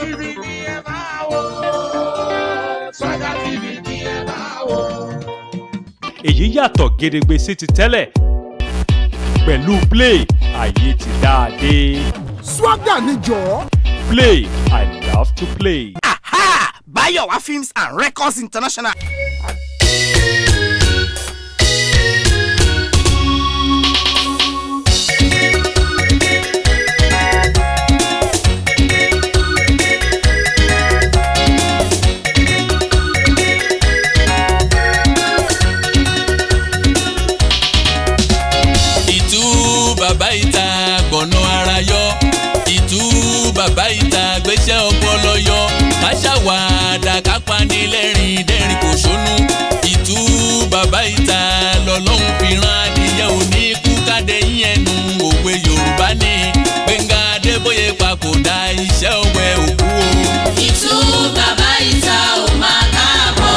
TV ni ẹ máa wò. Swagger TV ni ẹ máa wò. Èyí yàtọ̀ gedegbe sí ti tẹ́lẹ̀. Pẹ̀lú Play, ayé ti dáadé. Swagger ni jọ̀ọ́. Play, I love to play. Aha! Bayowa Films and Records International. Bàbá ìta gbọ̀nà ara yọ ìtú bàbá ìta gbéṣẹ́ ọpọlọ yọ káṣáwádà kápáni lẹ́rìn dẹ́rìn kò ṣónú ìtú bàbá ìta lọ́lọ́run fi rán adìyẹ òní kú káde yín ẹnu òwe Yorùbá ní Gbẹ́ngà Adébóyè papòdà iṣẹ́ ọwẹ́ òkú o. ìtú bàbá ìta ò máa káàbọ̀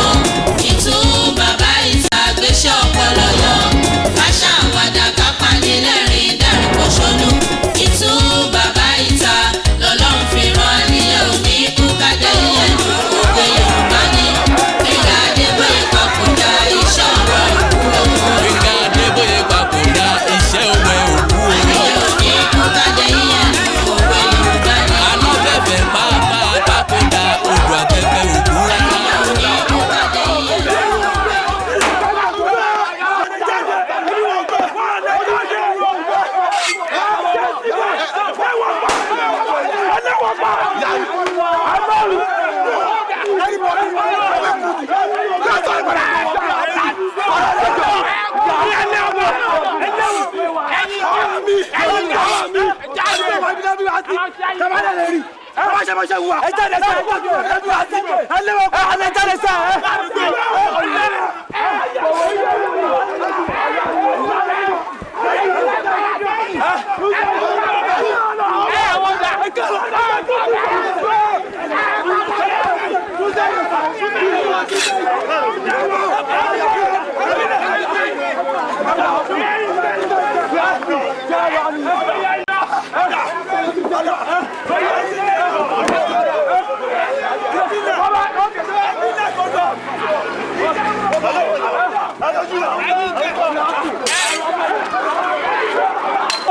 ìtú bàbá ìta gbéṣẹ́ ọpọlọ yọ káṣáwádà kápáni lẹ́rìn ìtú bàbá ìta lọ́lọ́run fi rán adìyẹ òní kú káde yẹn òwe Yorùbá ní Gbẹ́ngà Adébóyè papòdà iṣẹ́ ọwẹ́ òkú o. Gbẹ́ngà Adébóyè papòdà iṣẹ́ ọwẹ́ òkú o. adìyẹ òní kú káde yẹn òwe Yorùbá ní. alábẹ́fẹ́ pàápàá papòdà odò afẹ́fẹ́ òkú rárá. adìyẹ òní kú káde yẹn.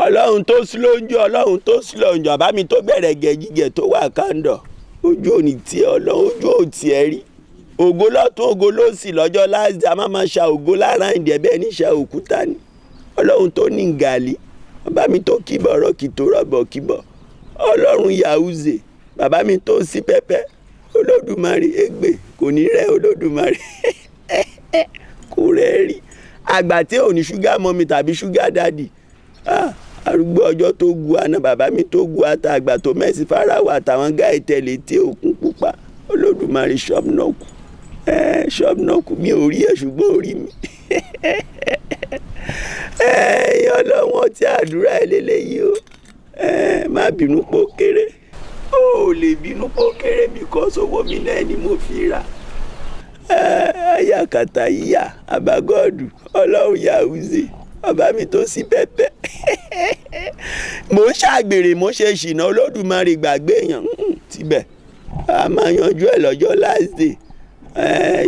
Ọlọ́run tó sí lóúnjẹ Ọlọ́run tó sí lóúnjẹ bàbá mi tó bẹ̀rẹ̀ gẹ̀jígẹ̀ tó wà kándọ̀ ojú òní tí Ọlọ́run ojú òtí ẹ rí ògo lọ́tún ògo lósì lọ́jọ́ láti a máa ṣa ògo lára ìdí ẹ̀bẹ̀ níṣà òkúta ni Ọlọ́run tó ní gàlí bàbá mi tó kíbọ̀ ọ̀rọ̀ kì tó rọ̀bọ̀ kíbọ̀ Ọlọ́run Yahuze bàbá mi tó sí pẹ́pẹ́ Olódùmarè ègbè kò ní rẹ́ Olódùmarè kò rẹ́ rí àgbà tí ò ní ṣúgà mọ́mi tàbí ṣúgà dádì arúgbó ọjọ́ tó gu àná bàbá mi tó gu ata àgbà tó mẹ́sì fáráwà àtàwọn gáì tẹ̀lé tí òkun pupa Olódùmarè ṣọ́ọ̀bù mi ò rí ẹ̀ ṣùgbọ́n orí mi ọlọ́wọ́n tí àdúrà ẹ lélẹ́yìí o má bínú pó kéré ó lè bínú pó kéré because owó mi náà ni mo fi rà ayakata yíyà abagọ́ọ̀dù Ọlọ́run Yahuze bàbá mi tó sí pẹ́pẹ́ mo ń ṣàgbèrè mo ṣe ṣìnà Olódùmarè gbàgbé èèyàn tibẹ̀ a máa yanjú ẹ̀ lọ́jọ́ last day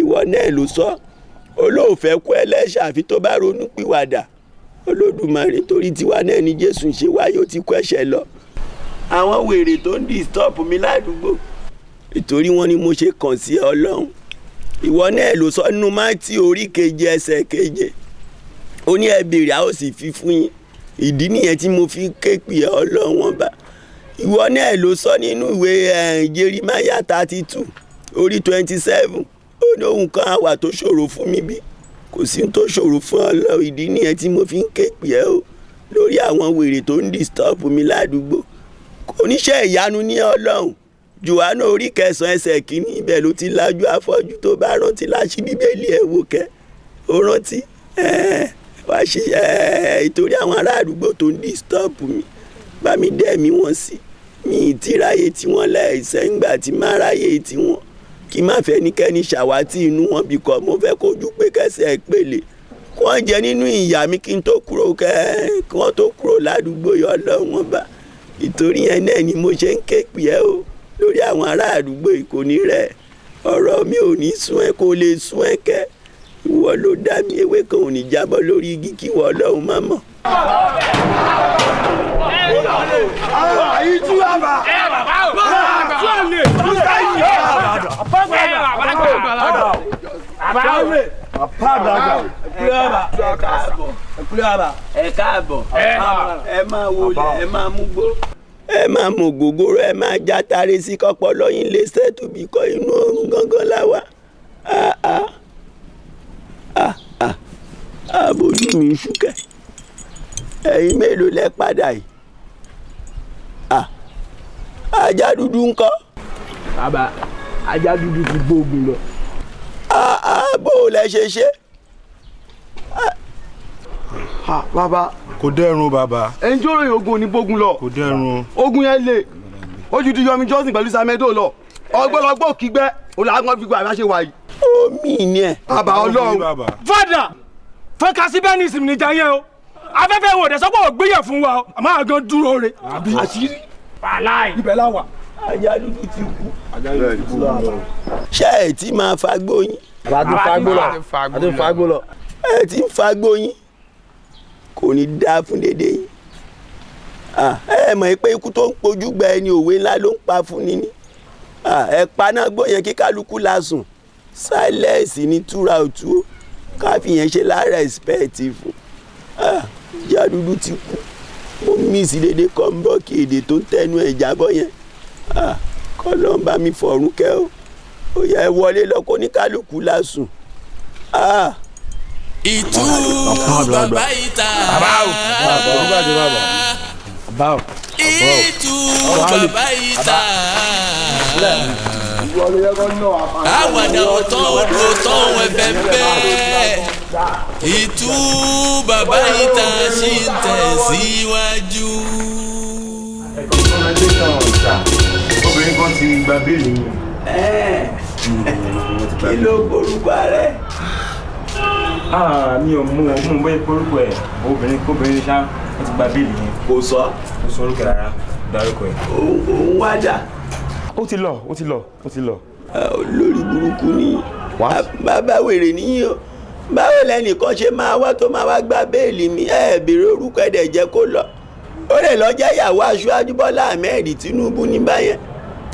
ìwọ náà ló sọ olóòfẹ́ kú ẹlẹ́ṣẹ̀ àfi tó bá ronú pìwàdà Olódùmarè torí tiwa náà ni Jésù ṣe wáyé ó ti kú ẹ̀ṣẹ̀ lọ àwọn wèrè tó ń disturb mi ládùúgbò ìtorí wọn ni mo ṣe kàn sí Ọlọ́run ìwọ náà ló sọ nínú Mátíù orí 7 ẹsẹ̀ 7 ó ní ẹ béèrè a ó sì fi fún yín ìdí nìyẹn tí mo fi ké pè Ọlọ́run wọn bá ìwọ náà ló sọ nínú ìwé Jeremáyà 32 orí 27 ó ní ohun kan àwà tó ṣòro fún mi bí kò sí tó ṣòro fún Ọlọ́run ìdí nìyẹn tí mo fi ń ké pè ẹ́ o lórí àwọn wèrè tó ń disturb mi ládùúgbò oníṣẹ́ ìyanu ní Ọlọ́run Jòhánù orí 9 ẹsẹ̀ 1 ibẹ̀ ló ti lajú afọ́jú tó bá rántí láṣí Bíbélì ẹ̀ wò kẹ́ ó rántí wá ṣe ìtorí àwọn ará àdúgbò tó ń disturb mi bá mi dẹ́mi wọn sí mi ìtíráyè tí wọ́n lẹ́ẹ̀sẹ̀ ńgbà tí má ráyè tí wọ́n kí má fẹ́ níkẹ́ni ṣàwátì inú wọn bìkọ́ mo fẹ́ kójú pé kẹsẹ̀ pèlè kí wọ́n jẹ nínú ìyà mi kí n tó kúrò kí wọ́n tó kúrò ládùúgbò yọ lọ́wọ́n bá ìtorí yẹn náà ni mo ṣe ń ké pè ẹ́ o lórí àwọn ará àdúgbò yìí kò ní rẹ̀ ọ̀rọ̀ mi ò ní sún ẹ kó lè sún ẹ kẹ́ ìwọ ló dá mi ewé kan ò ní jábọ́ lórí igi kí ìwọ Ọlọ́run má mọ̀. ẹ káàbọ̀ ẹ máa wọlé ẹ máa mú gbó ẹ máa mú gògóró ẹ máa já tare sí kọ́pọ̀ lọ́yìn lé sẹ́tù bí kọ́ inú oorun gángan láwa àbójú mi ṣúkẹ́ ẹ̀yin mélòó lẹ padà yìí ajá dúdú ńkọ́. bàbá ajá dúdú ti gbógun lọ. bó o lẹ ṣe ṣe. bàbá kò dẹrùn bàbá. ẹni tí ó ròyìn ogun ò ní bógun lọ. kò dẹrùn. ogun yẹn le ojú ti Yomi Johnson pẹ̀lú Samedo lọ ọgbọ́lọgbọ́ kígbẹ́ olùhàgbọ́n fi gbọ́ àbáṣe wáyé. omi ni ẹ. bàbá Ọlọ́run. fada fọkà sí bẹ́ẹ̀ ní ìsinmi níjà yẹn o afẹ́fẹ́ wò dẹ̀ sọ́pọ̀ ògbéyẹ̀ fún wa o àmọ́ àgàn dúró re. àṣírí wàláì ibẹ̀ láwà. ajá dúdú ti kú. ṣé ẹ ti máa fagbó yín. àti fagbó lọ. ẹ ti ń fagbó yín kò ní dáa fún dédé yín. ẹ mọ̀ pé ikú tó ń pojú gba ẹni òwe ńlá ló ń pa fún ni ni. ẹ paná gbó yẹn kí kálukú lásùn sáílẹ̀sì ní túra òtú ó káfí yẹn ṣe lára ẹ̀sìpẹ́ẹ̀tì fún. ajá dúdú ti kú mo mísì dédé kọ́ńbọ́ọ̀kì èdè tó ń tẹnu ẹ̀ jábọ́ yẹn kọ́ ló ń bá mi fọ̀rún kẹ́ ó yẹ ẹ wọlé lọ kó ní kálukú lásùn. ìtú bàbá ìta ìtú bàbá ìta àwàdà ọ̀tọ̀ ẹ̀fẹ̀ bẹ́ẹ̀ ìtú bàbá ìta ṣì ń tẹ̀síwájú. obìnrin kan ti gba bẹ́ẹ̀lì mi. kí ló borúkọ rẹ. mi ò mú bóyá orúkọ ẹ̀ obìnrin ṣá ó ti gba bẹ́ẹ̀lì mi. kò sọ. kò sọ orúkọ rárá dárúkọ ẹ̀. òun wá dà. ó ti lọ. olórí burúkú ni bàbá wèrè nìyí o báwo lẹnìkan ṣe máa wá tó máa wá gba béèlì mi béèrè orúkọ ẹ̀dẹ̀ jẹ́ kó lọ ó lè lọ jẹ́ ìyàwó Aṣíwájú Bọ́lá Ahmed Tinubu ní báyẹn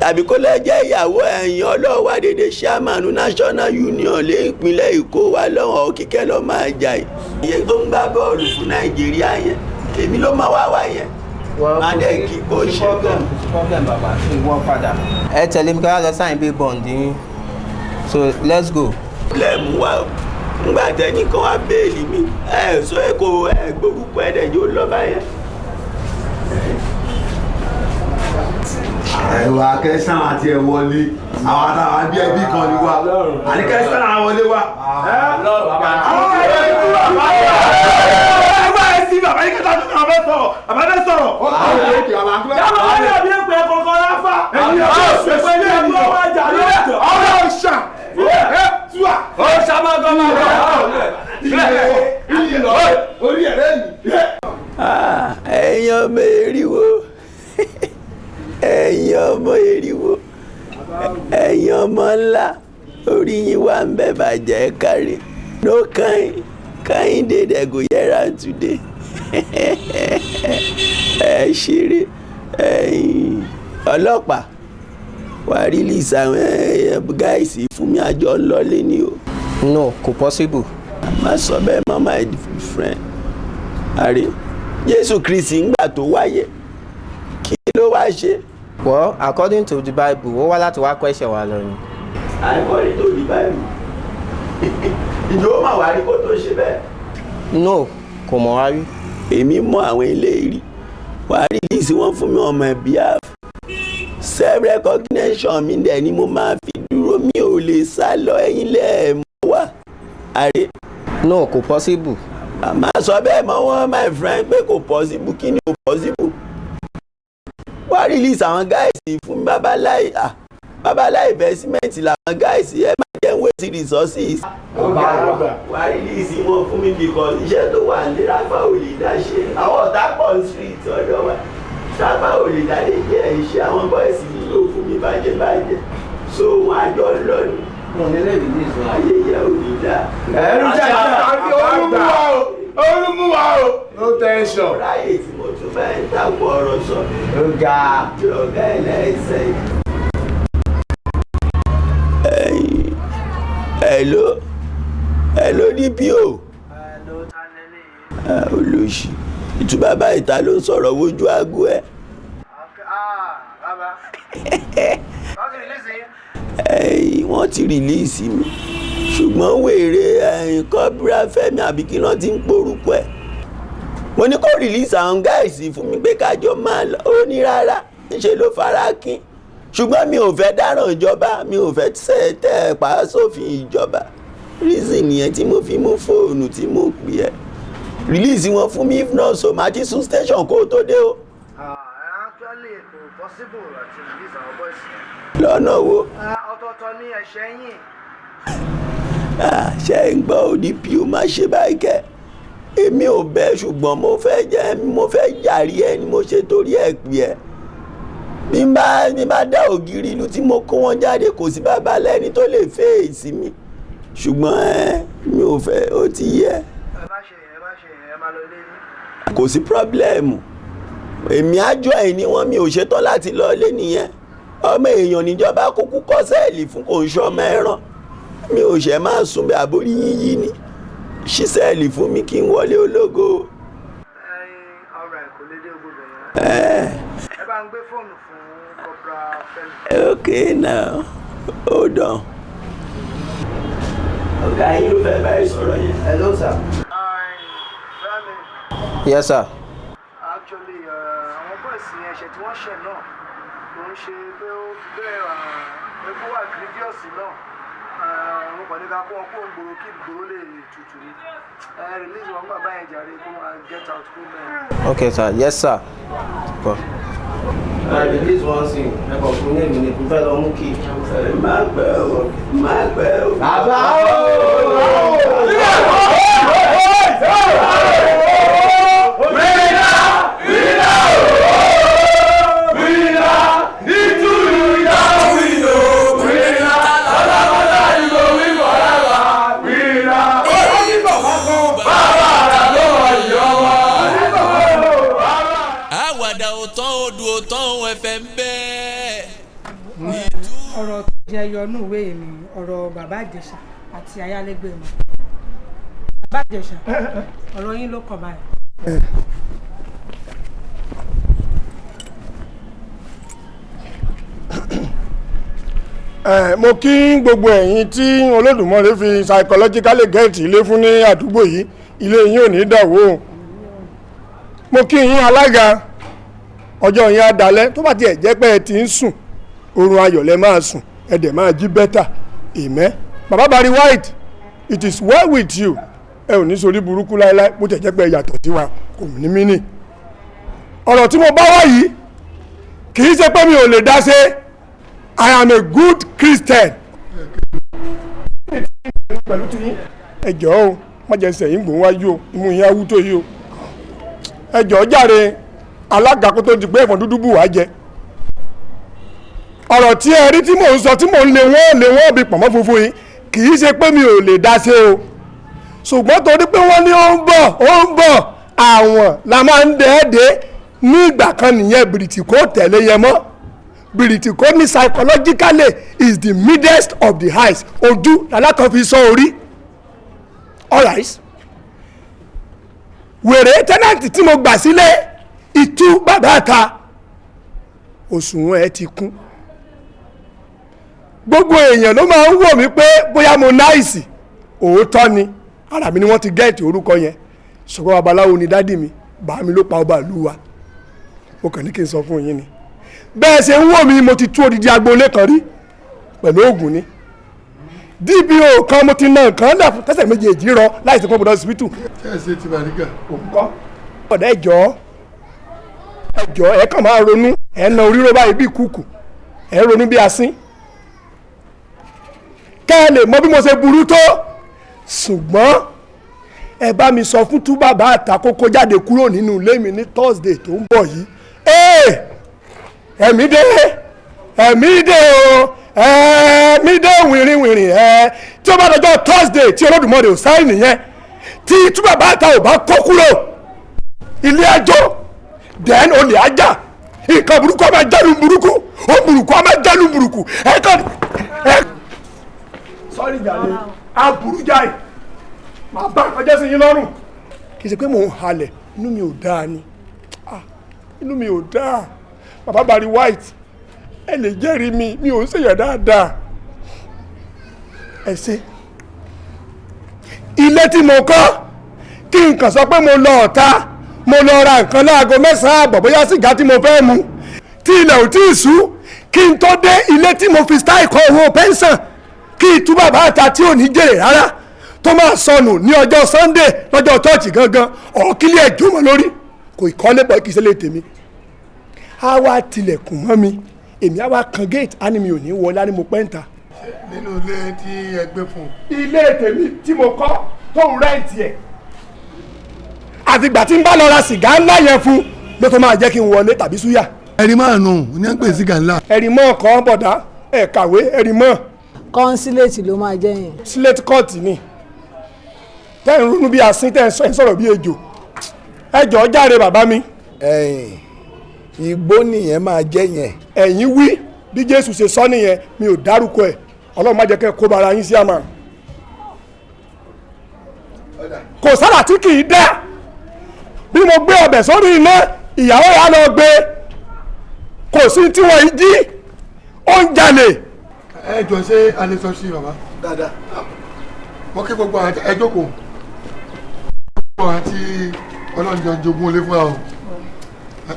tàbí kó lọ jẹ́ ìyàwó ẹ̀yìn ọlọ́wà dédé chairman National Union lé ìpínlẹ̀ Èkó wa lọ́wọ́ kíkẹ́ lọ́ máa jà yìí ìyẹn tó ń gbá bọ́ọ̀lù fún Nàìjíríà yẹn èmi ló máa wá yẹn adé kí kó ṣe gan. problem baba ìwọ padà. ẹ tẹ̀lé mi ká lọ sáyìn bí bọ̀ǹdì yín so let's go. lẹ́mú wa ngbà tẹ́nìkan wá béèlì mi sọ ẹ kó gbórúkọ ẹ̀dẹ̀jọ́ lọ báyẹn. ẹ̀wà kẹsàn-án àti ẹ̀wọlé àwọn àtàwọn àbí ẹbí kan ni wa àní kẹsàn-án àwọn wọlé wa. bàbá yìí kẹta tó kàn fẹ́ sọ̀rọ̀ bàbá fẹ́ sọ̀rọ̀. yàrá wọn yà bí ẹgbẹ́ kọ̀ọ̀kan láfa. ẹ̀yin ọ̀ṣọ́ ìpèsè ilé ẹ̀kọ́ wa jà lóòótọ́. ọ̀rọ̀ ọ̀ṣà tuwa. ọ̀ṣà máa gbọ́ máa gbọ́. orí ẹ̀rẹ́ yìí. ẹ̀yin ọmọ eriwo ẹ̀yin ọmọ eriwo ẹ̀yin ọmọ ńlá orí yín wà ń bẹ̀ bàjẹ́ kárí no kind dey go hear am today. ẹ ṣeré ọlọ́pàá wà release àwọn gáìsì fún mi àjọ ńlọlé ni o. no kò possible. má sọ bẹ́ẹ̀ mọ́ my friend àrí Jésù Kristi ńgbà tó wáyé kí ló wá ṣe. well according to the Bible ó wá láti wá kọ́ ẹ̀ṣẹ̀ wa lọ ni. according to the Bible ìjọ máa wá rí kó tó ṣe bẹ́ẹ̀. no kò mọ̀ wá rí. èmi mọ àwọn eléyìí wàá release wọn fún mi on my behalf self recognition mi dẹ̀ ni mo máa fi dúró mi ò lè sá lọ ẹ̀yin lẹ́ẹ̀mọ́ wá. àrí. no kò possible. àmọ́ sọ bẹ́ẹ̀ mọ́ wọn my friend pé kò possible kí ni kò possible. wàá release àwọn gáìsì fún babaláì investment làwọn gáìsì ẹ máa jẹ́ waste resources. wàá release wọn fún mi because iṣẹ́ tó wà ní ráfà ò lè dá ṣe àwọn ọ̀tá pọ̀ street ọ̀dọ̀ wa ráfà ò lè dá lè jẹ́ iṣẹ́ àwọn bọ́ìsì nílò fún mi. mi bàjẹ́ so wọn àjọ lọ ni. wọn ní lè release wọn. ayé yẹ òní dá. ẹ̀rù jẹ́ àti olúmúwa o no tension. ráyè tí mo tún bá ń tàkùn ọ̀rọ̀ sọ. ọ̀gá ẹlẹ́sẹ̀. hello DPO. olóṣì ìtúbà báyìí ta ló ń sọ̀rọ̀ wojú aago ẹ̀. wọ́n ti rìlíìsì mi ṣùgbọ́n wèrè kọ́bíra Fẹ́mi àbí kí wọ́n ti ń porúkọ ẹ̀. mo ní kó rìlíìsì àwọn gáàsì fún mi pé kájọ máa lọ ó ní rárá níṣẹ́ ló fara kín ṣùgbọ́n mi ò fẹ́ dáràn ìjọba mi ò fẹ́ tẹ̀ pa sófin ìjọba reason nìyẹn tí mo fi mú fóònù tí mo pè ẹ́ release wọn fún mi if not so máa ti sún station kó tó dé o. actually kò possible àti release our boys. lọ́nà wo. ọ̀tọ̀ọ̀tọ̀ ní ẹ̀ṣẹ̀ yín. ṣe ń gbọ́ DPO má ṣe báyìí kẹ́ èmi ò bẹ́ ṣùgbọ́n mo fẹ́ jàrí ẹ ni mo ṣe torí ẹ̀ pè ẹ́ bí n bá dá ògiri ìlú tí mo kó wọn jáde kò sí bàbá lẹ́ni tó lè fèsì mi ṣùgbọ́n mi ò fẹ́ ó ti yẹ. kò sí pírọ́blẹ́mù èmi àjọ ẹ̀ ni wọ́n mi ò ṣetán láti lọ ilé nìyẹn ọmọ èèyàn níjọba kúkú kọ́ sẹ́ẹ̀lì fún kò ń ṣọmọ ẹran mi ò ṣe máa sùn bí àbórí yíyí ni ṣí sẹ́ẹ̀lì fún mi kí n wọlé ológo. ọ̀rọ̀ ẹ̀ kò lè dé gbogbo yẹn. ẹ bá ń gbé fóònù fún Corporal Fẹ́mi. okay now hold on. ọ̀gá yín ló fẹ́ báyìí sọ̀rọ̀ yẹn. hello sir. yes sir. actually àwọn bọ́ọ̀sì ẹ̀ṣẹ̀ tí wọ́n ṣẹ̀ náà kò ń ṣe pé ó fi bẹ́ẹ̀ epo wà grievous náà àwọn pàdé ká kó wọn kó ń gbòòrò kí ìgbòho lè tutù ní release wọn gbà báyẹn jàre kó máa get out kó bẹ́ẹ̀. okay sir yes sir. release wọn sí ẹ̀kọ́ fún ní èmi ní kò fẹ́ lọ mú kí. má pẹ́ o. bàbá ọ̀rọ̀ tó jẹyọ inú ìwé mi ọ̀rọ̀ bàbá Ìjẹ̀ṣà àti ayálégbé mi. bàbá Ìjẹ̀ṣà ọ̀rọ̀ yín ló kàn báyìí. mo kí gbogbo ẹ̀yin tí Olódùmarè fi psychologically get ilé fún ní àdúgbò yìí ilé yín ò ní dàwó mo kí yín alága ọjọ́ yín á dalẹ̀ tó bá tiẹ̀ jẹ́ pé ẹ ti ń sùn oorun ayọ̀ lẹ máa sùn ẹ dẹ̀ máa jí bẹ́tà amen. bàbá Barry White it is well with you ẹ ò ní sórí burúkú láéláé bó tẹ̀ jẹ́ pé ẹ yàtọ̀ sí wa kò ní mí nì. ọ̀rọ̀ tí mo bá wá yìí kì í ṣe pé mi ò lè dá ṣe I am a good Christian. ẹ jọ̀ọ́ o má jẹ́ sẹ́yìn gbòó wájú o imú yín awú tó yìí o ẹ jọ̀ọ́ jàre alága kó tó di pé ẹ̀fọn dúdú bù wá jẹ ọ̀rọ̀ tí ẹ rí tí mò ń sọ tí mò ń lé wọ́n bí pọ̀mọ́ funfun yìí kì í ṣe pé mi ò lè dá ṣe o ṣùgbọ́n torí pé wọ́n ní ó ń bọ̀ àwọn la máa ń dẹ́ẹ̀dẹ́ ní ìgbà kan nìyẹn bìrìtì kò tẹ̀lé yẹn mọ́ bìrìtì kò ní psychologically is the midst of the eyes ojú lalákan fi sọ orí alright wèrè tẹ́nàntì tí mo gbà sílé ìtú bàbá ta òṣùwọ̀n ẹ ti kún gbogbo èèyàn ló máa ń wò mí pé bóyá mo náìsì òótọ́ ni ara mi ni wọ́n ti gẹ́ẹ̀tì orúkọ yẹn ṣùgbọ́n babaláwo ni dádì mi bàá mi ló pa ọba ìlú wa mo kàn ní kí n sọ fún yín ni bẹ́ẹ̀ ṣe ń wò mí mo ti tú odidi agboolé kan rí pẹ̀lú oògùn ni DPO kan mo ti na nǹkan dà fún tẹ́sẹ̀ méjèèjì rọ láì sí pọ́npọ́n hospital. ṣé ti Bàrígà. òkúkọ́ ọ̀dà ẹ̀jọ́ ẹ̀ kàn máa ronú ẹ̀ na oríro báyìí bí kúkú ẹ̀ ronú bí asín kẹ́ ẹ lè mọ bí mo ṣe burú tó ṣùgbọ́n ẹ bá mi sọ fún tú bàbá àtàkókò jáde kúrò nínú ilé mi ní Thursday tó ń bọ̀ yìí ẹ̀mí dé ẹ̀mí dé o ẹ̀mí dé wìrìwìrì tí ó bá dọjọ́ Thursday tí Olódùmarè ò sáì nìyẹn tí tú bàbá àta ò bá kó kúrò ilé ẹjọ́ then olè ajá nǹkan burúkú ọmọ ẹjẹ́lu burúkú ó burúkú ọmọ ẹjẹ́lu burúkú sọ́ọ́rì jàre aburú jáì màá bá ọjọ́ sí yín lọ́rùn kì í ṣe pé mò ń halẹ̀ inú mi ò dáa ni inú mi ò dáa bàbá Barry White ẹ lè jẹ́rìí mi ò ń ṣèyàn dáadáa ẹ ṣe ilé tí mo kọ́ kí n kàn sọ pé mo lọ ọ̀tá mo lọ ra nǹkan láago 9:00 àbọ̀ bóyá sìgá tí mo fẹ́ mu tí ilẹ̀ ò tí ì ṣú kí n tó dé ilé tí mo fi style kọ owó pẹ́ńsàn kí ìtú bàbá àta tí ò ní jèrè rárá tó máa sọnù ní ọjọ́ Sunday lọ́jọ́ chọ́ọ̀chì gangan ọ̀kílẹ̀ ẹ̀jọ́ mọ́ lórí kò ìkọ́lé pọ̀ kì í ṣe lè tèmi á wá tilẹ̀kùn mọ́ mi èmi á wá kan gate á ní mi ò ní wọlé á ní mo pẹ́ǹta. nínú ilé tí ẹ gbé fún un. ilé tèmi tí mo kọ́ tó ń rẹ́ǹtì ẹ̀ àtìgbà tí n bá lọ ra sìgá ńlá yẹn fún ló tó máa jẹ́ kí n wọlé tàbí súyà. ẹ̀rí máa nù ní à ń pè sìgá ńlá. ẹ̀rí mọ́ kan bọ̀dá ẹ̀ kàwé ẹ̀rí mọ́. kọ́ńsíléètì ló máa jẹ́ yẹn. síléètì kọ́ọ̀tì ni tẹ́ ń rúnú bí asín tẹ́ ń sọ̀rọ̀ bí ejò ẹ jọ̀ọ́ jàre bàbá mi. igbó nìyẹn máa jẹ́ yẹn. ẹ̀yin wí bí Jésù ṣe sọ nìyẹn mi ò dárúkọ ẹ̀ Ọlọ́run má jẹ́ kẹ́ kó bara yín sí àmà. kò sára tí kì í dá bí mo gbé ọbẹ̀ sórí iná ìyàwó yà lọ gbé kò sí tí wọ́n jí ó ń jalè. ẹ jọ ṣé a lè sọ sí bàbá dáadáa wọ́n kí gbogbo àwọn ẹ jókòó gbogbo àwọn tí Ọlọ́run jọ jogún olé fún wa o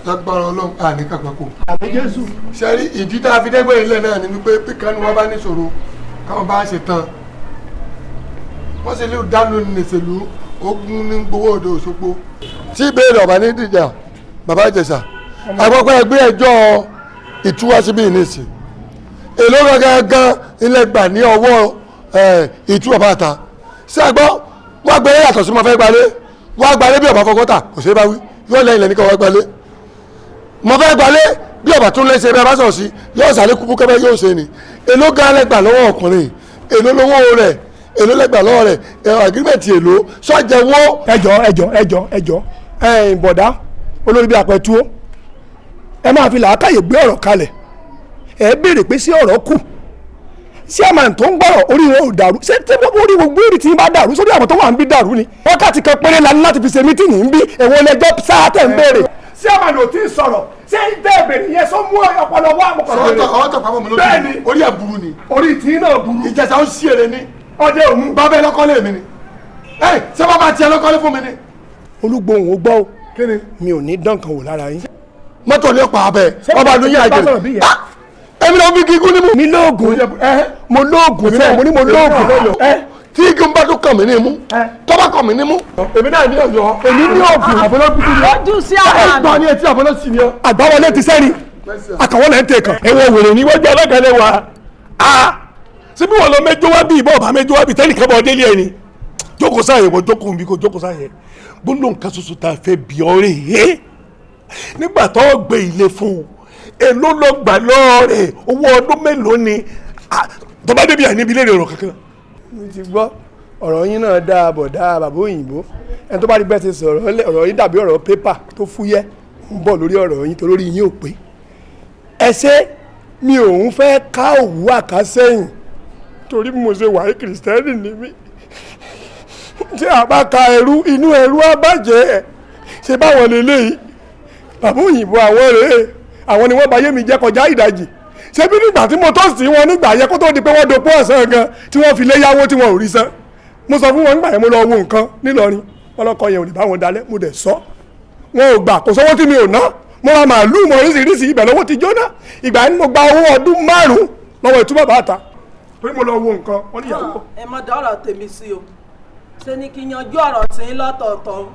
lágbára Ọlọ́run àní kàpákò. àmì Jésù. sẹ́rí ìdí tá a fi dẹ́gbẹ́ ilẹ̀ náà ni wípé píkanu wọn bá níṣòro káwọn bá ṣe tán wọ́n sì lè dánú nìṣèlú ogun ní gbowó Odò Òṣogbo. tí ìbéèrè ọ̀bá ní dìjà bàbá Ìjẹ̀ṣà àkọ́kọ́ ẹgbẹ́ ẹjọ́ ìtúwásíbí ìníṣì èló gangan ilẹ̀ gbà ní ọwọ́ ìtú bàbá àta sí àgbọ́ wọ́n gbé yàtọ̀ sí mo fẹ́ gbalé wọ́n gbalé bí ọ̀bá fọkọ́tà kò ṣe é bá wí yóò lẹ́yìn lẹ́ni kan wọ́n gbalé mo fẹ́ gbalé bí ọ̀bá tún lé ṣe bẹ́ẹ̀ bá sọ̀ sí yóò sàlẹ̀ kúkú kẹ́fẹ́ yóò ṣe ni èló gan lẹ́gbà lọ́wọ́ ọkùnrin èló lówó rẹ̀ èló lẹ́gbà lọ́wọ́ rẹ̀ agreement èló sọ́jẹ̀wó. ẹjọ́ bọ̀dá olórí bí apẹ̀tù ó ẹ máa fi làákàyè gbé ọ̀rọ̀ kalẹ̀ ẹ béèrè pé sí ọ̀rọ̀ kù sí àmà tó ń gbọ́rọ̀ orí wọn ò dàrú ṣé tí wọ́n orí gbogbo èrè tí ń bá dàrú sórí àwọn tó wà ń bí dàrú ni wákàtí kan péré la ní láti fi ṣe mítìnì ń bí ẹ̀wọ̀n lẹ́jọ́ sáà tẹ̀ ń béèrè. sí àmà ló ti sọ̀rọ̀ ṣé tẹ́ ẹ bèrè yẹn sọ mú ọpọlọ wá àmọ̀kọ̀rọ̀ rẹ̀. ọ̀tọ̀ pàmò mi lójú bẹ́ẹ̀ni orí ẹ̀ burú ni. orí tí náà burú. Ìjẹ̀ṣà ó ṣí èrè ni. ọdẹ òmu. bàbá ẹ lọ́kọ́lé mi ni. ṣé bàbá tiẹ̀ lọ́kọ́lé fún mi ni. olúgbòhùn ó gbọ́ o mi ò ní dán kan wò lára yín. mọ́tò ní ọ̀pá abẹ ọba ló yẹ àjẹ èmi náà bí kíkún ní mú. mi lóògùn mo lóògùn fẹ́ mo ní mo lóògùn tí igi ń bá tó kàn mí ní mú tọ́ba kàn mí ní mú. èmi náà ní ọ̀yọ́ èmi ní òògùn àbọ̀lọ́bí ni. ó dùn sí àwọn àmì. ẹ̀gbọ́n ni etí àbọ̀lọ́sì ni ọ. àgbáwọlé ti sẹ́ni àkàwọlé ń tẹ̀ kàn. ẹ̀wọ̀n wèrè ni wọ́n jẹ́ alágàlẹ̀ wa. síbí wọn lọ mẹjọ wá bí ìbọn ọba mẹjọ wá bí tẹ́lẹ̀ kẹ́bọ̀ délé ẹni. jókòó sáyẹ̀ wọ jókòó nbí kò jókòó sáyẹ̀ gbólóhùn kan ṣoṣo tá a fẹ́ bí ọ̀rẹ́ yé nígbà tó gbé ilé fún un èló ló gbà lọ́ọ̀rẹ́ owó ọdún mélòó ni tó bá débi àìníbi léèrè ọ̀rọ̀ kankan. mo ti gbọ́ ọ̀rọ̀ yín náà dáa bọ̀ dáa bàbá òyìnbó ẹni tó bá rí bẹ́ẹ̀ ti sọ̀rọ̀ ọ̀rọ̀ yín dàbí ọ̀rọ̀ pépà tó fúyẹ́ ń bọ̀ lórí ọ̀rọ̀ yín torí yín ò pé. ẹ ṣe mi ò ń fẹ́ ká òwú àkásẹ́yìn torí mo ṣe wàá kìrìsìtẹ́nì ní mí tí a bá ka ẹrú inú ẹrú á bàjẹ́ ṣe báwọn lélẹ́yìí bàbá òyìnbó àwọn rèé àwọn ni wọ́n bá yé mi jẹ́ kọjá ìdajì ṣé bí nígbà tí mo tó sí wọn nígbà yẹ kó tó di pé wọ́n dopó ọ̀sán gan tí wọ́n fi lé yáwó tí wọ́n ò rí san mo sọ fún wọn nígbà yẹn mo lọ wo nǹkan nílọrin wọn lọkọ yẹn ò ní bá wọn dalẹ̀ mo dẹ̀ sọ wọn ò gbà kò sówó tí mi ò ná mo ra màálùú mo oríṣiríṣi ibẹ̀ lọ́wọ́ ti jóná ìgbà yẹn mo gba owó ọdún 5 lọ́wọ́ ìtúbọ̀ bàtà torí mo lọ wo nǹkan wọn níyàwó. ẹ mọ dọ́rọ̀ tèmi sí o ṣe ni kí yanjú ọ̀rọ̀ tí ń lọ́tọ̀ọ̀tọ̀.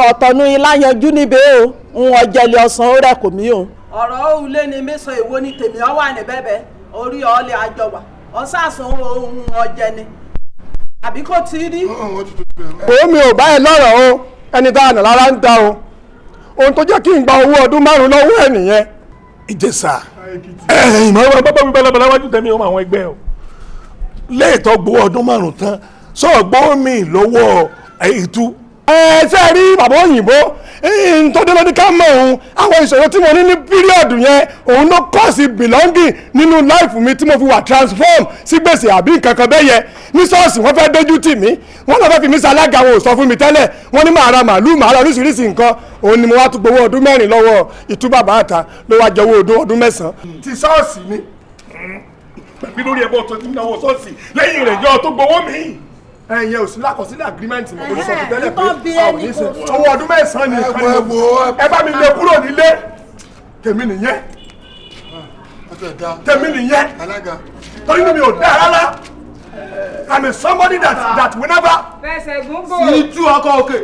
ọ̀tọ̀ nu ilá yanjú níbẹ̀ o ń ọjẹ́lẹ̀ ọ̀sán ó rẹ̀ kò mí o. ọ̀rọ̀ òwúlé ni mẹ́sàn èwo ni tèmi ọ wà ní bẹ́bẹ́ orí ọ̀ọ́lẹ̀ àjọwà ọ̀sàsùn ohun ọ̀jẹ̀ ni àbí kò tí rí. omi ò bá ẹ lọ́rọ̀ o ẹni tá a nà lára ń ta o ohun tó jẹ́ kí n gba owó ọdún 5 lọ́wọ́ ẹ nìyẹn. Ìjẹ̀ṣà ìmọ̀ bàbá mi balabala wájú tẹ̀mí ọmọ àwọn ẹgbẹ́ o léètọ́ gbowó ọdún márùn-ún tán sọ̀gbọ́n mi lọ́wọ́ ìtú. ṣe rí bàbá òyìnbó ntọ́jú lọ́dún ká mọ̀ òun àwọn ìṣòro tí mo ní ní píríọ̀dù yẹn òun ló kọ́ sí belonging nínú láìfù mi tí mo fi wà transform sí gbèsè àbí nǹkan kan bẹ́ẹ̀ yẹ ní ṣọ́ọ̀ṣì wọ́n fẹ́ dójú tì mí wọ́n lọ́ fẹ́ fi mí ṣalága wọn ò sọ fún mi tẹ́lẹ̀ wọ́n ní màá ra màálù màá ra oríṣiríṣi nǹkan òun ni mo wá tún gbowó ọdún 4 lọ́wọ́ ìtú bàbá àta ló wá jẹ́wọ́ ọdún 9. ti ṣọ́ọ̀ṣì ni bí lórí ẹ̀bọ̀ tó ti náwó ṣọ́ọ̀ṣì lẹ́yìn rẹ̀ yọ tó gbowó mi. ẹ̀yin ò sí lákọsílẹ̀ agreement mi kò sọ fún tẹ́lẹ̀ pé a ò ní sọ owó ọdún 9 ni ẹ bá mi lé kúrò nílé tèmi nìyẹn torí mi ò dá rárá I'm a somebody that whenever. fẹsẹ̀ gúngò. sí tú ọkọ òkè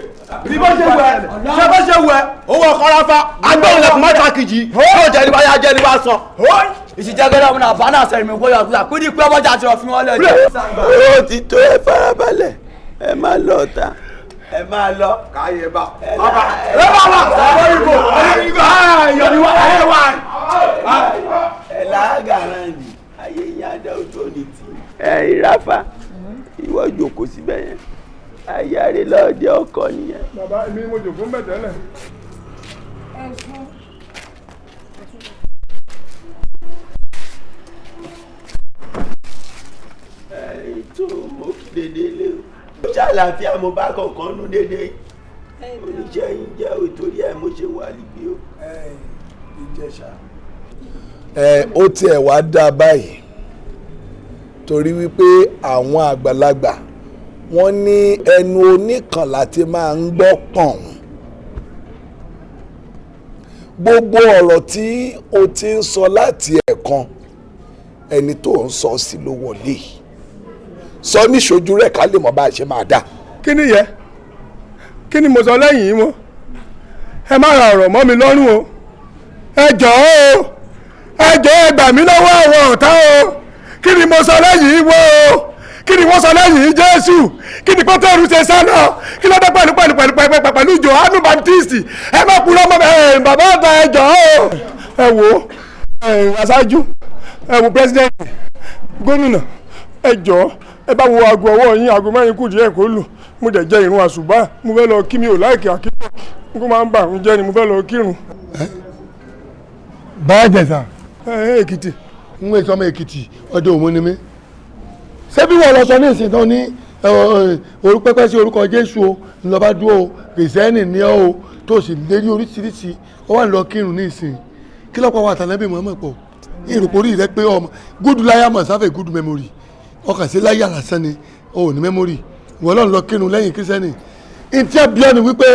bí bó ṣe wẹ ṣe bó ṣe wẹ owó ọkọ ráfá agbóhùn lẹkùn mẹ́ta kejì yóò jẹ ní wáyà jẹ ní wá sọ. ìsìjẹgẹdẹ ọmọ náà bá náà sẹrin mi gbóyà gbóyà pé ní pé ọmọjà ti rọ fún wọn lẹ́jọ́. ó ti tó ẹ farabalẹ̀ ẹ máa lọ ta ẹ máa lọ. káyé bá ẹ bá ọmọ ìbò yọ̀díwá ẹ wá. ẹ lágàrán ni ayé yín adá ojú òní tì ẹ ìráfà ìwọ jókòó síbẹ̀ yẹn ayáre lọ́ọ̀dẹ ọkọ nìyẹn. bàbá èmi mo jòkó ń bẹ̀ tẹ́lẹ̀. ètò mo dédé lé o ṣàlàáfíà mo bá kọ̀ọ̀kan nú dédé oníṣẹ́ yín jẹ́ òtórí ẹ̀ mo ṣe wà níbí o. Ìjẹ̀ṣà. ó tiẹ̀ wá dá báyìí torí wípé àwọn àgbàlagbà wọ́n ní ẹnu oníkan láti máa ń gbọ́ pọ̀n gbogbo ọ̀rọ̀ tí o ti ń sọ láti ẹ̀kan ẹni tó ń sọ sí ló wọlé sọ níṣojú rẹ̀ ká lè mọ̀ bá a ṣe máa dá. kí ni yẹ kí ni mo sọ lẹ́yìn yìí mọ́ ẹ má ra ọ̀rọ̀ mọ́ mi lọ́rùn o ẹ jọ̀ọ́ o ẹ jọ̀ọ́ ẹ gbà mí lọ́wọ́ àwọn ọ̀tá o kí ni mo sọ lẹ́yìn yìí wọ́ o kí ni wọ́n sọ lẹ́yìn Jésù kí ni Pétérù ṣe sánà kí ló dé pẹ̀lú Jòhánù Baptist ẹ má purọ́ mọ́ bàbá ọ̀tá ẹ jọ̀ọ́ o ẹ wò aṣáájú ẹ wò president gómìnà ẹ jọ̀ọ́ ẹ bá wo aago ọwọ́ yín aago 4 kù díẹ̀ kó lù mo dẹ̀ jẹ́ ìrun àṣùbà mo fẹ́ lọ kí mi ò láìkí àkíkọ́ n kó máa ń bà ń jẹ́ ni mo fẹ́ lọ kírun. báyà jẹ̀sà. Èkìtì. ń wé sọmọ Èkìtì ọjọ́ òun ni mí. ṣé bí wọ́n lọ sọ ní ìsìn tán ní pẹ́pẹ́ sí orúkọ Jésù o ńlọba dúró kìrìsìtẹ́nì ní ọ́ o tó sì lérí oríṣiríṣi ó wà lọ kírun ní ìsìn kí lọ́pọ̀ wà tànàbí Muhammad pọ̀ ìrùpórí rẹ pé ọmọ good liar must have a good memory ọkàn sí láyà lásán ni o ò ní memory ìwọ náà lọ kírun lẹ́yìn kírísítẹ́nì ìtí ẹ̀bíọ́ ni wípé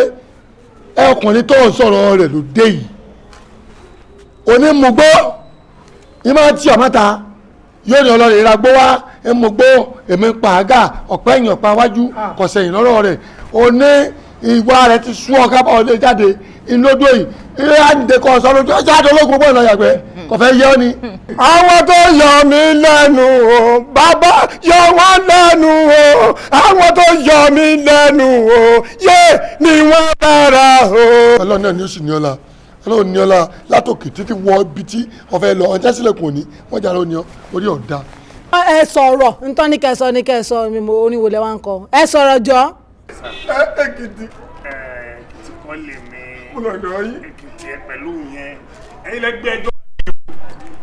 ọkùnrin tó ń sọ̀rọ̀ rẹ̀ ló dé yìí onímùgbó ìmọ̀ tí ọ̀mọ́ta yóò ní ọlọ́rin ìragbó wá ẹmùgbó èmi pàágà ọ̀pẹ́ ẹ̀yìn ọ̀pá wájú kọ̀sẹ̀ ìlọ́rọ̀ rẹ̀ o ní ìwà rẹ̀ ti sú ọ̀ká bá ọlé jáde inúdó yìí ilé àdìdẹ kọ́ ọ̀sán lójú ọjọ́ àdó ológun bọ́ ìlọ́yàgbẹ́ kọ̀fẹ́ yẹ́ ọ́ ni. àwọn tó yọ mí lẹ́nu o bàbá yọ wọ́n lẹ́nu o àwọn tó yọ mí lẹ́nu o yé ni wọ́n bára o. ọlọ́run náà ni ó sì ní ọlá ọlọ́run ní ọlá látòkè títí wọ ibi tí ọ̀fẹ́ lọ ọjà sílẹ̀kùn òní wọ́n jà lóní orí ọ̀dà. ẹ sọ̀rọ̀ ntọ́ ní kẹsọ ní kẹsọ oníwo lẹ́wà ń kọ ẹ sọ̀rọ̀ jọ. Èkìtì kọ́ lè mi lọ́dọ̀ yìí Èkìtì ẹ pẹ̀lú yẹn ẹ̀yin lẹ́gbẹ́ ẹjọ́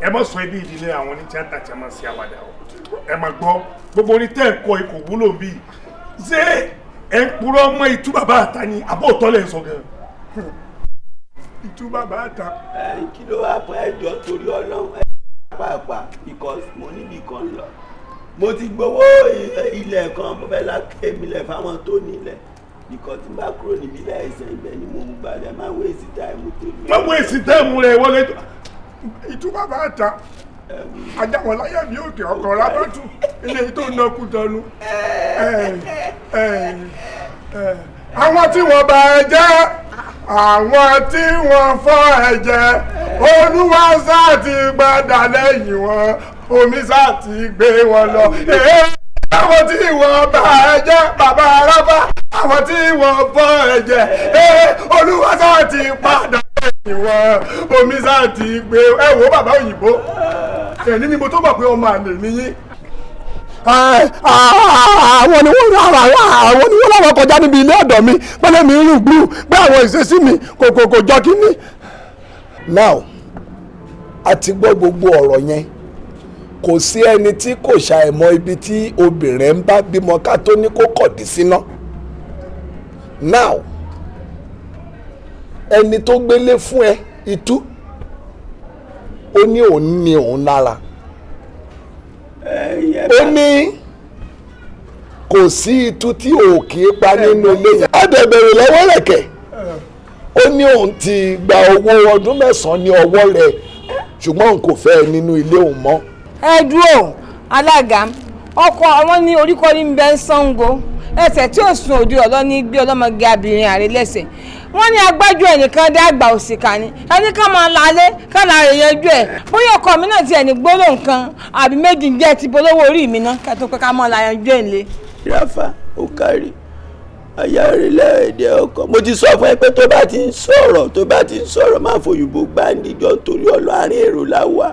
ẹ má sọ ẹbí ìdílé àwọn oní tíátà tí a máa ṣe àwàdà o ẹ má gbọ́ gbogbo oní tẹ́ ẹ̀kọ́ ikọ̀ wúlò bí ṣé ẹ ń purọ́ ọmọ ìtú bàbá àta ni àbọ̀ òtọ́ lẹ̀ ń sọ gan. ìtú bàbá àta. kí ló wá fún ẹjọ́ torí Ọlọ́run pàápàá because mo níbi kan lọ mo ti gbowó ilẹ̀ kan mo fẹ́ la kémilẹ̀ fáwọn tó nílẹ̀ because tí n bá kúrò níbi ilẹ̀ ẹ̀sẹ̀ ibẹ̀ ni mo ń gbàdẹ̀ máa wé èsì táìmù tó ní. máa wé èsì táìmù rẹ̀ wọlé. ìtú bàbá àta ajáwọn láyà bí òkè ọkọ̀ rábàtú ilé tó ná kú tọnu. àwọn tí wọ́n bá ẹ jẹ́ àwọn tí wọ́n fọ́ ẹ jẹ́ Olúwa sáà ti gbádà lẹ́yìn wọn omi sáà ti gbé wọn lọ. àwọn tí wọ́n bá ẹ jẹ́ bàbá arábá àwọn tí wọ́n fọ́ ẹ jẹ́ Olúwa sáà ti padà. ìwọ omi sáà ti gbé ẹ wo bàbá òyìnbó ẹni ni mo tó mọ̀ pé ọmọ àlè nìyí. àwọn ni wọ́n láwọn kọjá níbi ilé ọ̀dọ̀ mi pẹ́lẹ́ mi rìn gbú pé àwọn ìṣesí mi kò jọ kínní. now a ti gbọ́ gbogbo ọ̀rọ̀ yẹn kò sí ẹni tí kò ṣàìmọ̀ ibi tí obìnrin ń bá bímọ ká tó ní kó kọ̀dí síná. now ẹni tó gbélé fún ẹ itú ó ní òun ní òun lára ó ní kò sí itú tí òkè pa nínú ilé yẹn á dẹ̀ bẹ̀rẹ̀ lọ́wọ́ rẹ̀kẹ̀ ó ní òun ti gba owó ọdún 9 ní ọwọ́ rẹ̀ ṣùgbọ́n òun kò fẹ́ nínú ilé òun mọ́. ẹ dúró alága ọkọ àwọn ní oríkọrí ń bẹ ń Ṣàngó ẹsẹ̀ tí ò sùn òde ọlọ ní gbé ọlọ́mọge abirin àrè lẹ́sẹ̀ wọ́n ní agbájú ẹnìkan dé àgbà òsìkà ni ẹni ká máa lálé ká là rè yanjú ẹ̀ bóyá ọkọ mi náà ti ẹni gbólóhùn kan àbí méjì ń jẹ́ ti bolówó orí mi náà kẹ́tọ́ pé ká máa la yanjú ẹ̀ lé. Rafa ó kárí àyà rẹ lẹ́ẹ̀dẹ̀ ọkọ mo ti sọ fún ẹ pé tó bá ti ń sọ̀rọ̀ máa fòyìnbó gbáǹdì jọ nítorí ọlọ́rin èrò láwà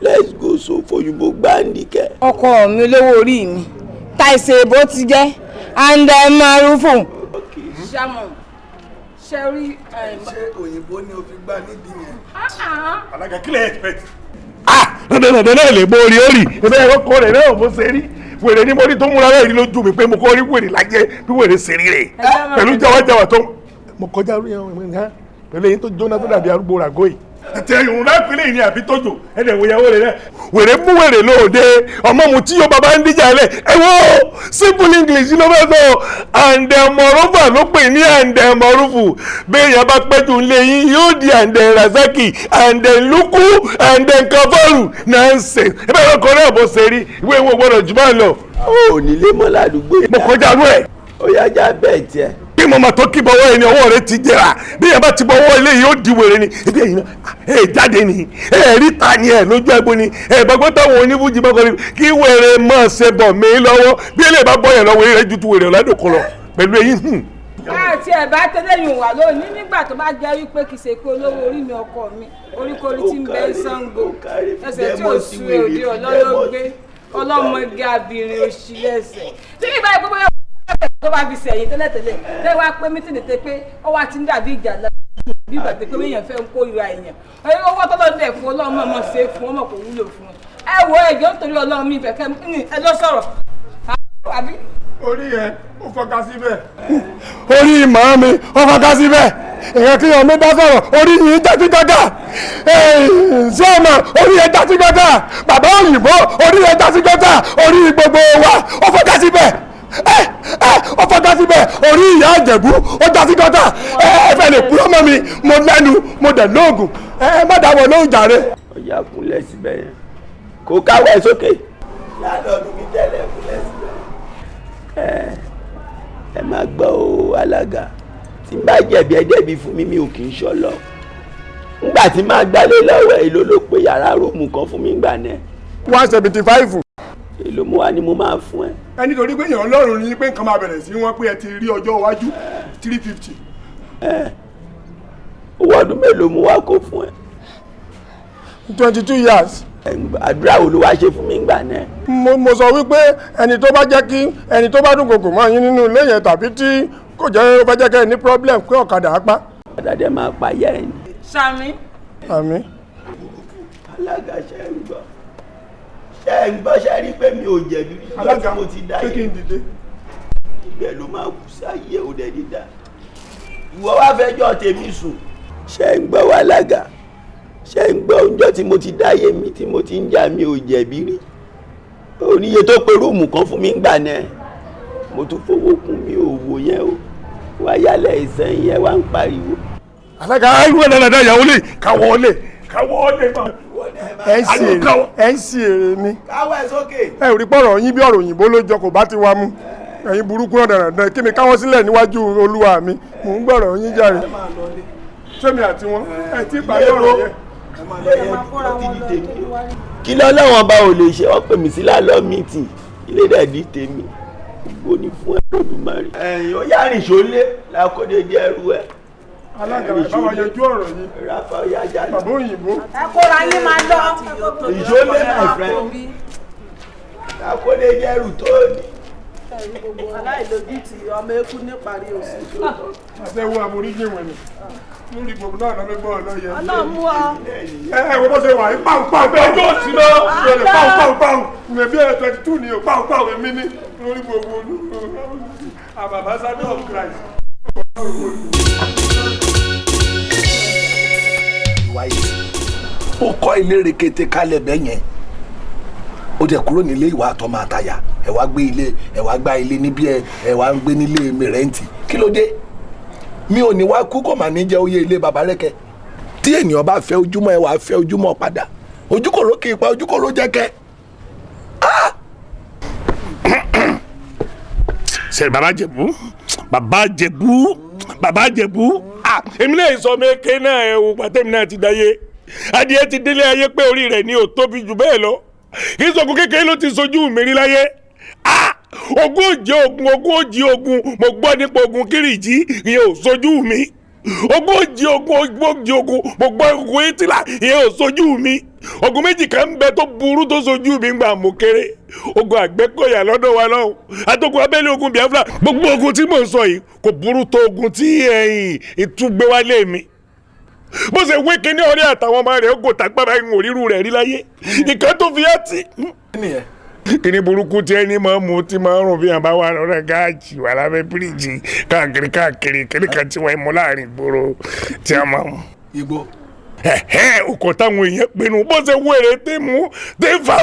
let's go so fòyìnbó gbáǹdì kẹ. ọkọ mi olówó orí mi táìsè bó ti jẹ́ andẹ marufu. ṣàmù ṣẹ́rí. ṣé òyìnbó ni o fi gbá nídìí yẹn. alága kílẹ̀ expect. dandan náà lè borí orí ẹgbẹ́ ẹ̀rọ kọ́ rẹ̀ náà mo ṣe rí wèrè ní mo rí tó múra rẹ̀ rí lójú mi pé mo kọ́ rí wèrè lájẹ́ bí wèrè ṣe rí rẹ̀ pẹ̀lú jáwájáwá tó mo kọjá rí ẹ̀wọ̀n ìhàn pẹ̀lú èyí tó jóná tó dàbí arúgbó ràgó yìí. àti ẹ̀yìn náà pínlẹ̀ yìí ni àbí tójò ẹ̀dẹ̀ wòyàwó rẹ̀ náà. wèrè mú wèrè lóde ọmọ mu tí yóò bàbá ń díjà lẹ̀ ẹ wo simple english ló fẹ́ sọ àǹdẹ̀mọ̀rúfà ló pè ní àǹdẹ̀mọ̀rúfù béèyàn bá pẹ́jù ńlẹ̀ yín yóò di àǹdẹ̀ razaki àǹdẹ̀ lukú àǹdẹ̀ kafọ́rù nonsense ẹ bẹ́ẹ̀ lọ́kọ̀ náà bó ṣe rí ìwé ìwé gbọ́dọ̀ jù bá lọ. ò ní lé mọ́ ládùúgbò yìí. mo kọjá rú ẹ̀. ó yá já bẹ́ẹ̀ tiẹ̀. bí mo máa tó kí bọ́wọ́ ẹni ọwọ́ rẹ ti jẹrà bí yẹn bá ti bọ́wọ́ ilé yìí ó di wèrè ni ibi ẹ̀yìn náà ẹ̀ jáde ni ẹ̀ rí ta ni ẹ̀ lójú ẹgbẹ́ ni ẹ̀ gbàgbọ́ táwọn onífújì bá kọ́ni kí wèrè máa ṣe bọ̀ mí lọ́wọ́ bí eléyìí bá bọ́ yẹn lọ́wọ́ eré ju tu wèrè ọ̀làdòkọ lọ pẹ̀lú eyín. àti ẹ̀ bá tẹ́lẹ̀ yùn wà lónìí nígbà tó bá jẹ́ wípé kì í ṣe pé olówó orí mi ọkọ mi oríkórí tí ń bẹ Ṣàngó ẹsẹ̀ tí ò sú òde ọlọ́lọ́gbé ọlọ́mọge abirin òṣì ẹsẹ̀ tí kì í báyìí gbogbo tó bá fi sẹ̀yìn tẹ́lẹ̀tẹ́lẹ̀ tẹ́ wá pé mítìnì tẹ́ pé ó wá ti ń dàbí ìjà lọ́wọ́ bí ìgbà tẹ́ pé èèyàn fẹ́ ń kó ìra èèyàn owó tọ́lọ́ dẹ̀ fún ọlọ́run ọmọ ṣe fún ọmọ kò wúlò fún ẹ wo ẹjọ́ nítorí ọlọ́run mi ìfẹ́ ẹ lọ sọ̀rọ̀ àbí. orí ẹ ó fọkà síbẹ̀. orí màá mi ó fọkà síbẹ̀ èèyàn kí ọmọ bá sọ̀rọ̀ orí yìí jáde gàgà ṣé ọmọ orí ẹ jáde gàgà bàbá òyìnbó orí ẹ jáde gàgà orí gbogbo wa ó fọkà síbẹ̀ ó fọdá síbẹ̀ orí ìyá àjẹ̀bú ó já sí gọ́tà ẹ fẹ́ lè kúrò mọ́ mi mo lẹ́nu mo dẹ̀ lóògùn ẹ má dáwọ́ lóhùn jàre. ọjà kúnlẹ̀ síbẹ̀ yẹn kò káwọ́ ẹ sókè. ládọ́ọ̀dún mi tẹ́lẹ̀ kúnlẹ̀ síbẹ̀. ẹ máa gbọ́ o alága tí n bá jẹ̀bi ẹ jẹ̀bi fún mi ò kì í ṣọlọ. ngbà tí máa gbálé lọ́wọ́ èlò ló pe yàrá róòmù kan fún mi gbà náà. 175. èlò mo wá ni mo máa fún ẹ. ẹ nítorí pé èèyàn ọlọ́run ní pé nǹkan máa bẹ̀rẹ̀ sí wọn pé ẹ ti rí ọjọ́ iwájú 350. owó ọdún mélòó mo wá kó fún ẹ. 22 years. àdúrà wo ló wá ṣe fún mi gbà náà. mo sọ wípé ẹni tó bá jẹ́ kí ẹni tó bá dún kòkò mọ́ yín nínú ilé yẹn tàbí tí kò jẹ́ ó bá jẹ́ kẹ́ ẹ ní problem pé ọ̀kadà á pa. ọ̀kadà dẹ̀ máa pa yẹ́ ẹ̀ ni. Sàmí. àmín. alága ṣe ń gbọ́ ṣe ń gbọ́ ṣe rí pé mi ò jẹ̀bi bí alága mo ti dá pé kí n dìde. ibẹ̀ ló máa kù sáyé òde dídá ìwọ wá fẹjọ́ tèmi sùn ṣe ń gbọ́ wá alága ṣe ń gbọ́ oúnjẹ tí mo ti dáyé mi tí mo ti ń jà mi ò jẹ̀bi rí oníye tó pe rúùmù kan fún mi ń gbà náà mo tún fowó kún mi ò wò yẹn o wá yálẹ̀ ìsẹ́yìn yẹn wá ń pariwo. alága irú ẹ̀ dáadáa ìyàwó lè káwọ́ lè máa ẹ ń sì èrè ni. káwọ́ ẹ sókè. ẹ ò rí pọ̀rọ̀ yín bí ọ̀rọ̀ òyìnbó ló jọ kò bá ti wá mú ẹ̀yin burúkú náà dandan kí mi káwọ́ sílẹ̀ níwájú olúwa mi mò ń gbọ́rọ̀ yín jàre. sẹ́mi àti wọn ẹ ti parí ọ̀rọ̀ yẹn. kí lọ́lọ́wọ́n bá ò lè ṣe wọ́n pè mí sí lálọ́ mìtì ilé dẹ̀ ní tèmi gbogbo ní fún ẹ lódùmarè. ẹ̀yin ó yá rìn ṣólé lákòdédé ẹrú ẹ alága bàbá yanjú ọ̀rọ̀ yìí bàbá òyìnbó. ẹ kóra yín máa lọ. ìjọba my friend akóde jẹrù tó ní. aláìlójútì ọmọ eku níparí oṣù. àtẹ̀wò àforíjì wọn ni lórí gbogbo náà lọ́mọ gbọ́ ọlọ́yẹ. ọlọ́mú ọ. ẹ wo bó ṣe wà yìí pàǹpàǹ bẹ́ẹ̀ ọjọ́ òsì náà lórí pàǹpàǹ ìwé bí ẹ̀ 22 ni o pàǹpàǹ èmi ní lórí gbogbo àbàbà sábẹ́ of Christ. ó kọ́ ilé rekete kalẹ̀ bẹ́ẹ̀ yẹn ó dẹ̀ kúrò nílé ìwà àtọmọ àtàyà ẹ wá gbé ilé ẹ wá gbá ilé níbí ẹ wá ń gbé nílé mi rẹ́ǹtì kí ló dé mi ò ní wá kú kò mà ní jẹ oyè ilé baba rẹ́kẹ́ tí ènìyàn bá fẹ́ ojúmọ́ ẹ wá fẹ́ ojúmọ́ padà ojúkòrò kì í pa ojúkòrò jẹ́kẹ́. ṣe bàbá jẹ̀bú èmi náà sọ mẹ́kẹ́ náà ẹ̀ wò pàtẹ́mi náà ti dáyé adìẹ ti délé ayé pé orí rẹ̀ ní ò tóbi jù bẹ́ẹ̀ lọ kí sọ̀kún kékeré ló ti sojú mi rí láyé ogún òjì ogun mo gbọ́ nípa ogun kírìjì ìyẹn ò sojú mi ogún òjì ogun mo gbọ́ ogun ìtìlá ìyẹn ò sojú mi ogun méjì kan ń bẹ tó burú tó sojú mi gbà mo kéré ogun Àgbẹ̀kọ̀yà lọ́dọ̀ wa lọ́hùn àtògùn abẹ́lé ogun Biafra gbogbo ogun tí mò ń sọ yìí kò burú tó ogun tí ìtúgbé wálé mi bó ṣe wé kíní ọ̀rẹ́ àtàwọn ọmọ rẹ̀ ó gò tápá báyìí ń òrírù rẹ̀ rí láyé nǹkan tó fi ẹ́ tì. kíní burúkú tí ẹni máa ń mu tí máa ń rùn bí àbá wà lọ́rẹ́ gáàjì wà lábẹ́ bíríìjì káàkiri kíní kan tí wọ́n mú láàrin ìgboro tí a máa mú. igbó. ọkọ̀ táwọn èèyàn pinnu bó ṣe wéré tí mú tí fà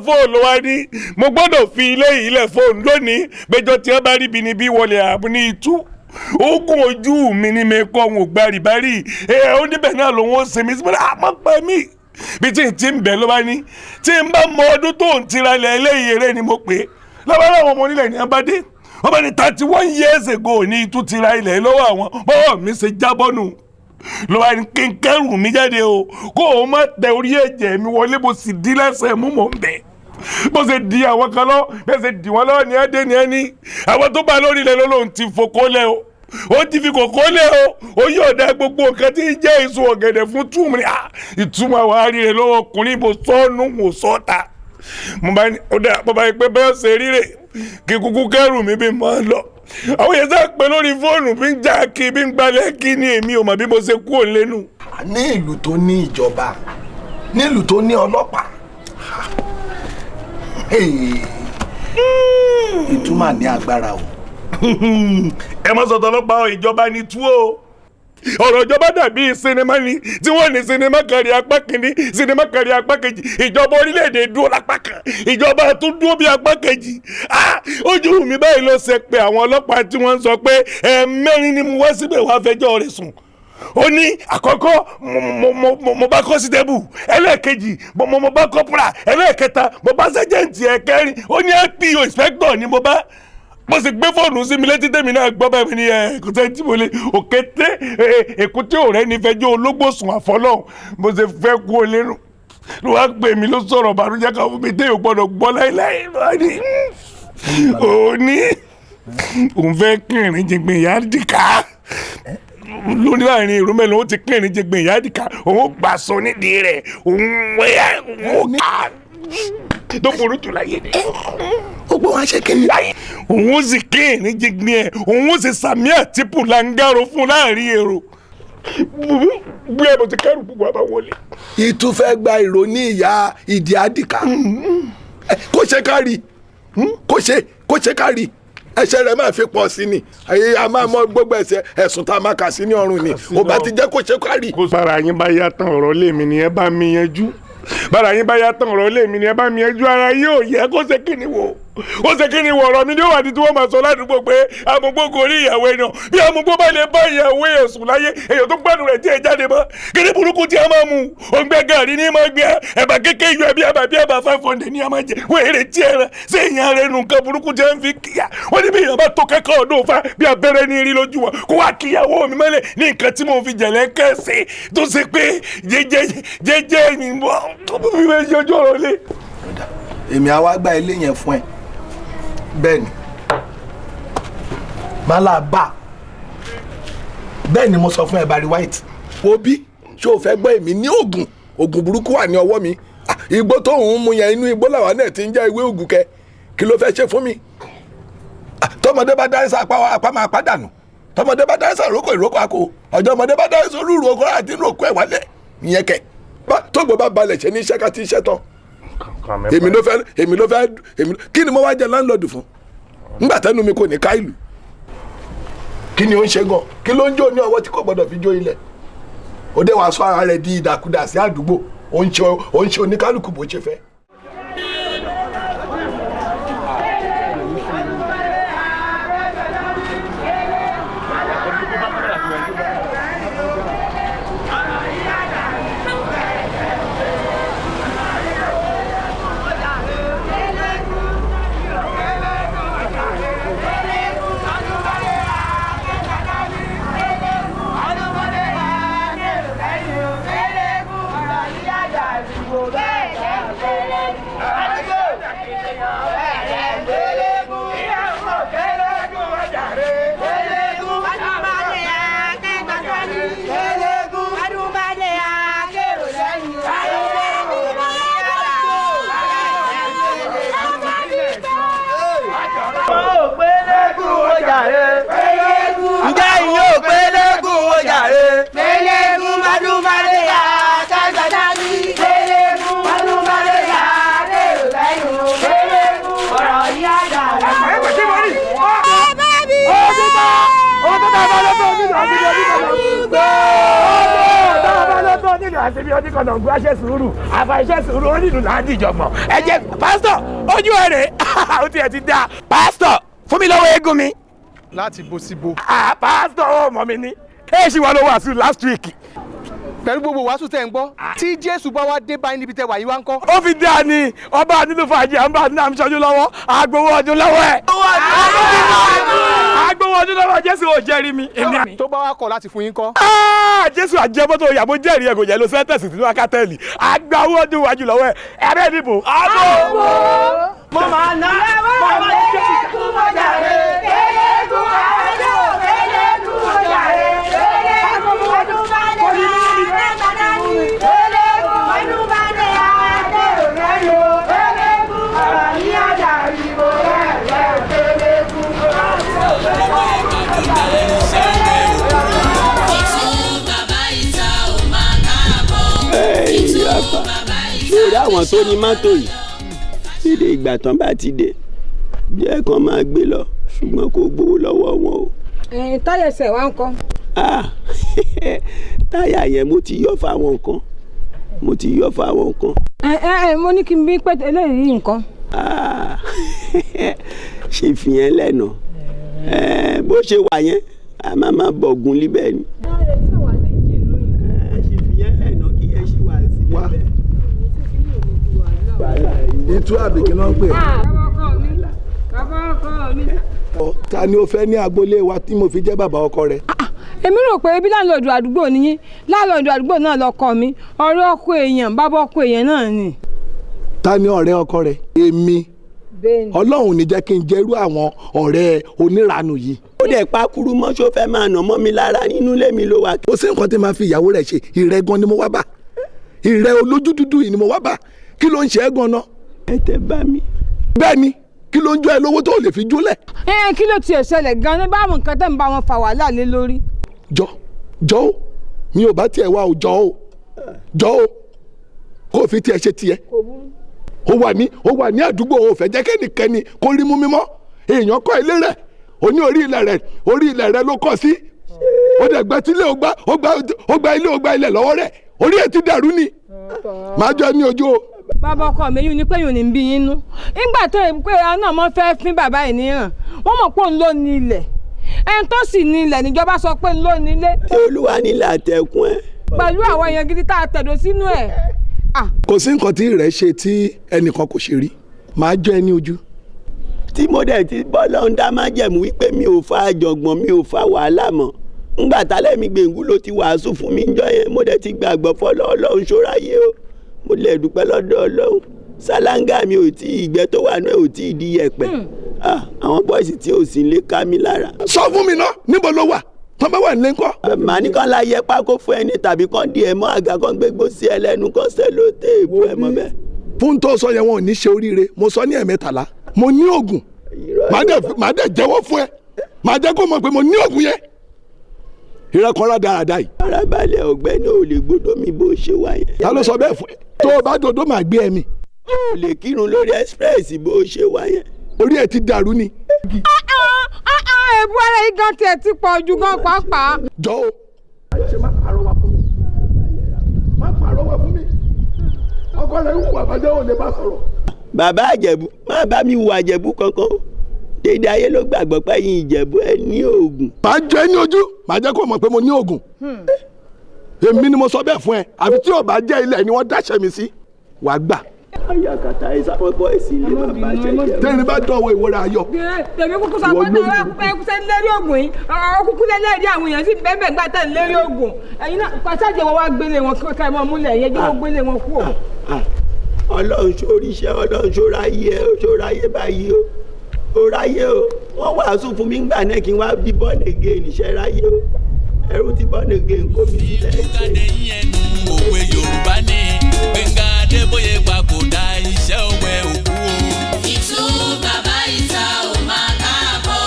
fò ló wá ní mo gbọ́dọ̀ fi ilé yìí lẹ̀ fóònù lónìí bẹ́jọ́ tí wọ́n bá rí bini bí wọlé àbú ní itú ogun ojú mi ni mi kọ́ òun gbàrìbárì ó níbẹ̀ náà lòun ó sinmi sí mi àmọ́ pẹ́ mi bí tí n ti ń bẹ̀ ló bá ní tí n bá mọ ọdún tó ń tira ilẹ̀ eléyìí eré ni mo pè é lọ́wọ́ láwọn ọmọ onílẹ̀ ní abádé wọ́n bá ní 31 years ago ní itú tira ilẹ̀ lọ́wọ́ àwọn bọ́ọ̀ mi ṣe jábọ́ nù ló wá ní kí n kẹ́rù mi jáde o kó o má tẹ orí ẹ̀jẹ̀ mi wọlé bó sì dí lẹ́sẹ̀ mú mọ̀ ń bẹ̀ bó ṣe di àwọn kan lọ bẹ́ẹ̀ ṣe dì wọ́n lọ́wọ́ ní ẹ́dẹ́ ní ẹni àwọn tó bá lórí ilẹ̀ lọ́lọ́run ti fòkó lẹ̀ o ó ti fi kòkó lẹ̀ o ó yóò dá gbogbo nǹkan tí ń jẹ́ èso ọ̀gẹ̀dẹ̀ fún túmù ní ìtumọ̀ àwọn àárín rẹ̀ lọ́wọ́ ọkùnrin bó sọ́ọ̀nù wò sọ́ọ̀ta mo bá ní ó dá bàbá yìí pé bẹ́ẹ̀ ṣe rí rè kí kúkú kẹ́rù mi bí mo lọ àwọn yẹn sá pé lórí fóònù bí ń já kí bí ń gbalẹ̀ kí ni èmi ò mọ̀ bí mo ṣe kú òun lẹ́nu. ní ìlú tó ní ìjọba ní ìlú tó ní ọlọ́pàá ìtumọ̀ ní agbára o. ẹ má sọ̀tọ̀ ọlọ́pàá ìjọba ní tú o ọ̀rọ̀ ìjọba dàbí sinimá ni tí wọ́n ní sinimá kárí apá kìíní sinimá kárí apá kejì ìjọba orílẹ̀-èdè dúró lápá kan ìjọba tún dúró bí apá kejì ojú mi báyìí ló ṣe pé àwọn ọlọ́pàá tí wọ́n ń sọ pé ẹ̀ẹ̀mẹ́rin ni mo wá síbẹ̀ wá fẹjọ́ rẹ̀ sùn ó ní àkọ́kọ́ mo bá kọ́sítẹ́bù ẹlẹ́ẹ̀kejì mo bá kọ́pùrà ẹlẹ́ẹ̀kẹta mo bá sẹ́jẹ̀ǹtì ẹ̀kẹrin ó ní FPO inspector ni mo bá mo sì gbé fóònù sí mi létí tèmi náà gbọ́ bẹ́ẹ̀ mi ní kò sẹ́ni tí mo lè òkété èkúté ọ̀rẹ́ ní fẹjọ́ ológbòsùn àfọlọ́hùn mo sì fẹ́ kú olérò ló wá pè mí ló sọ̀rọ̀ bàrújẹ́ kan fún mi téèyàn gbọ́dọ̀ gbọ́ láéláé lọ́ọ̀ni òní òun fẹ́ kìnrìn jìngbìn ìyá dìkà lóní láàrin èrò mẹ́lẹ̀ ó ti kìnrìn jìngbìn ìyá dìkà òun gbà sọ nídìí rẹ̀ òun wẹ́yà òun ká tó burú jù láyé ni. gbogbo wa ṣe kéde. òun ó sì kéèní jìgbìn ẹ òun ó sì sàmì àtìpù làǹgàrò fún láàrin èrò bí ẹ bó ti kẹrù gbogbo àbá wọlé. ìtú fẹ́ gba ìròní ìyá ìdí àdìkà kó ṣe kárí kó ṣe kárí ẹ̀ṣẹ̀ rẹ̀ máa fi pọ̀ sí ni a máa mọ gbogbo ẹ̀sùn tá a máa kà sí ní ọrùn ni ó bá ti jẹ́ kó ṣe kárí. bára yín bá yá tán ọ̀rọ̀ lèmi ni ẹ bá mi yanjú bára yín bá yá tán ọ̀rọ̀ lèmi ni ẹ bá mi yanjú ara yóò yẹ kó ṣe kíni wò ó ṣe kíni wò ọ̀rọ̀ mi ní wàá di tí wọ́n máa sọ ládùúgbò pé amúgbó kò rí ìyàwó èèyàn bí amúgbó bá lè bá ìyàwó èèyàn sùn láyé èèyàn tó gbádùn rẹ̀ tí ẹ jáde mọ́ kíni burúkú tí a máa mu òǹgbẹ gàrí ní máa gbé ẹ̀bà kékeré yọ ẹbí ẹ̀bà 500 ní a máa jẹ wọ́n èrè tí ẹ rẹ ṣé èèyàn rẹ nù nǹkan burúkú tí ẹ ń fi kíyà wọ́n ní bí èèyàn bá tó kẹ́kọ̀ọ́ ọdún fa bí abẹ́rẹ́ ní rí lójú wọn kó wá kíyàwó mi mọ́lẹ̀ ní nǹkan tí mo fi jẹ̀lẹ́ kẹ́sì tó ṣe pé jẹ́jẹ́ mi mọ́ tó bí mi yọjú ọ̀rọ̀ lé. èmi àwa gba ilé yẹn fún ẹ bẹ́ẹ̀ ni málàbà bẹ́ẹ̀ ni mo sọ fún ẹ Barry White. Obi ṣé o fẹ́ gbọ́ èmi ní oògùn burúkú wà ní ọwọ́ mi. Igbó tó ń mu yẹn inú igbó làwọn náà ti ń jẹ́ ewé ògùn kẹ. Kí ló fẹ́ ṣe fún mi? Tọmọdé bá dárí sá apá máa pàdánù. Tọmọdé bá dárí sá ìrókò ìrókò àkó. Ọjọ́ ọmọdé bá dárí sá olúru okòrò àti inú òkú ẹ̀ wálẹ̀. Ìyẹn kẹ̀. Tógbó bá balẹ̀ ṣe ní iṣẹ́ ká ti iṣẹ́ tán. Èmi ló fẹ́ kí ni mo wá jẹ láńlọ́ọ̀dù fún? Nígbà tẹ́nu mi kò ní ká ìlú. Kí ni ó ń ṣe gan? Kí ló ń jó ní ọwọ́ tí kò gbọdọ̀ fi jó ilẹ̀? Ó dé wàá sọ ara rẹ̀ di ìdàkudà sí àdúgbò. Ó ń ṣe oníkálukú bó ṣe fẹ́. Ǹjẹ́ ìyẹn ò pé lẹ́gùn ó jàre? Pélégún Mádúmádé yá kágbádá ní. Pélégún Mádúmádé yá dèrò lẹ́yìn o. Pélégún ọ̀rọ̀ yí àjà rẹ̀. Ẹ̀pẹ̀ tí mo rí. Òtítọ́ abalọ́tọ̀ nínú àbíbí oníkànnà ògùn aṣẹ́ sùúrù àfàìṣẹ́ sùúrù onídùú láti ìjọ̀gbọ̀n. Ẹ jẹ́ pásítọ̀ ojú ẹ̀rẹ̀ ó tiẹ̀ ti dáa. Pásítọ̀ fún mi lọ́wọ́ eégún mi. Láti bo sí bo. Pásítọ̀ ọmọ mi ní. Èsì wa ló wàásù last week. Pẹ̀lú gbogbo wàásù tẹ̀ ń gbọ́ tí Jésù bá wá dé báyìí níbi tẹ̀ wà yìí wá ń kọ́. Ó fi dáa ni ọba nínú fàájì à ń bá ní àmúṣọjú lọ́wọ́ àgbowó ọdún lọ́wọ́ ẹ̀. Àgbowó ọdún lọ́wọ́ Jésù ò jẹ́rìí mi. Tó bá wá kọ̀ láti fún yín kọ́. Jésù àjẹmọ́tò ìyàbọ̀ jẹ́rìí ẹ̀ kò jẹ́ ló sẹ́ńtẹ̀sì sínú akátẹ́ẹ̀lì àgbàwó ọdún wájú lọ́wọ́ ẹ̀ ẹ̀rẹ́ ìdìbò. Mo máa ná ọmọ Jésù mọ́jàre. Pélégún àádọ́ Pélégún mọ́jàre. Pélégún Mádúmádé yá kágbádá ní. Pélégún Mádúmádé yá dèrò lẹ́yìn o. Pélégún ọ̀rọ̀ yí àjà ìbò rẹ̀ Pélégún. Ṣé àwọn tó ní mọ́tò yìí síde ìgbà tán bá ti dé jẹ́ kán máa gbé lọ ṣùgbọ́n kò gbowó lọ́wọ́ wọn o. Táyà ẹsẹ̀ wa ń kọ́. Táyà yẹn mo ti yọ fáwọn nǹkan mo ní kí n bí pé eléyìí nǹkan. ṣe fi yẹn lẹ́nu bó ṣe wà yẹn a máa bọ̀gùn líbẹ̀ ni. ṣe fi yẹn lẹ́nu kí ẹ ṣì wà síbẹ̀. Ìtú àbíkí náà ń pè. Bàbá ọkọ mi. Ta ni o fẹ́ ní agboolé wa tí mo fi jẹ́ bàbá ọkọ rẹ? Èmi rò pé bí láńlọ́ọ̀dù àdúgbò nìyí láńlọ́ọ̀dù àdúgbò náà lọkọ mi ọ̀rẹ́ ọkọ èèyàn bàbá ọkọ èèyàn náà ni. Ta ni ọ̀rẹ́ ọkọ rẹ? Èmi. Ọlọ́run ní jẹ́ kí n jẹ́rú àwọn ọ̀rẹ́ oníranù yìí. Ó dẹ̀ pa kúrú mọ́ ṣó fẹ́ máa nà mọ́ mi lára nínú ilé mi ló wà. Ó sì nǹkan tí máa fi ìyàwó rẹ̀ ṣe ìrẹ́ gan ni mo wá bá ìrẹ́ olójú dúdú yìí ni mo wá bá kí ló ń ṣe é gan náà. Ẹ tẹ bá mi. Bẹ́ẹ̀ ni kí ló ń jọ ẹ lówó tó lè fi jólẹ̀. Kí ló tiẹ̀ ṣẹlẹ̀ gan-an báwo nǹkan tẹ̀ ń bá wọn fà wàhálà lé lórí. Jọ o mi ò bá tiẹ̀ wá o jọ o kó o fi tiẹ̀ ṣe tiẹ̀ o wà ní àdúgbò o fẹ́ jẹ́ kẹ́nikẹ́ni kó rí mú mímọ́ èèyàn kọ́ ilé rẹ̀ o ní orí ilẹ̀ rẹ̀ ló kọ́ sí o dẹ̀ gbẹ́ tílé o gba ilẹ̀ lọ́wọ́ rẹ̀ orí ẹ̀ ti dàrú ni máa jọ ní ojú o. Bàbá ọkọ mi yún ni pé yóò ní bí yín nú nígbà tó yẹ pé àwọn náà mọ fẹ́ fín bàbá yìí níhàn wọ́n mọ̀ pé òun ló ní ilẹ̀ ẹni tó sì ní ilẹ̀ níjọba sọ pé òun ló ní ilé. Olúwa nílẹ̀ àtẹ̀kùn ẹ̀. Pẹ̀lú àwọn èèyàn gidi tá a tẹ̀dọ̀ sínú ẹ̀. Kò sí nǹkan tí rẹ̀ ṣe tí ẹnìkan kò ṣe rí máa jọ ẹ ní ojú. Tí mo dẹ̀ ti bọ́lá ń dá májẹ̀mú wípé mi ò fa àjọ̀gbọ̀n mi ò fa wàhálà mọ́ ńgbà tálẹ̀ mi gbẹ̀ngú ló ti wàásù fún mi ńjọ́ yẹn mo dẹ̀ ti gbàgbọ́ fọlọ́ Ọlọ́run ṣọ́ráyé o mo lè dúpẹ́ lọ́dọ̀ Ọlọ́run ṣáláńgá mi ò tí ìgbẹ́ tó wà náà ò tí ì di yẹ̀pẹ̀ àwọn bọ́ìsì tí ò sí lè ká mi lára. Sọ fún mi náà níbo ló wà tọ́ bá wà nílé ńkọ́. màá ní kán la yẹ pákó fún ẹni tàbí kán di ẹ̀ mọ́ àga kan gbégbó sí ẹlẹ́nu kan sẹ́lótéèpù ẹ̀ mọ́ bẹ́ẹ̀. fún tó sọ yẹn wọn ò ní ṣe oríire mo sọ ní ẹ̀mẹ́tàlá mo ní oògùn màá dẹ̀ jẹ́wọ́ fún ẹ màá jẹ́ kó mọ̀ pé mo ní oògùn yẹn. ìrẹ́kọ̀ọ́ra dáradára yìí. arábàlẹ̀ ọ̀gbẹ́ni ò lè gbódò mi bó ṣe wà yẹn. ta ló sọ bẹ́ẹ̀ fún ẹ tó o bá dodo máa gbé ẹ mi. ò lè kírun lórí express bó ṣe wà yẹn. orí ẹ ti dàrú ni. èbú ara yìí gan tiẹ̀ ti pọ̀ ju gan pàápàá. jọ o. ṣe má pàrọwà fún mi má pàrọwà fún mi ọkọ rẹ ń wà bàjẹ́ ò lè bá sọ̀rọ̀. bàbá àjẹ̀bú má bá mi wà àjẹ̀bú kankan dédé ayé ló gbàgbọ́ pé yín ìjẹ̀bú ẹ ní oògùn. màá jọ ẹ ní ojú màá jẹ́ kó mọ̀ pé mo ní oògùn. èmi ni mo sọ bẹ́ẹ̀ fún ẹ àfi tí ò bá jẹ́ ilẹ̀ ni wọ́n dáṣẹ́ mi sí wàá gbà. ayakata ìsàpọ̀pọ̀ ẹ̀sìn ilé bàbá ṣẹ̀ṣẹ̀. tẹ́ni bá dọ̀wọ́ ìwọ́ra ayọ̀. tèmi kúkú sọ pé náà ẹ kúkú sẹ́ni lérí oògùn yìí ọkùnkú lẹ́lẹ́rìí àwọn èèyàn sì bẹ́ẹ̀ gbà tẹ̀ lérí oògùn ẹ̀yin náà pàṣẹ wọn wá gbélé wọn kí ẹ mọ múlẹ̀ ẹ̀yẹ jẹ́ wọ́n gbélé wọn kú. ọlọ́run sóríṣẹ́ ọlọ́run sóráyé báyìí o ráyé o wọ́n wàásù fún mi gbà náà kí n wá bí born again níṣẹ́ ráyé o ẹrú ti born again kó mi sílẹ̀. ìbúkadé yẹn nu òwe yorùbá ní Gbẹ́ngà Adébóyè papòdà iṣẹ́ òwe òkú o. ìtú bàbá ìta ò máa káàbọ̀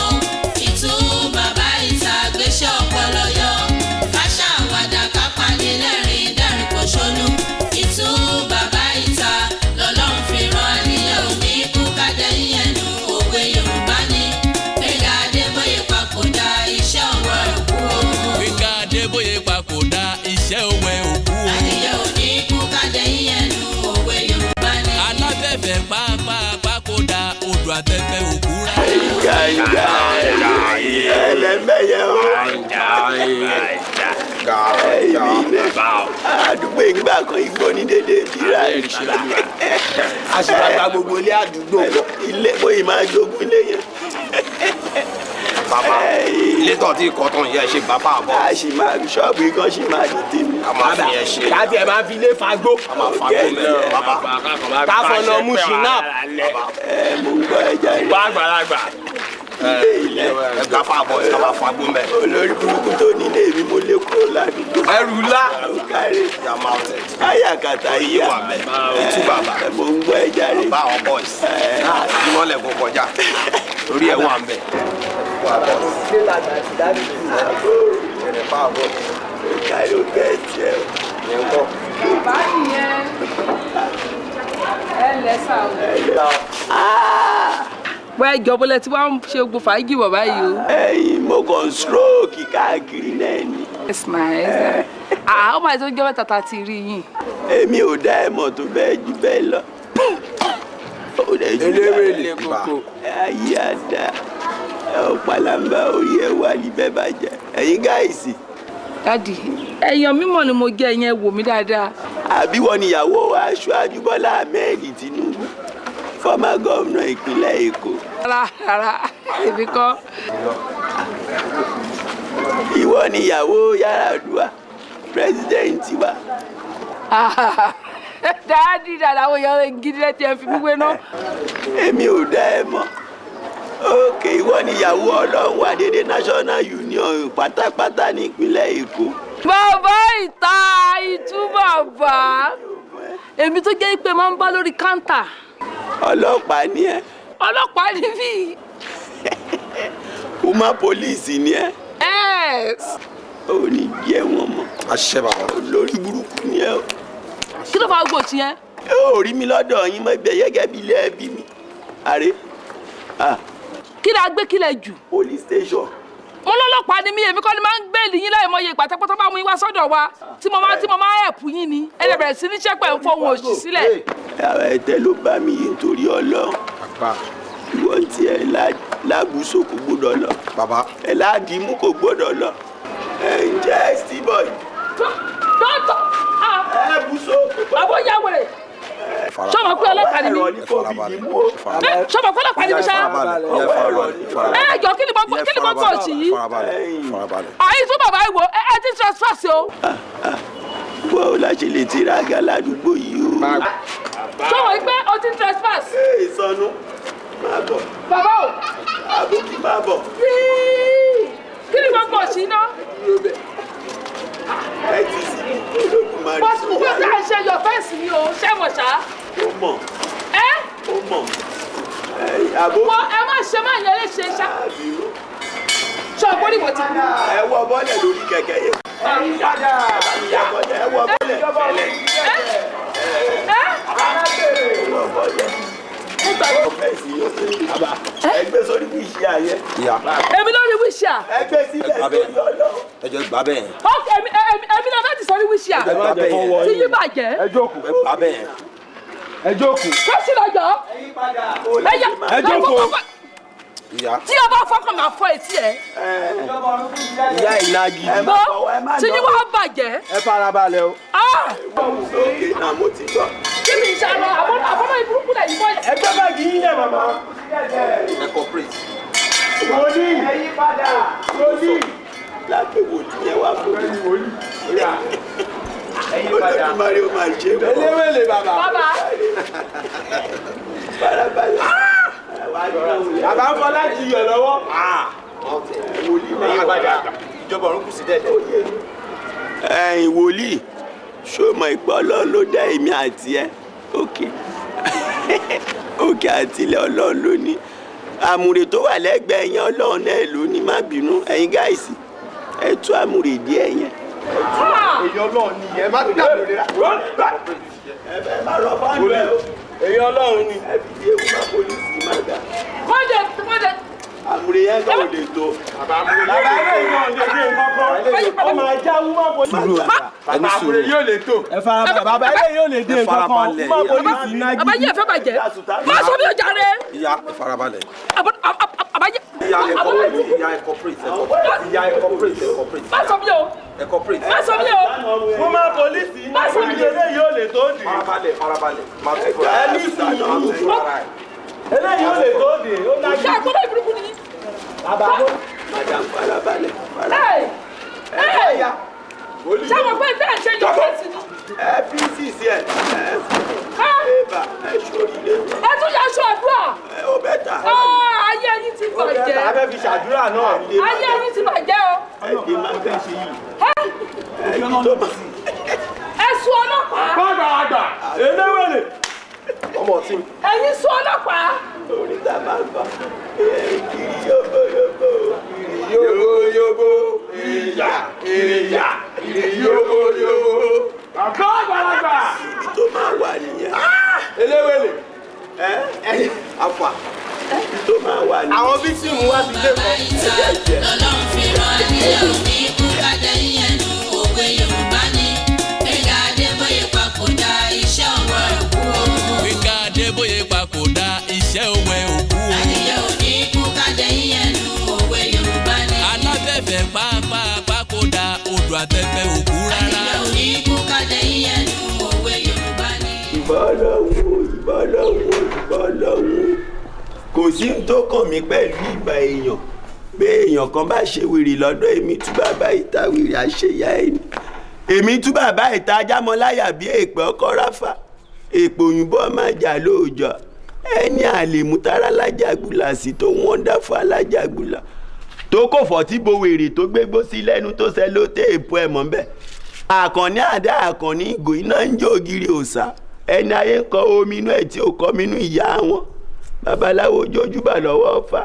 ìtú bàbá ìta gbéṣẹ́ ọpọlọ yọ káṣá àwàdà kápáni lẹ́rìn dẹ́rìn pọ̀ṣónú ìtú bàbá ìta lọ́lọ́run fi rán àníyàn òní kú kádẹ́yìn ẹnu òwe yorùbá ní Gbẹ́ngà Adébóyè papòdà iṣẹ́ òwe òkú o. Gbẹ́ngà Adébóyè papòdà iṣẹ́ òwe òkú o. àníyàn òní kú kádẹ́yìn ẹnu òwe yorùbá ní. aláfẹ́fẹ́ papòdà odò afẹ́fẹ́ òkú rà. gàǹgà ẹlẹ́mẹ̀yẹ o. àdúgbò ìgbà kan igbó ní dédé ìbíra àṣìbàgbà gbogbo ilé àdúgbò. ilé bóyá máa jogún ilé yẹn. bàbá ilé tó ti kọ́ tán yẹ ṣe bàbá àbọ̀. a sì máa ṣọ́ọ̀bù kan sì máa di tèmi. a máa fi yẹn ṣe. káàtì ẹ̀ máa fi ilé fagbó. a máa fagbó mẹ́rin bàbá. káfọ́nà musinap. mo ń gbọ́ ẹja rẹ̀. bá àgbàlagbà. ẹ káfọ́ àbọ̀ ẹ káfọ́ fagbó mẹ́. olórí burúkú tó nílé mi mo lé kúrò ládùúgbò. ẹrù ńlá. kárí ayakata ìyá tú bàbá. mo ń gbọ́ ẹja rẹ̀. bá àwọn boys. ìmọ̀lẹ̀ kò kọjá orí ẹ̀ wà ń bẹ̀. bàbá nìyẹn ẹ lẹ́sà o. wọ́n ẹjọ́ bọ́lẹ̀ tí wọ́n ń ṣe gbogbo fàájì wọ̀ báyìí o. ẹyin mo kàn stroke káàkiri náà ni. ismail ó máa tó jẹ́ mẹ́ta tá a ti rí yín. èmi ò dá ẹ mọ̀ tó bẹ́ẹ̀ jù bẹ́ẹ̀ lọ. eléwé lè koko. ayé àdá ọ̀pàlàmbà orí ẹ̀ wà níbẹ̀ bàjẹ́ ẹ̀yin gáìsì. dádì èèyàn mímọ̀ ni mo jẹ́ ẹ̀yẹn wò mí dáadáa. àbí wọn níyàwó aṣáájú Bọ́lá Ahmed Tinubu former governor ìpínlẹ̀ Èkó. rárá èmi kọ́. ìwọ níyàwó Yar'Adua president wa. dádì àwọn èèyàn gidi rẹ ti ẹ fi mí wé náà. èmi ò dá ẹ mọ̀ òkè ìwọ níyàwó Ọlọ́run Adédè National Union pátápátá ní ìpínlẹ̀ Èkó. bàbá ìta ìtú bàbá èmi tó jẹ́ pé máa ń bá lórí káńtà. ọlọ́pàá ni ẹ. ọlọ́pàá ni mí. Uma police ni ẹ. yes. ò ní jẹ́ wọn mọ́. àṣẹ bàbá. olórí burúkú ni ẹ o. kí ló fà gbò tiẹ̀. ó rí mi lọ́dọ̀ yín mọ́ ibẹ̀ gẹ́gẹ́ bí ilé ẹbí mi. àrẹ. kí la gbé kílẹ̀ jù. police station. mo lọ́lọ́pàá ni mí èmi kọ́ ni máa ń gbé ìyín láì mọye ìgbà tẹ́pọ́tọ́ bá mú yín wá sọ́dọ̀ wa tí mo máa ẹ̀pù yín ni ẹ lè bẹ̀rẹ̀ sí ní ṣẹ́pẹ̀ ń fọwọ́n òṣì sílẹ̀. àwọn ẹ̀tẹ́ ló bá mi yìí nítorí Ọlọ́run. ìwọ tí ẹ lágùúsò kò gbọ́dọ̀ lọ. ẹ ládìímú kò gbọ́dọ̀ lọ. ẹ ń jẹ́ Steve. dọ́tọ̀ ẹ bùsọ̀ kò gbọ́dọ̀. àbọ̀ yà wẹ̀rẹ̀. sọ́mọ pé ọlọ́pàá ni mí. sọ́mọ pé ọlọ́pàá ni mí sá. ẹ jọ kí ni mo gbọ́ òsì yìí. àyè tún bàbá ìwò ẹ ti trespass o. bó o la ṣe lè tira àga ládùúgbò yìí o. sọ́mọ pé o ti trespass. ìsọnù máa bọ̀. bàbá o. àbókí máa bọ̀. kí ni gbogbo òsì náà. ẹ ti sí olódùmarè. bọ́sùn bí ó dá ṣe yọ fẹ́ǹsì ni o ṣẹ́wọ̀n ṣá. ó mọ̀. ó mọ̀. wọ́n ẹ má ṣe má yẹn lè ṣe ṣá. ṣọ́ọ̀bù ni mo ti kú. ẹ wọ bọ́lẹ̀ lórí kẹ̀kẹ́ yẹn. ẹ wọ bọ́lẹ̀ fẹlẹ̀. ẹgbẹ́ sórí wíṣí ayé. èmi lórí wíṣí à. ẹgbẹ́ sílẹ̀ sórí ọlọ́. ẹ jẹ́ gbà bẹ́ẹ̀. ok èmi náà fẹ́ ti sórí wíṣí à. tí yín bàjẹ́. ẹ jókòó ẹ gbà bẹ́ẹ̀. ẹ jókòó. kọ́sì lọ́jọ́. ẹ jókòó. tí o bá fọkàn máa fọ etí ẹ. ìyá ìlàjì. bọ́ tí yín wá bàjẹ́. ẹ farabalẹ̀ o. sókè náà mo ti gbọ́. kí ni ìṣàlọ́ àbọ̀mọ́ ìburúkú lẹ̀ yìí bọ́ ẹ̀. ẹgbẹ́ báàgì yín yẹn màmá. ẹ cooperate. wòlíì ẹ̀yìn padà wòlíì. lápẹ́ wòlíì yẹn wá fún mi. olódùmarè ó máa ṣe bọ́. eléwèlé bàbá. farabalẹ̀. bàbá ń fọ láti yọ lọ́wọ́. wòlíì ẹ̀yin padà ìjọba ọ̀run kù sí dẹ́dẹ́. ẹ̀yin wòlíì ṣó mọ ìpọ́ ọlọ́run ló dá èmi àti ẹ òkè àtìlẹ̀ ọlọ́run ló ní àmùrè tó wà lẹ́gbẹ̀ẹ́ yẹn ọlọ́run náà ló ní má bínú ẹ̀yin gáìsì ẹ tú àmùrè díẹ̀ yẹn. èyí ọlọ́run ni ẹ má dàbí rẹ. ẹ má rọ fáńdù ẹ o. èyí ọlọ́run ni. ẹ fi di ewu má polisi má dà. mọ́dẹ̀. àmùrè yẹn kò lè tó. bàbá eléyìí náà lè dé nǹkan ó máa já wú má polisi. bàbá àmùrè yóò lè tó. ẹ farabalẹ̀ bàbá eléyìí yóò lè dé nǹkan má polisi náà. àbáyé ẹ fẹ́ bàjẹ́ má sọ bí ọjà rẹ. ìyá ẹ farabalẹ̀. àbáyé. ìyá ẹ cooperate. má sọ bí o. ẹ cooperate. má sọ bí o. fún má polisi má sọ bí eléyìí yóò lè tó dì. farabalẹ̀. ẹ ní sùúrù. eléyìí yóò lè tó dì. ṣé àgbọ̀dọ̀ ìburúkú ni. bàbá mo. madam farabalẹ̀. ṣé àwọn pé bẹ́ẹ̀ ṣe yọ fẹ́ǹsì ni. ẹ fi sísì ẹ bébà ẹ sórí ilé. ẹ tún yà aṣọ àdúrà. ó bẹ́ ta. ayé yín ti bàjẹ́. a fẹ́ fi ṣàdúrà náà. ayé yín ti bàjẹ́ o. ẹ dé máa fẹ́ ṣe yìí. ẹ kí tó máa. ẹ sún ọlọ́pàá. bàbá àgbà eléwèlé. ọmọ tí. ẹ̀yin sún ọlọ́pàá. orí tá a máa ń bá kiri yóbóyóbó. yóbóyóbó ìyá ìyá yóbóyóbó. bàbá àgbàlagbà. tó máa wà nìyẹn. eléwèlé. afa tó máa wà nìyẹn. àwọn bí tíìmù wá ti dé kan. lọ́lọ́run fi rán adìyẹ òní kú kájẹ yíyẹn nu òwe Yorùbá ní Gbénga Adébóyè papòdà iṣẹ́ ọwọ́ òkú o. Gbénga Adébóyè papòdà iṣẹ́ ọwọ́ òkú o. adìyẹ òní kú kájẹ yíyẹn nu òwe Yorùbá ní. aláfẹ́fẹ́ pápá papòdà odò afẹ́fẹ́ òkú rárá. adìyẹ òní kú kájẹ yíyẹn nu òwe Yorùbá ní. ìbọ́lọ́hún kò sí ní tó kàn mí pẹ̀lú ìgbà èèyàn pé èèyàn kan bá ṣe wèrè lọ́dọ̀ èmi tú bàbá ìta wèrè àṣeyá ẹni èmi tú bàbá ìta ajámọ́láyà bí èèpẹ̀ ọkọ̀ ráfà èèpẹ̀ òyìnbó máa jà lóòjọ́ ẹni àlèmútárá lájàgbùlà sí tó wọ́n dá fún alájàgbùlà tó kò fọ́ tí bo wèrè tó gbégbó sí lẹ́nu tó ṣe ló tẹ́ èèpo ẹ̀ mọ́ bẹ́ẹ̀ àkànní àdá àkànní ìgò iná ń jó ògiri òòṣà ẹni ayé ń kọ omi inú ẹ̀ tí ò kọ́ mi inú ìyá wọn babaláwo jójúbà lọ́wọ́ ọ̀fà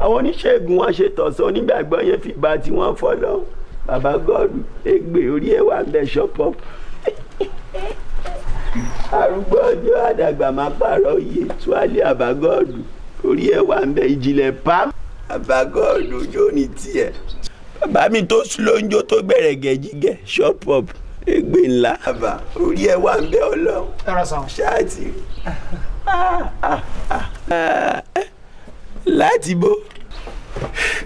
àwọn oníṣègùn wọn ṣe tọ̀sán onígbàgbọ́ yẹn fi ba tí wọ́n fọ́ lọ bàbá gọ́ọ̀lù ègbè orí ẹ̀ wà ń bẹ ṣọ́pọ̀ arúgbó ọjọ́ àdàgbà máa pààrọ̀ iye tuwálé àbágọ́ọ̀lù orí ẹ̀ wà ń bẹ ìjìnlẹ̀ pam àbágọ́ọ̀lù ojú òní tiẹ̀ bàbá mi tó lóúnjó tó gbẹ̀rẹ̀ gẹ̀jígẹ̀ ṣọ́pọ̀ ègbè ńlá àbá orí ẹ̀ wà ń bẹ ọlọ́run ṣáàtì láti bó.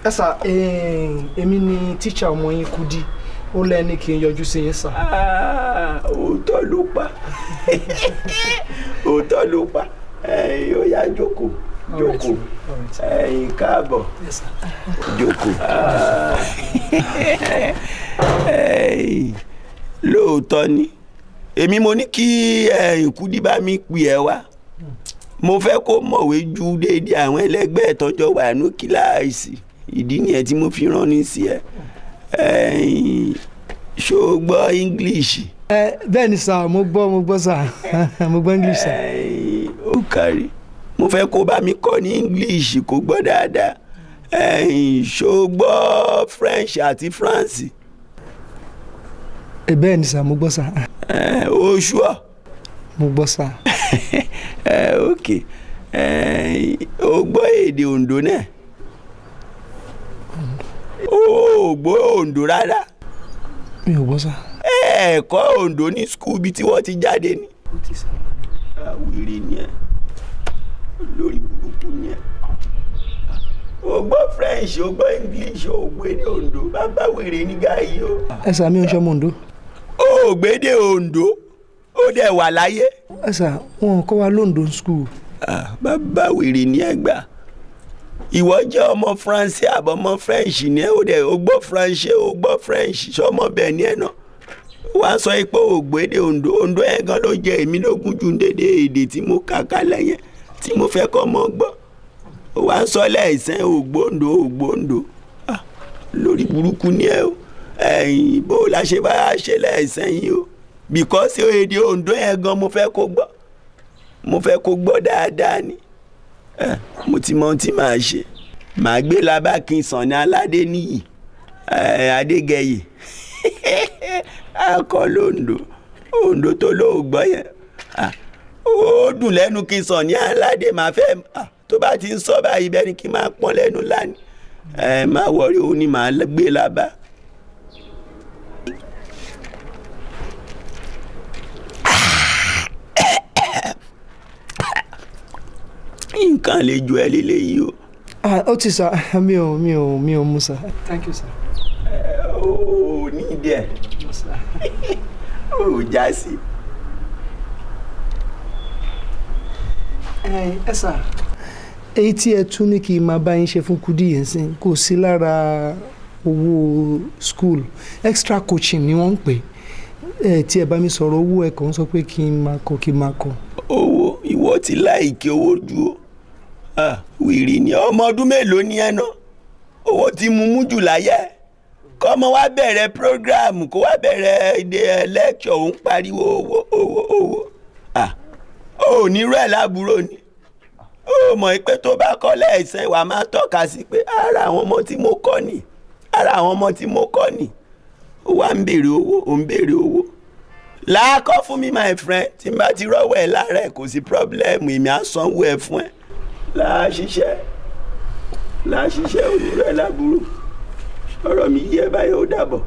ẹ sà èmi ni tíṣà ọmọ yín Kúdí ó lẹ́ni kí n yọjú sí yín sà. òótọ́ ló pa òótọ́ ló pa ó yá jókòó jókòó káàbọ̀ jókòó. lóòótọ́ ni èmi mo ní kí Kúdí bá mi pè ẹ́ wá mo fẹ́ kó mọ̀wé ju déédéé àwọn ẹlẹgbẹ́ ìtọ́jọ́ wà ní kíláàsì ìdí nìyẹn tí mo fi rán ní sí ẹ. Ṣó o gbọ́ English? Bẹ́ẹ̀ ni sà, mo gbọ́ sà, mo gbọ́ English sà. Ó kárí, mo fẹ́ kó bá mi kọ́ ní English kó gbọ́ dáadáa. Ṣó o gbọ́ French àti France? Bẹ́ẹ̀ ni sà, mo gbọ́ sà. Ó ṣúọ̀? Mo gbọ́ sà. Ok, o gbọ́ èdè Ondo náà? O gbọ́ Ondo rárá? Mi ò gbọ́ sà. Ẹ̀kọ́ Ondo ní skul bí tí wọ́n ti jáde ni. Àwìrì ni ẹ, lórí burúkú ni ẹ. O gbọ́ French, o gbọ́ English, o gbọ́ èdè Ondo, bàbá wèrè ní gáyé o. Ẹ sà, mi ò ń ṣọmọ Ondo. O gbédè Ondo, ó dẹ̀ wà láyé. Ẹ sà, wọn kọ́ wa lóńdó skul. Bàbá wèrè ní ẹgbà. Ìwọ jẹ́ ọmọ France àbọ̀mọ French ni ẹ, ó dẹ̀ o gbọ́ French, o gbọ́ French, sọmọ bẹ́ẹ̀ ni ẹ náà. Wọ́n á sọ pé o gbédè Ondo, Ondo ẹ̀ gan ló jẹ́ èmi lógún ju dédé èdè tí mo kà kalẹ̀ yẹn tí mo fẹ́ kọ́ mọ́ gbọ́. Wọ́n á sọ lẹ́ẹ̀sán ògbóǹdó, lórí burúkú ni ẹ o. Bó la ṣe bá ṣe lẹ́ẹ̀sán yìí o, because èdè Ondo ẹ̀ gan mo fẹ́ kó gbọ́ dáadáa ni. Mo ti mọ ohun tí màá ṣe. Màá gbé labá kí n sàn ní aládé níyì, Adégẹyè. Akọ lóńdó, Ondo tó lóògbọ́ yẹn. Ó dùn lẹ́nu kí n sàn ní aládé, màá fẹ́ tó bá ti ń sọ báyìí bẹ́ẹ̀ ni kí n máa pọ́n lẹ́nu lánìí. Má wọrí, òun ni màá gbé labá. Nǹkan lè ju ẹ lílé yìí o. Ó ti sà, mi ò mú sà. Thank you sir. Ó ní díẹ̀. Ó já sí. Ẹ sà, èyí tí ẹ tún ní kí n máa bá yín ṣe fún Kudi yẹn sìn kò sí lára owó school, extra coaching ni wọ́n ń pè. Tí ẹ bá mi sọ̀rọ̀ owó ẹ kàn sọ pé kí n máa kọ. Owó ìwọ ti láìkí owó ju o. Wìrì ni ọmọ ọdún mélòó ni ẹ ná? Owó ti mú jù láyé. Kọ́mọ wá bẹ̀rẹ̀ program, kó wá bẹ̀rẹ̀ lecture, òun pariwo owó. Ó ní rẹ̀ lábúrò ni. Ó mọ̀ pé tó bá kọ́ lẹ́ẹ̀sán ìwà máa tọ́ka sí pé ara àwọn ọmọ tí mo kọ́ ni. Ó wá ń béèrè owó. Láàkọ́ fún mi my friend, tí n bá ti rọ́wọ́ ẹ̀ lára ẹ̀ kò sí problem, èmi á sanwó ẹ̀ fún ẹ. Láṣiṣẹ́ òwúrọ̀ lábúrò. Ọ̀rọ̀ mi yí ẹ báyìí ó dàbọ̀.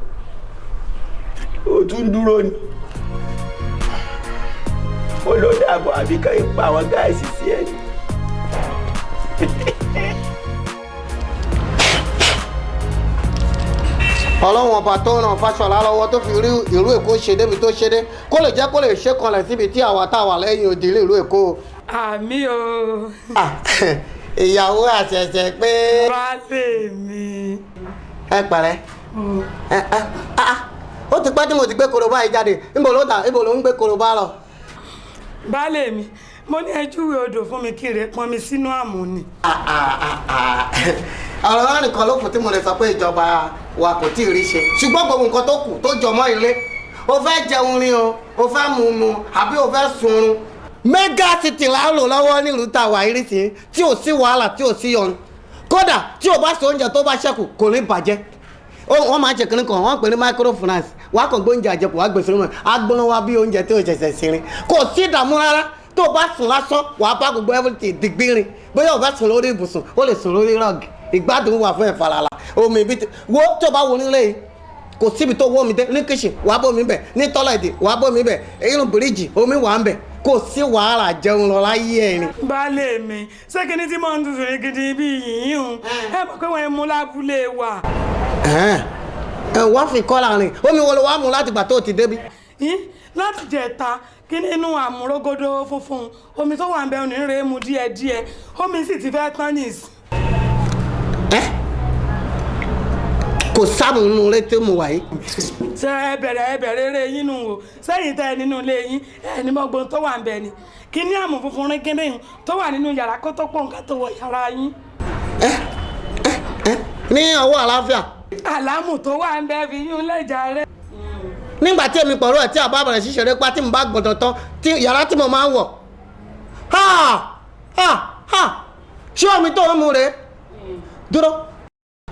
Ó tún dúró ni. Ó ló dàbọ̀ àbí ká ipa àwọn gáàsì sí ẹni. Ọlọ́run ọba tó ràn Fáṣọlá lọ́wọ́ tó fi rí ìlú Èkó ṣe débi tó ṣe dé kó lè jẹ́ kó lè ṣe kanlẹ̀ síbi tí àwa táwa lẹ́yìn òdìlé ìlú Èkó. Àmì o. Ìyàwó àṣẹ̀ṣẹ̀ pé. Baálé mi. Ẹ pẹ̀rẹ́. Ó ti pẹ́ tí mo ti gbé korobá yìí jáde, níbo ló ń gbé korobá lọ. Baálé mi, mo ní ẹjúwe odò fún mi kí rè pọn mi sínú àmù ni. Ọ̀rọ̀ náà nìkan ló kù tí mo lè sọ pé ìjọba wa kò tí ì rí ṣe, ṣùgbọ́n gbogbo nǹkan tó kù tó jọmọ́ ilé, o fẹ́ jẹun ni o fẹ́ mu àbí o fẹ́ sunrun. Mega City là ń lò lọ́wọ́ nílùú tàwa irisìn tí ò sí wàhálà tí ò sí yọnu, kódà tí o bá ṣe oúnjẹ tó bá ṣẹ́kù kò ní bàjẹ́. Wọ́n máa ń ṣe kínní kan, wọ́n pè ní microfinance, wàá kàn gbé oúnjẹ àjẹkù wàá gbèsè rúmọ̀, agbóná wa bí oúnjẹ tí o ṣẹ̀ṣẹ̀ sírin, kò sí ìdààmú rárá. Tó o bá sùn lásán wàá bá gbogbo everything dìgbìrin, bóyá o fẹ́ sùn lórí ibùsùn o lè sùn lórí rọ́ọ̀gì, ìgbádùn wà fún ìfàlàlà. Omi ibi tí wo tó bá wo nílé yìí kò síbi tó wọ́ mi dé, ní kíṣìn wàá bọ́ mi bẹ̀, ní tọ́lẹ̀dì wàá bọ́ mi bẹ̀, inú bíríìjì omi wà ń bẹ̀, kò sí wàhálà jẹun lọ láyé ẹ̀rín. Baálé mi, ṣé kíní tí mò ń tutù ní gidi bí yìnyín ẹ mọ̀ pé wọ́n mú lábúlé wa. Wọ́n fi kọ́ láàrin omi wo ló wàá mú láti gbà tó ti débi. Láti jẹta kí nínú àmúrógódó funfun omi tó wà ń bẹ òní rèé mu díẹ̀díẹ̀, omi sì ti fẹ́ tán nìsí. Kò sáàmù nínú ilé tí mo wà yìí. Ṣé ẹ bẹ̀rẹ̀ eré yín nù o, sẹ́yìn tẹ́ ẹ nínú ilé yín ẹni mọ́gbọ́n tó wà ń bẹ ni kí ní àmù funfun ríngírín tó wà nínú yàrá kó tó pọ̀ nǹkan tó wọ yàrá yín. ní ọwọ́ àlàáfíà. àlámù tó wà ń bẹ fi yún lẹ́jà rẹ̀. nígbà tí èmi pọ̀rọ̀ ẹ̀ tí àbá bẹ̀rẹ̀ sí ṣeré pa tí mo bá gbọ̀dọ̀ tán tí yàrá tí mo máa ń wọ̀ ṣé omi tó ń mu rèé dúró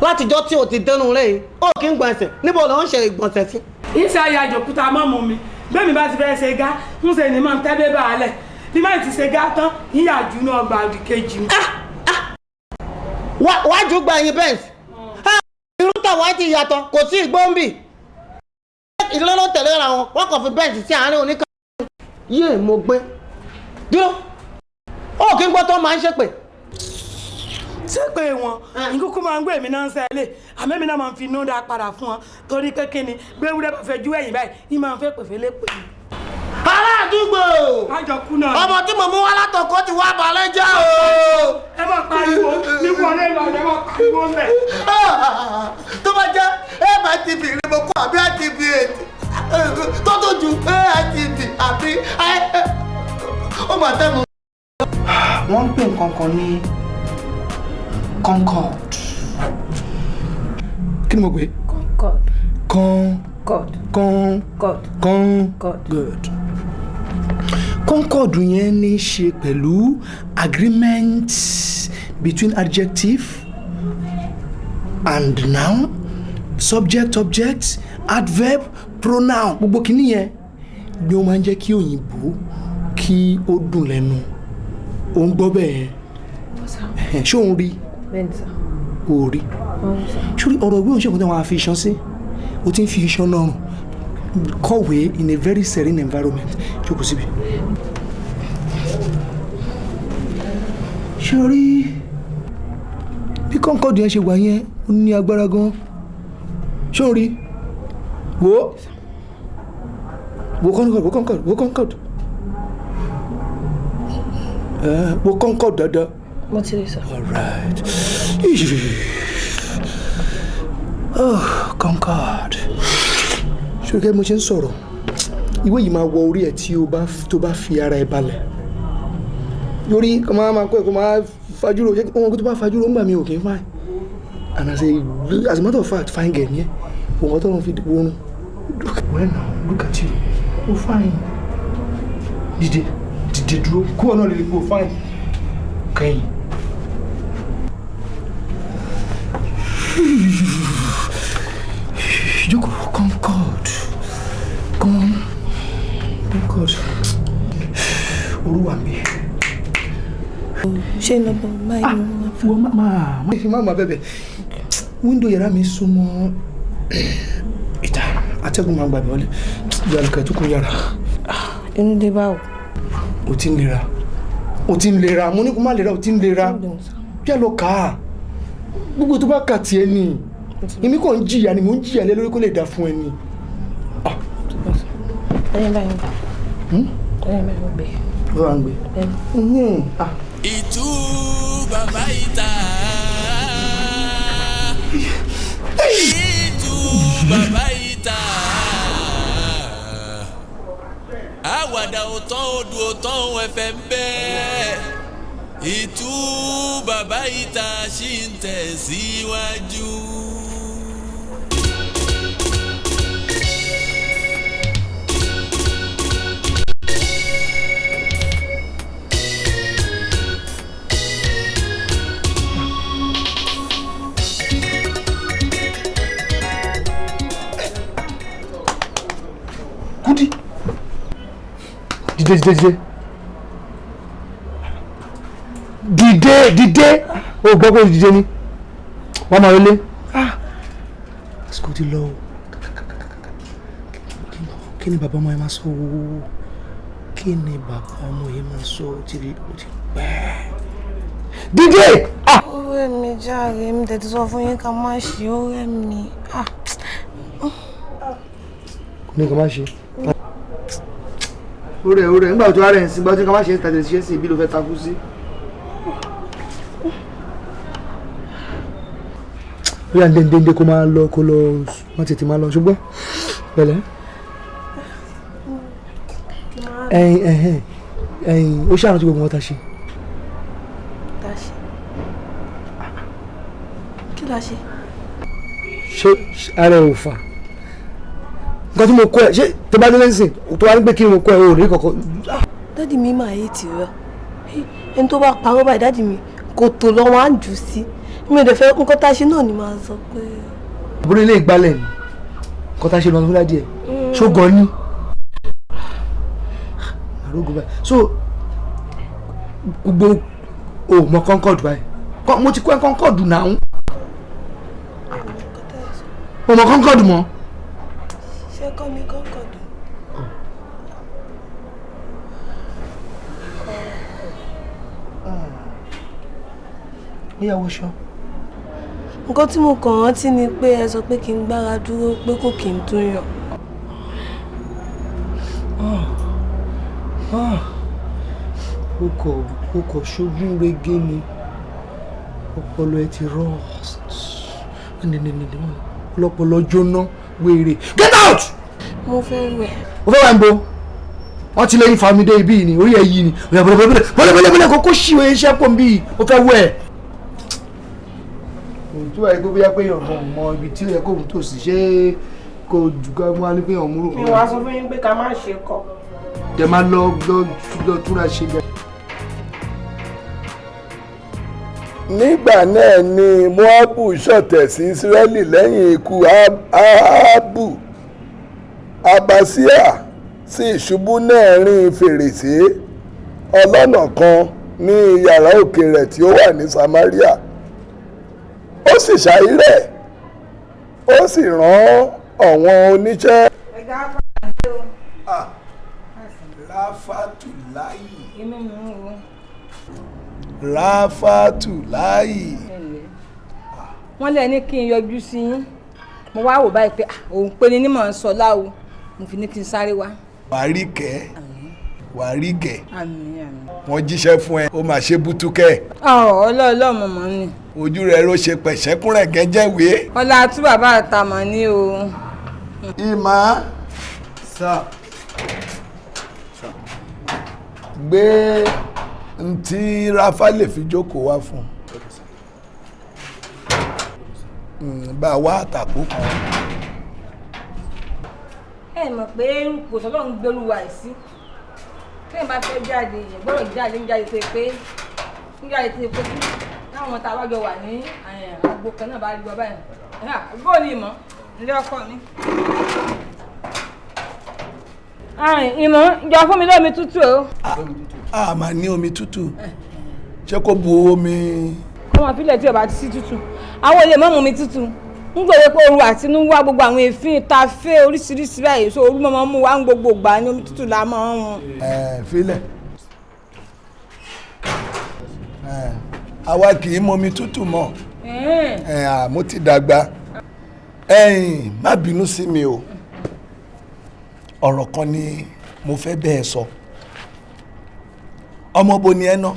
látijọ́ tí o ti dẹnu rẹ̀ yìí ó kí ń gbọ̀nsẹ̀ níbo ló ń ṣe ìgbọ̀nsẹ̀ sí. ìṣe ayájòkúta mọ́ mu mi bẹ́ẹ̀ mi bá ti fẹ́ ṣe gá ń ṣe ni máa ń tẹ́ bébà alẹ̀ bí máa ti ṣe gá tán yíyà jù ní ọgbà òdìkejì mi. wájú gba ẹyin bẹ́ẹ̀sì irú tàwa ti yàtọ̀ kò sí ìgbóǹbì ilé ló tẹ̀lé ra wọn wọ́n kàn fi bẹ́ẹ̀sì sí àárín oníkan. yéè mo gbé dúró ó kí n gbọ́ tó máa ń ṣépè. ṣépè wọn nkúkú máa ń gbé èmi náà ń sẹ́lẹ̀ àmẹ́mi náà máa ń fi inú dá padà fún wọn torí pé kí ni gbéwúrẹ́ bá fẹ́ ju ẹ̀yìn báyìí ní máa ń fẹ́ pèfé lépè. ará àdúgbò ọmọ tí mo mú wá látọkọ ti wá balẹ̀ jẹ́ o. ẹ má pariwo níbo ọ̀rẹ́ lọ ẹ má pariwo mẹ́. tó bá jẹ́ AITV ni mo kọ́ àbí ITV tó tó ju AITV àbí ó mà tẹ́nu. wọ́n ń pè nǹkan kan ní Concord. kí ni mo pè? Concord. Concord. Concord yẹn ní í ṣe pẹ̀lú agreement between adjective and noun, subject, object, adverb, pronoun. Gbogbo kìíní yẹn ni ó máa ń jẹ́ kí òyìnbó kí ó dùn lẹ́nu. Ó ń gbọ́ bẹ́ẹ̀ yẹn. Ṣé òun rí? O rí. Ṣé ọ̀rọ̀ ìwé òṣèlú tí wọ́n á fi iṣan sí? O ti ń fi iṣan náà rùn. Kọ̀wé in a very serene environment. Jókòó síbi. Ṣé o rí bí Concord yẹn ṣe wà yẹn ó ní agbára gan? Ṣé o rí? Wo Concord. Wo Concord dáadáa. Mo ti rí sọ. All right. Concord. Ṣé o kẹ́ mo ṣe ń sọ̀rọ̀? Ìwé yìí máa wọ orí ẹ̀ tí tó bá fi ara ẹ̀ balẹ̀. Lórí kò máa kọ́ ẹ̀ kò máa fajúro ṣé wọn kò tó bá fajúro ńgbà mi ò kì í fine. And as a matter of fact fine girl yẹn òun tó ń fi wọnú. Look at you. O fine. Dìde dúró kú ọ̀nà lè kó fine. Kẹ́yìn. Jókòó Concord. Concord. Olúwa mi. Ṣé lọ́bọ̀ báyìí ló máa fẹ́? Wọ́n máa bẹ̀bẹ̀. Wíńdò yàrá mi súnmọ́ ìta. Atẹ́gùn máa gbàgbé wọlé. Ìyàrá tó kún yàrá. Inú dé báwò. O ti ń lera. Mo ní kó má lera, o ti ń lera. Bí a lọ kà á. Gbogbo tó bá kà tiẹ̀ ni. Èmi kàn ń jìyà ni mò ń jìyà lé lórí kó lè dá fún ẹ ni. Ẹyin báyìí gbé. Ó wà ń gbé. Ìtú bàbá ìta. Ìtú bàbá ìta. Àwàdà òtán odò òtán ẹ̀fẹ̀ ń bẹ́. Ìtú bàbá ìta ṣì ń tẹ̀síwájú. Kudi. Dìde. O gbọ́ pé dìde ni. Wọ́n máa relé. Àsìkò ti lọ. Kí ni bàbá ọmọ yẹn máa sọ? Kí ni bàbá ọmọ yẹn máa sọ? O ti pẹ́. Dìde. Ọ̀rẹ́ mi járe mi tètè sọ fún yín ká má ṣe ọ̀rẹ́ mi. Ní ká má ṣe. Ọ̀rẹ́ nígbà tó ara ẹ̀ ń sin bá tí ká má ṣe ń tàjẹ̀ ṣe sí ibi ló fẹ́ takú sí. Ó yà ń dé kó máa lọ wọ́n tètè máa lọ ṣùgbọ́n pẹ̀lẹ́. Ẹ̀yin ó ṣàrántí gbogbo wọn ta ṣe. Kí la ṣe? ṣé ara ẹ̀ ò fà nǹkan tí mo kọ́ ẹ ṣé tó bá délé nsìn tó wá ní pé kí ni mo kọ́ ẹ ò rí kankan. dádì mi máa yé tìrọ ẹni tó bá parọ́ báyìí dádì mi kò tó lọ wọn á jù sí mi ò dẹ̀ fẹ́ nǹkan tá a ṣe náà ni màá sọ pé. àbúrò ilé ìgbálẹ̀ ni nǹkan tá a ṣe lọ fún dádì ẹ̀ ṣó gan ni àrógò báyìí so gbogbo o mọ Concord báyìí mo ti kọ́ ẹ Concord náà o mọ Concord mọ́. ṣé kọ́ mi Concord. ìyàwó ṣọ. nǹkan tí mo kàn rántí ni pé ẹ sọ pé kí n gbára dúró pé kò kí n tún yàn. o kò ṣojú rege ni ọpọlọ ẹ ti rust ọlọpọlọ jóná wèrè get out. mo fẹ́ wẹ̀. o fẹ́ wá ń bo wọ́n ti lẹ́yìn famide ibi ni orí ẹ̀ yìí ni bọ́lẹ̀bọ́lẹ̀ kókó ṣìwé iṣẹ́ pọ̀ nbí o fẹ́ wẹ̀. tí wàá gbé bóyá pé ọ̀gbọ̀n mọ ibi tí ó yẹ kóhun tó sì ṣe kó dùgbà wọn ní pé ọ̀múrò. mi wàá sọ fún yín pé ká má ṣe kọ. jẹ máa lọ túra ṣe bẹ́ẹ̀. nígbà náà ni Móábù ṣọ̀tẹ̀ sí Ísírẹ́lì lẹ́yìn ikú Áhábù Abaṣiah sì ṣubú náà rin fèrèsé ọlọ́nà kan ní yàrá òkè rẹ̀ tí ó wà ní Samaria ó sì ṣàìrẹ̀ ó sì rán àwọn oníṣẹ́. Ráfátùláì. Ráfátùláì. wọ́n lẹ̀ ní kí n yọjú sí yín mo wá wò báyìí pé òun pé ní mọ̀ ń sọ láwo mo fi ní kí n sáré wá. wàá rí gẹ̀ wọ́n jíṣẹ́ fún ẹ ó máa ṣe bútúkẹ́. ọlọ́ọ̀lọ́ mọ̀mọ́ ni. ojú rẹ̀ ló ṣe pẹ̀ṣẹ́kúnrẹ̀ gẹ́jẹ̀wé. ọlá tú bàbá àtàmọ̀ ní o. ìmọ̀ gbé ntí Ráfá lè fi jókòó wá fún bá a wá àtàkù kan. ẹ mọ̀ pé kò sọ́dọ̀ ń gbẹ́rù wa sí tẹ́yìn bá fẹ́ jáde yẹn gbọ́dọ̀ jáde ń jáde tó pé táwọn tá a wájọ wà ní àgbo kan náà bá rí wa báyìí góòlù ìmọ̀ ilé ọkọ mi. ìmọ̀ ìjọ fún mi lómi tútù o. a máa ní omi tútù ṣé kó bu omi. ọmọ àfilẹ̀ tí o bá ti sí tútù àwọn olè mọ́ mu mi tútù ń gbèrè pé ooru àtinúwá gbogbo àwọn èéfín ta fẹ́ oríṣiríṣi báyìí so ooru máa ń mú wa ń gbogbo gbà ní omi tútù la máa ń mu. filẹ̀ àwa kì í momi tútù mọ́ mo ti dàgbà má bínú sí mi o ọ̀rọ̀ kan ni mo fẹ́ bẹ́ẹ̀ sọ ọmọ bo ni ẹ ná.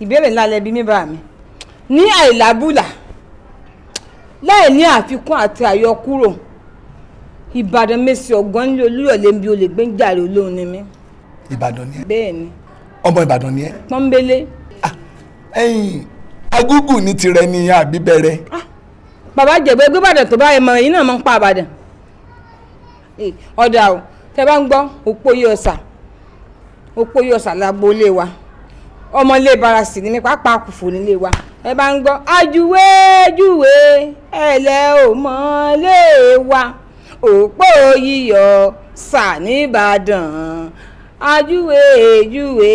ìbéèrè ńlá lẹbi mi bá mi ní àìlábùlà láì ní àfikún àti àyọkúrò Ìbàdàn mẹ́sì ọ̀gbọ́n nílé Olúyọ̀lé ń bí olè gbé ń jàre olóhùn ni mí. Ìbàdàn ni ẹ. bẹ́ẹ̀ ni. ọmọ Ìbàdàn ni ẹ. pọ́nbélé. agúgù ní tirẹ̀ ni àbí bẹ̀rẹ̀. bàbá jẹ̀bú ẹgbẹ́ Ìbàdàn tó bá ẹ mọ èyí náà mọ̀ ń pa Ìbàdàn. ọ̀dà o tẹ bá ń gbọ́ òpó yìí ọ̀sà lágbo ilé wa ọmọlé barasi ní pápá kùfò nílé wa ẹ bá ń gbọ́ ajúwéjúwé ẹ̀lẹ́ ò mọ́lé wa òpó yìí ọ̀sà nìbàdàn ajúwéjúwé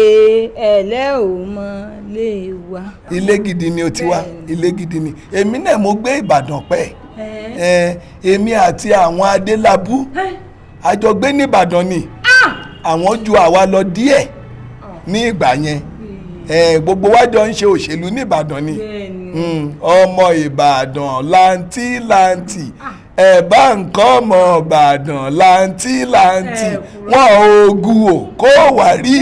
ẹ̀lẹ́ ò mọ́lé wa. ilé gidi ni o ti wá ilé gidi ni èmi náà mo gbé Ìbàdàn pẹ́ èmi àti àwọn Adélabú àjọgbé ní Ìbàdàn ni àwọn ju àwa lọ díẹ̀ ní ìgbà yẹn gbogbo wa jọ ń ṣe òṣèlú ní Ìbàdàn ni ọmọ Ìbàdàn làǹtìlàǹtì ẹ̀bá nǹkan ọmọ Ìbàdàn làǹtìlàǹtì wọn ogun ò kó wà rí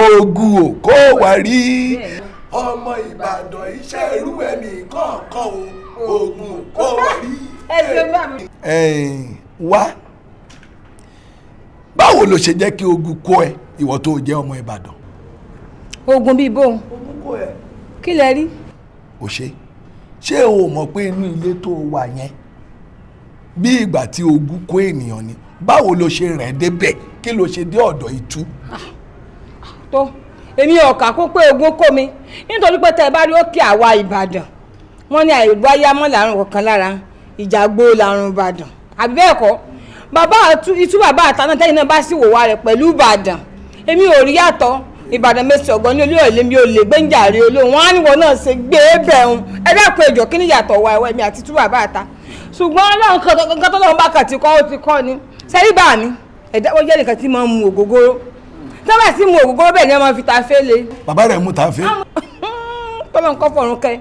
ogun ò kó wà rí ọmọ Ìbàdàn iṣẹ́ irú ẹnì kọ̀ọ̀kan ogun ò kó wà rí. wá báwo ló ṣe jẹ́ kí ogun kó ẹ ìwọ tó jẹ́ ọmọ Ìbàdàn. ogun bíi bóun kí lẹ rí. ò ṣe ṣé o mọ̀ pé inú ilé tó wà yẹn bí ìgbà tí ogun kó ènìyàn ni báwo ló ṣe rẹ̀ débẹ̀ kí ló ṣe dé ọ̀dọ̀ Ìtú. tó èmi ọ̀kà kó pé ogun kó mi nítorí pé tẹ́ ẹ bá rí òkè àwa Ìbàdàn wọ́n ní àìgbá yámọ́ làrùn kankan lára ìjàgbó làrùn Ìbàdàn àbí bẹ́ẹ̀ kọ́ bàbá Ìtú bàbá àtàná tẹ́yìn náà bá sì wò wá rẹ̀ pẹ̀lú Ìbàdàn èmi ò rí yàtọ̀ Ìbàdàn mẹ́sì ọ̀gbọ́n ní olóòlé mi ò lè gbẹ́njàre olóhùn wọn á níwọ̀ náà ṣe gbé bẹ̀rùn ẹ dákun ẹjọ́ kí ni yàtọ̀ wà ẹ̀wẹ̀ mi àti Ìtú bàbá àta ṣùgbọ́n ọlọ́run kan tó lọ́wọ́ bá kàn ti kọ́ ó ti kọ́ ni sẹ́rí bá mi ẹ̀dá ó jẹ́ nìkan tí mo ń mu ògógóró tọ́ba sí mu ògógóró bẹ́ẹ̀ ni wọ́n fi ta fẹ́ le. bàbá rẹ̀ mú ta fẹ́. tọ́ba nǹkan fọ̀rùn kẹ́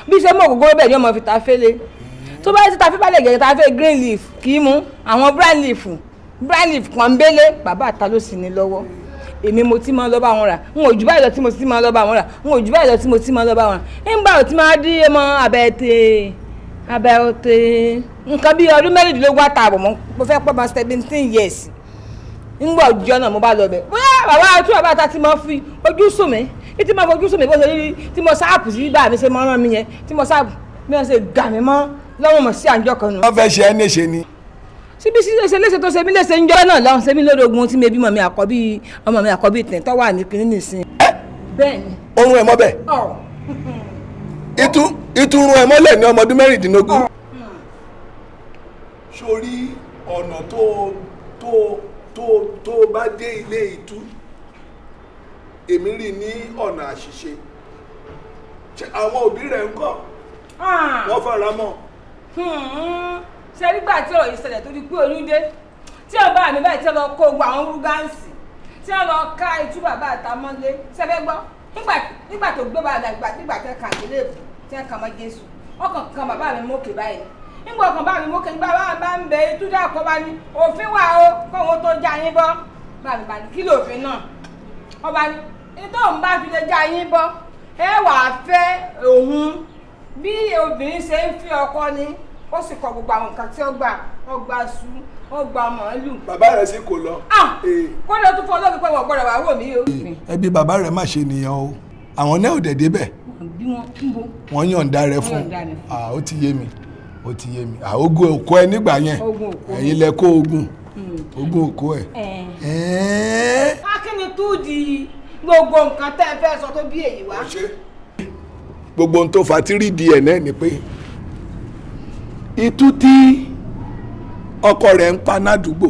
bí ṣe mú ògógóró bẹ́ẹ̀ ni wọ́n fi ta fẹ́ le tó bá yẹ ti ta fẹ́ bá lè gẹ̀gẹ̀ ta fẹ́ green leaf kì í mú àwọn brown leaf pọ́nbélé bàbá àta ló sì ní lọ́wọ́ èmi mo ti máa lọ bá wọn rà n ò jù báyìí lọ tí mo ti máa lọ bá wọn rà n ò jù báyìí lọ tí mo ti máa lọ bá wọn rà nígbà tí máa dí mọ abẹ́ẹ̀tẹ̀ nǹkan bí ọdún mẹ́rìndínlógún àtààbọ̀ mo fẹ́ pọ́ bá 17 years nígbà òjò náà mo bá lọ bẹ̀ bàbá àtúwọ̀ bàbá ta ti máa fi ojú sùn mí tí mo fojú sùn mí bó ṣe rí tí mo sáàpù sí bá mi ṣe máa rán mi yẹn tí mo sáàpù bí wọ́n ṣe gà mí mọ́ lọ́wọ́ mọ̀ sí àjọ kan nù. wọ́n fẹ́ ṣe ẹ́ léṣe ni. síbi ṣe léṣe tó ṣe mí léṣe ń jọ náà lọ́hùn ṣe mí lódogun tí mi bí ọmọ mi àkọ́bí tẹ̀ tó wà ní kinní nìsín. bẹ́ẹ̀ni. orun ẹ̀ mọ́ bẹ́ẹ̀. ìtúrun ẹ̀ mọ́lẹ̀ ní ọmọ ọdún mẹ́rìndínlógún. sórí ọ̀nà tó bá dé ilé Ìtú èmi rí ní ọ̀nà àṣìṣe àwọn òbí rẹ̀ ń kọ́ wọ́n fara mọ́. ṣe nígbà tí ọ̀rọ̀ ìṣẹ̀lẹ̀ tó di pé oyún dé tí ọba mi báyìí tí wọ́n lọ kó gbogbo àwọn rúgáǹsì tí wọ́n lọ ká Ìtú bàbá àtàmọ́lé ṣẹfẹ́ gbọ́ nígbà tó gbé bàbá nígbà tẹ́ kàn délé tí wọ́n kàn mọ́ Jésù ọkàn kan bàbá mi mókè báyìí nígbà ọkàn bá mi mókè nígbà bá ń bẹ Ìtú dàkọ́ bá ní òfin wà ó kóhun tó já yín bọ́ bá mi bá ní kí lófin náà ọba ní nítorí òun bá fi lè já yín bọ́ ẹ wàá fẹ́ òun bí obìnrin ṣe ń fi ọkọ ni ó sì kọ gbogbo àwọn nǹkan tí ó gbà sú ó gba màálù. bàbá rẹ̀ sì kò lọ. kó ló tún fọ olóògbé pé wọ́n gbọ́dọ̀ wá wò mí o. ẹbí bàbá rẹ̀ má ṣe nìyẹn o àwọn náà ò dẹ̀ débẹ̀. wọ́n yọ̀ǹda rẹ̀ fún ó ti yé mi ó ti yé mi ogun òkú ẹ nígbà yẹn ẹ̀yin lẹ kó ogun òkú ẹ. akíní tó di gbogbo nǹkan tẹ́ ẹ fẹ́ sọ tó bí èyí wá. gbogbo ohun tó fa tírí di ẹ̀ náà ni pé Ìtú tí ọkọ rẹ̀ ń pa nádùúgbò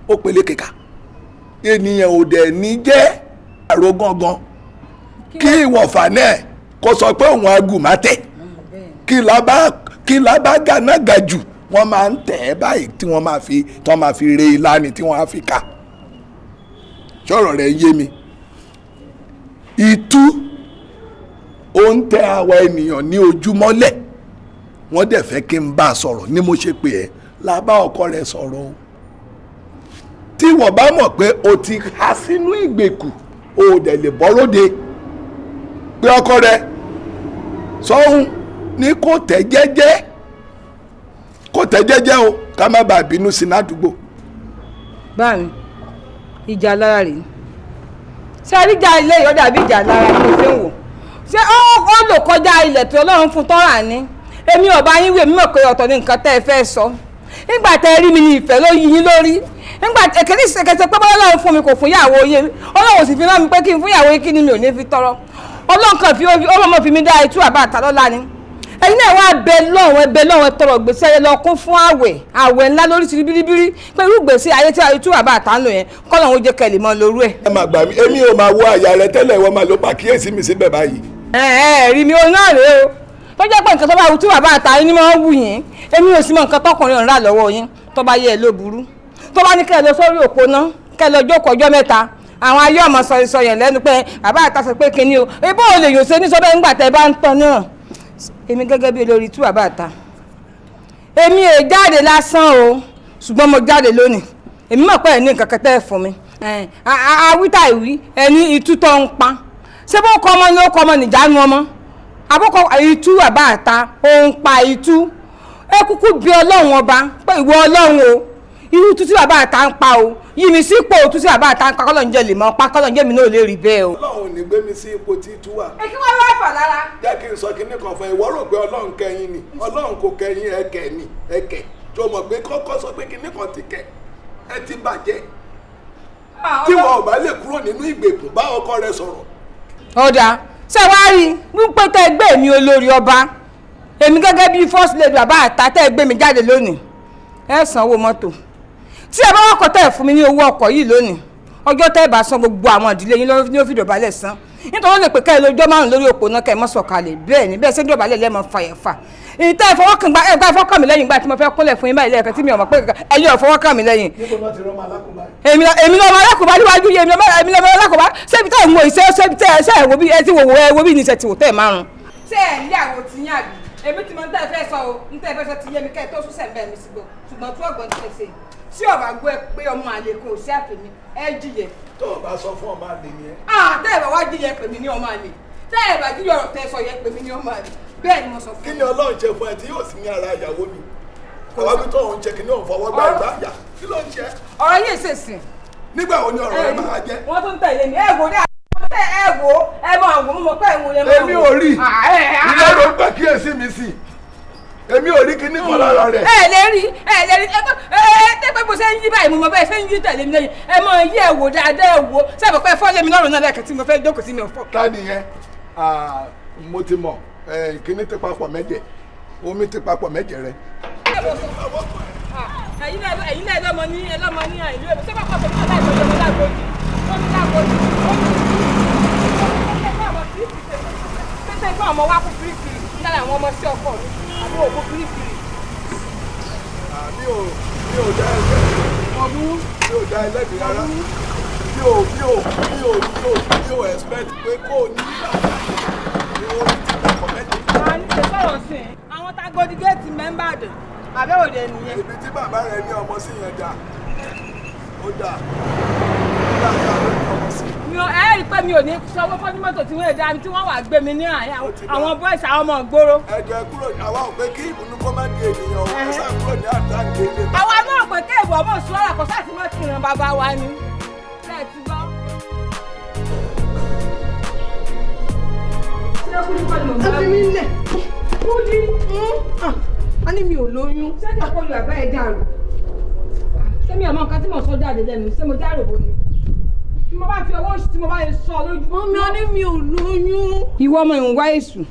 ó pelékeka ènìyàn ò dẹ̀ ní jẹ́ àrógángan kí ìwọ̀fà náà kó sọ pé òun agùnmátẹ̀ kí lábá gànágà jù wọ́n máa ń tẹ̀ ẹ́ báyìí tí wọ́n máa fi re ilá ni tí wọ́n á fi ká sọ̀rọ̀ rẹ̀ yé mi. Ìtú ó ń tẹ àwa ènìyàn ní ojúmọ́lẹ̀ wọ́n dẹ̀ fẹ́ kí n bá a sọ̀rọ̀ ni mo ṣe pè ẹ́ la bá ọkọ rẹ̀ sọ̀rọ̀ o tí wọ́n bá mọ̀ pé o ti há sínú ìgbèkù o dẹ̀ lè bọ́ lóde pé ọkọ rẹ̀ sọ́hún ní kò tẹ́ jẹ́jẹ́ o ká má bàa bínú sí ládùúgbò. báyìí ìjà lára rèé ṣé àríjà ilé yìí ó dàbí ìjà lára ni mo fi ń wò ṣé ó lò kọjá ilẹ̀ tí Ọlọ́run fún tọ́ra ní èmi ọba yín wèé mímọ̀ pé ọ̀tọ̀ ní nǹkan tẹ́ ẹ fẹ́ sọ nígbà tẹ́ ẹ rí mi ní ìfẹ́ ló yí yín lórí nígbà èkéde ṣèkẹsẹ pé bọ́lá Ọlọ́run fún mi kò fún ìyàwó yín Ọlọ́run sì fi rán mi pé kí n fún ìyàwó yín kí ni mi ò ní fi tọrọ Ọlọ́run kan fi ọlọ́mọ fi mi dá Ìtú àbá àtàlọ́lá ni ẹ̀yin náà wá bẹ lọ́wọ́ tọrọ gbèsè ayé lọ kún fún àwẹ̀ ńlá lórí ti bíríbírí pé irú gbèsè ayé tí Ìtú àbá àtàlọ́ yẹn kọ́lọ́run ó jẹ́ kẹ́lì mọ́ lórú ẹ̀. ẹ máa gbà mí èmi ò máa wo àyà rẹ tẹ́lẹ̀ ìwọ máa ló pàkíyèsí mi síbẹ̀ báyìí. rí mi ò náà rèé o tó jẹ́ pé nǹkan tó bá wù tí bàbá àtàrí ni máa ń wù yín èmi ò sí mọ nǹkan tọkùnrin ọ̀run rà lọ́wọ́ yín tó bá yẹ ẹ ló burú tó bá ní kẹ́ ẹ lọ sórí òpó náà kẹ́ ẹ lọ jókòó ọjọ́ mẹ́ta àwọn ayé ọmọ sọ yẹn lẹ́nu pé bàbá àtà sọ pé kíní o ebó ò lè yòó ṣe ní sọ́bẹ̀ ńgbà tẹ́ bá ń tán náà èmi gẹ́gẹ́ bí olórí tú bàbá àtà èmi ò jáde lásán o ṣùgbọ́n mo jáde lónìí èmi mọ̀ pé ẹ̀ ní nǹkan kẹtẹ́ fún mi àwítà ìwí ẹni Ìtú tó ń pa ṣé bó kọ́ ọmọ ni ó kọ́ ọmọ nìjánu ọmọ àbúkọ Ìtú bàbá àta ó ń pa Ìtú ẹ kúkú bí Ọlọ́run ọba pé ìwọ Ọlọ́run o irú tú tí bàbá àta ń pa o yí mi sípò tú tí bàbá àta ń pa kọ́lọ̀ ń jẹ lè mọ́ pa kọ́lọ̀ ń jẹ́ mi náà lè rí bẹ́ẹ̀ o. ọlọ́run ò ní gbé mi sí ipò tí tú wà. ẹ kí wọ́n lọ́ọ́ fà lára. jẹ́ kí n sọ kinní kan fún ẹ ìwọ rò pé ọlọ́run kẹyìn ni ọlọ́run kò kẹyìn ẹ̀kẹ́ ni ẹ̀kẹ́ tó mọ̀ pé kọ́kọ́ sọ pé kinní kan ti kẹ̀ ẹ ti bàjẹ́ tí wọn ò bá lè kúrò nínú ìgbèkùn bá ọkọ rẹ sọ̀rọ̀. ọ̀dà ṣé wàá rí wípé tẹ́ gbé mi olórí ọba èmi gẹ́gẹ́ bíi first lady bàbá àta tẹ́ gbé mi jáde lónìí ẹ sanwó mọ́tò tí ẹ bá wọ́kọ̀ tẹ́ fún mi ní owó ọkọ̀ yìí lónìí ọjọ́ tẹ́ bá san gbogbo àwọn ìdílé yín ní ó fi dọ̀bálẹ̀ san nítorí ó lè pè ká ẹ lójọ́ márùn lórí òpó náà kẹ́ ẹ mọ́ sọ̀kalẹ̀ bẹ́ẹ̀ ni bẹ́ẹ̀ ṣe ń dọ̀bálẹ̀ lẹ́mọ̀ fàyẹ̀fà èyí tẹ́ ìfọwọ́kàn mi lẹ́yìn ìgbà tí mo fẹ́ kúnlẹ̀ fún yín báyìí lẹ́ẹ̀kan tí mi ò mọ̀ pé ẹ̀yin ò fọwọ́kàn mi lẹ́yìn. èmi lọ́mọ alákòóbá níwájú yìí èmi lọ́mọ alákòóbá ṣébi tẹ́ ìwò ìṣe ṣébi tẹ́ ẹ̀ wo bí ẹ ti wo bí ní ìṣẹ̀ tí wò tẹ́ ẹ̀ márùn. ṣé ẹ̀ ní àwọn tí yín àbí èmi tí mo ń tẹ́ fẹ́ sọ o ń tẹ́ fẹ́ sọ ti yé mi kẹ́ ẹ tó sún sẹ́ńbẹ́ mi sígbó ṣùgbọ́n tí ọ̀gbọ́n ti ṣe tí ọba gbọ́ ẹ pé ọmọ àlè kò sí àfẹ́mi ẹ jìyẹ. tó o bá sọ fún ọmọ àlè ni ẹ. tẹ́ ẹ bá wá jìyẹ pè mí ní ọmọ àlè tẹ́ ẹ bá jìyẹ ọ̀rọ̀ tẹ́ sọ yẹ pè mí ní ọmọ àlè bẹ́ẹ̀ ni mo sọ fún. kí ni ọlọ́run ṣe fún ẹ tí yóò sì ní ara ìyàwó mi àwọn ibi tó ń jẹ kí ni òun fọwọ́ gbá ìgbà àyà kí ló ń ṣe. ọ̀rọ̀ yìí ṣèṣìn. nígbà wo ni ọ̀rọ̀ rẹ máa jẹ́. wọ́n tún tẹ̀lé mi ẹ wò ẹ máa wò mo pẹ́ ìwò yẹn. èmi ò rí ilé ló gbà kíyèsí mi sí èmi ò rí kíní kan lára rẹ. ẹ lè rí tẹ́pẹ́ bó ṣe ń yí báyìí mo mọ bẹ́ẹ̀ ṣe ń yí tẹ̀lé mi lẹ́yìn ẹ máa yí ẹ wò dáadáa ẹ wò sábà pé fọ́ lé mi lọ́rùn náà lẹ́ẹ̀kan tí mo fẹ́ jókòó sí mi ò fọ́. ká nìyẹn mo ti mọ kíní ti papọ̀ mẹ́jẹ̀ omi ti papọ̀ mẹ́jẹ̀ rẹ. ẹ̀yin náà ẹlọ́mọ ní àìlú ẹ̀ sábà pọ̀ pẹ̀lú ọ̀la ìgbọ̀nyẹ̀ mi lágbóòjì tẹ́tẹ́ fún ọmọ wa kú kirikiri lára àwọn ọmọ sí ọkọ mi àbí òkú kirikiri. mi ò dá ẹlẹ́bi rárá mi ò expect pé kò ní àwọn Tagodi géètì mẹ́mbàdàn àbẹ́wòde nìyẹn. ibi tí bàbá rẹ ní ọmọ sí yẹn dà ó dà mi ò ẹ́ rí i pé mi ò ní sanwó fọ́jú mọ́tò tí wọ́n lè dá mi tí wọ́n wà gbé mi ní àwọn bọ́ìsì àwọn ọmọ ìgboro. ẹjọ kúrò àwa ò pé kí ìbùnú kó má di ènìyàn o ẹ sá kúrò ní àtàǹgé ilé. àwa náà pé kéèbù ọmọ òṣùwọ̀n àkọ́ sáà tí wọ́n ti ràn bàbá wa ni. ṣé ẹ ti gbọ́. ṣé kúlí kọ́ ni mo bá mi lẹ̀ kúlí a ní mi ò lóyún. ṣé kí ọkọ lu àbá ẹ dàrú. ṣé mi ò mọ nǹkan tí mo sọ jáde lẹ́nu ṣé mo dárò bó ni tí mo bá fi ọwọ́ oṣù tí mo bá lè sọ lójú. mọ́mí ọ ní mi ò lóyún. ìwọ ọmọ ìwà èṣù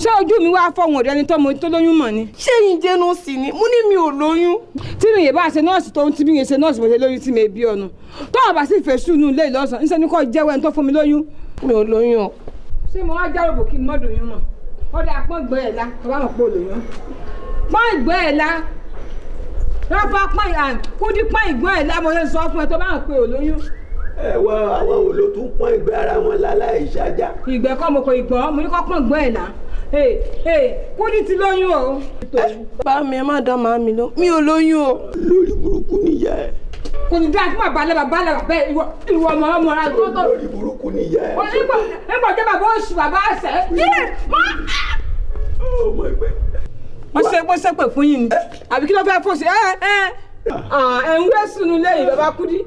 ṣé ojú mi wá fọwọ́n ọ̀dẹ́ni tó lóyún mọ̀ ni. ṣé yín jẹ́ nọ́ọ̀sì ni mo ní mi ò lóyún. tí mi yè bá ṣe nọ́ọ̀sì tó ń tí mi yè ṣe nọ́ọ̀sì mo ṣe lóyún tí mi bí ọ̀nà tó ọ̀bà sì fẹ́ sùnú ilé ìlọ́sàn ń ṣe ní kò jẹ́wọ́ ẹni tó fún mi lóyún. mi ò lóyún o. ṣé mo wá járòbò kí n mọ́ dòyún mọ̀ ọ̀dà pọ́n gbọ́ ẹ̀ la tó bá mọ̀ pé ò lóyún. pọ́n ìgbọ́ ẹ̀ la lọ́fà kúndí pọ́n ìgbọ́ ẹ̀ la mo ṣe sọ fún ẹ tó bá mọ̀ pé ò lóyún. ẹ wọ àwọn wo ló tún pọ́n ìgbẹ́ ara wọn láláì ṣájà. ìgbẹ́ kọ́ mo kò ìgbọ́ mo ní kọ́ pọ́n ìgbọ́ ẹ̀ la kúndí ti lóyún o. bá mi ẹ má dán màá mi lọ mi ò lóyún o. lórí burúkú nìyá ẹ. kò ní bí a ti máa balẹ̀ bẹ́ẹ̀ ìwọ ọmọ ara tó tó. lórí burúkú nìyá ẹ. nígbà jẹ́ bàbá oṣù bàbá ẹsẹ̀. ọmọ ẹgbẹ́. wọ́n ṣe pè fún yín ni àbí kí ló fẹ́ fò sí ẹ̀ ń wé sunu lẹ́yìn bàbá kúdí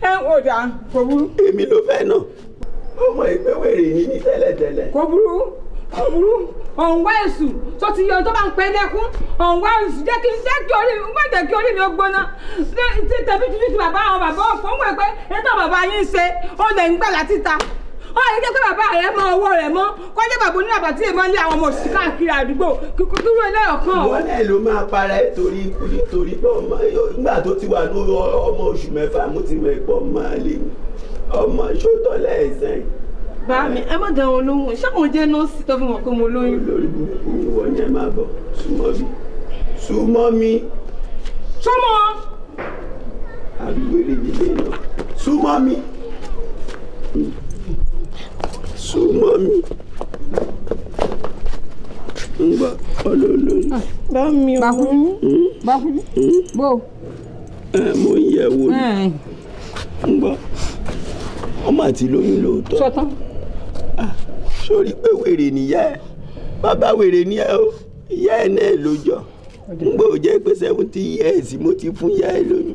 ò dà kò burú. èmi ló fẹ́ náà ọmọ ẹgbẹ́ wèrè yìí ní tẹ́lẹ̀tẹ́lẹ̀. kò burú ọ̀hún wá èṣù tó ti yọ tó bá ń pẹ́ lẹ́kún ọ̀hún wá èṣù jẹ́ kí orí mi ó gbóná tí tẹ̀bí tuntun ti bàbá àwọn bàbá ọ̀fọ̀ ń wẹ̀ pé ètò bàbá yín ṣe ó lè ń gbà láti ta ó lè jẹ́ pé bàbá rẹ̀ mọ owó rẹ̀ mọ́ kọjá bàbá oníbàbà tí èèmọ́ lé àwọn ọmọ òṣì káàkiri àdúgbò kíkúrú ẹlẹ́yọ̀kan. wọ́n náà ló máa para ẹ̀ torí pé nígbà tó ti wà ní ọmọ oṣù mẹ́fà mo ti mọ̀ ẹ̀pọ̀ máa lè ọmọ ṣótọ́ lẹ́ẹ̀sẹ̀. bá mi ẹ má dáwọn lóhùn ṣé mo jẹ́ nọ́ọ̀sì tó fi mọ̀ pé mo lóyún. lórí burúkú ni wọ́n yẹn máa bọ̀ súnmọ́ mi. súnmọ́. àbíwèrè nílé náà súnmọ́ mi. súnmọ́ mi. ń gbọ́ ọlọ́lọ́. bá mi ò lóyún. bó. mo ń yẹ̀ wò ni. ń gbọ́ ọmọ àti lóyún lóòótọ́. sọtán. sórí pé wèrè nìyá ẹ bàbá wèrè ni ẹ o ìyá ẹ náà ló jọ ngbò jẹ́ pé 70 years mo ti fún yá ẹ lóyún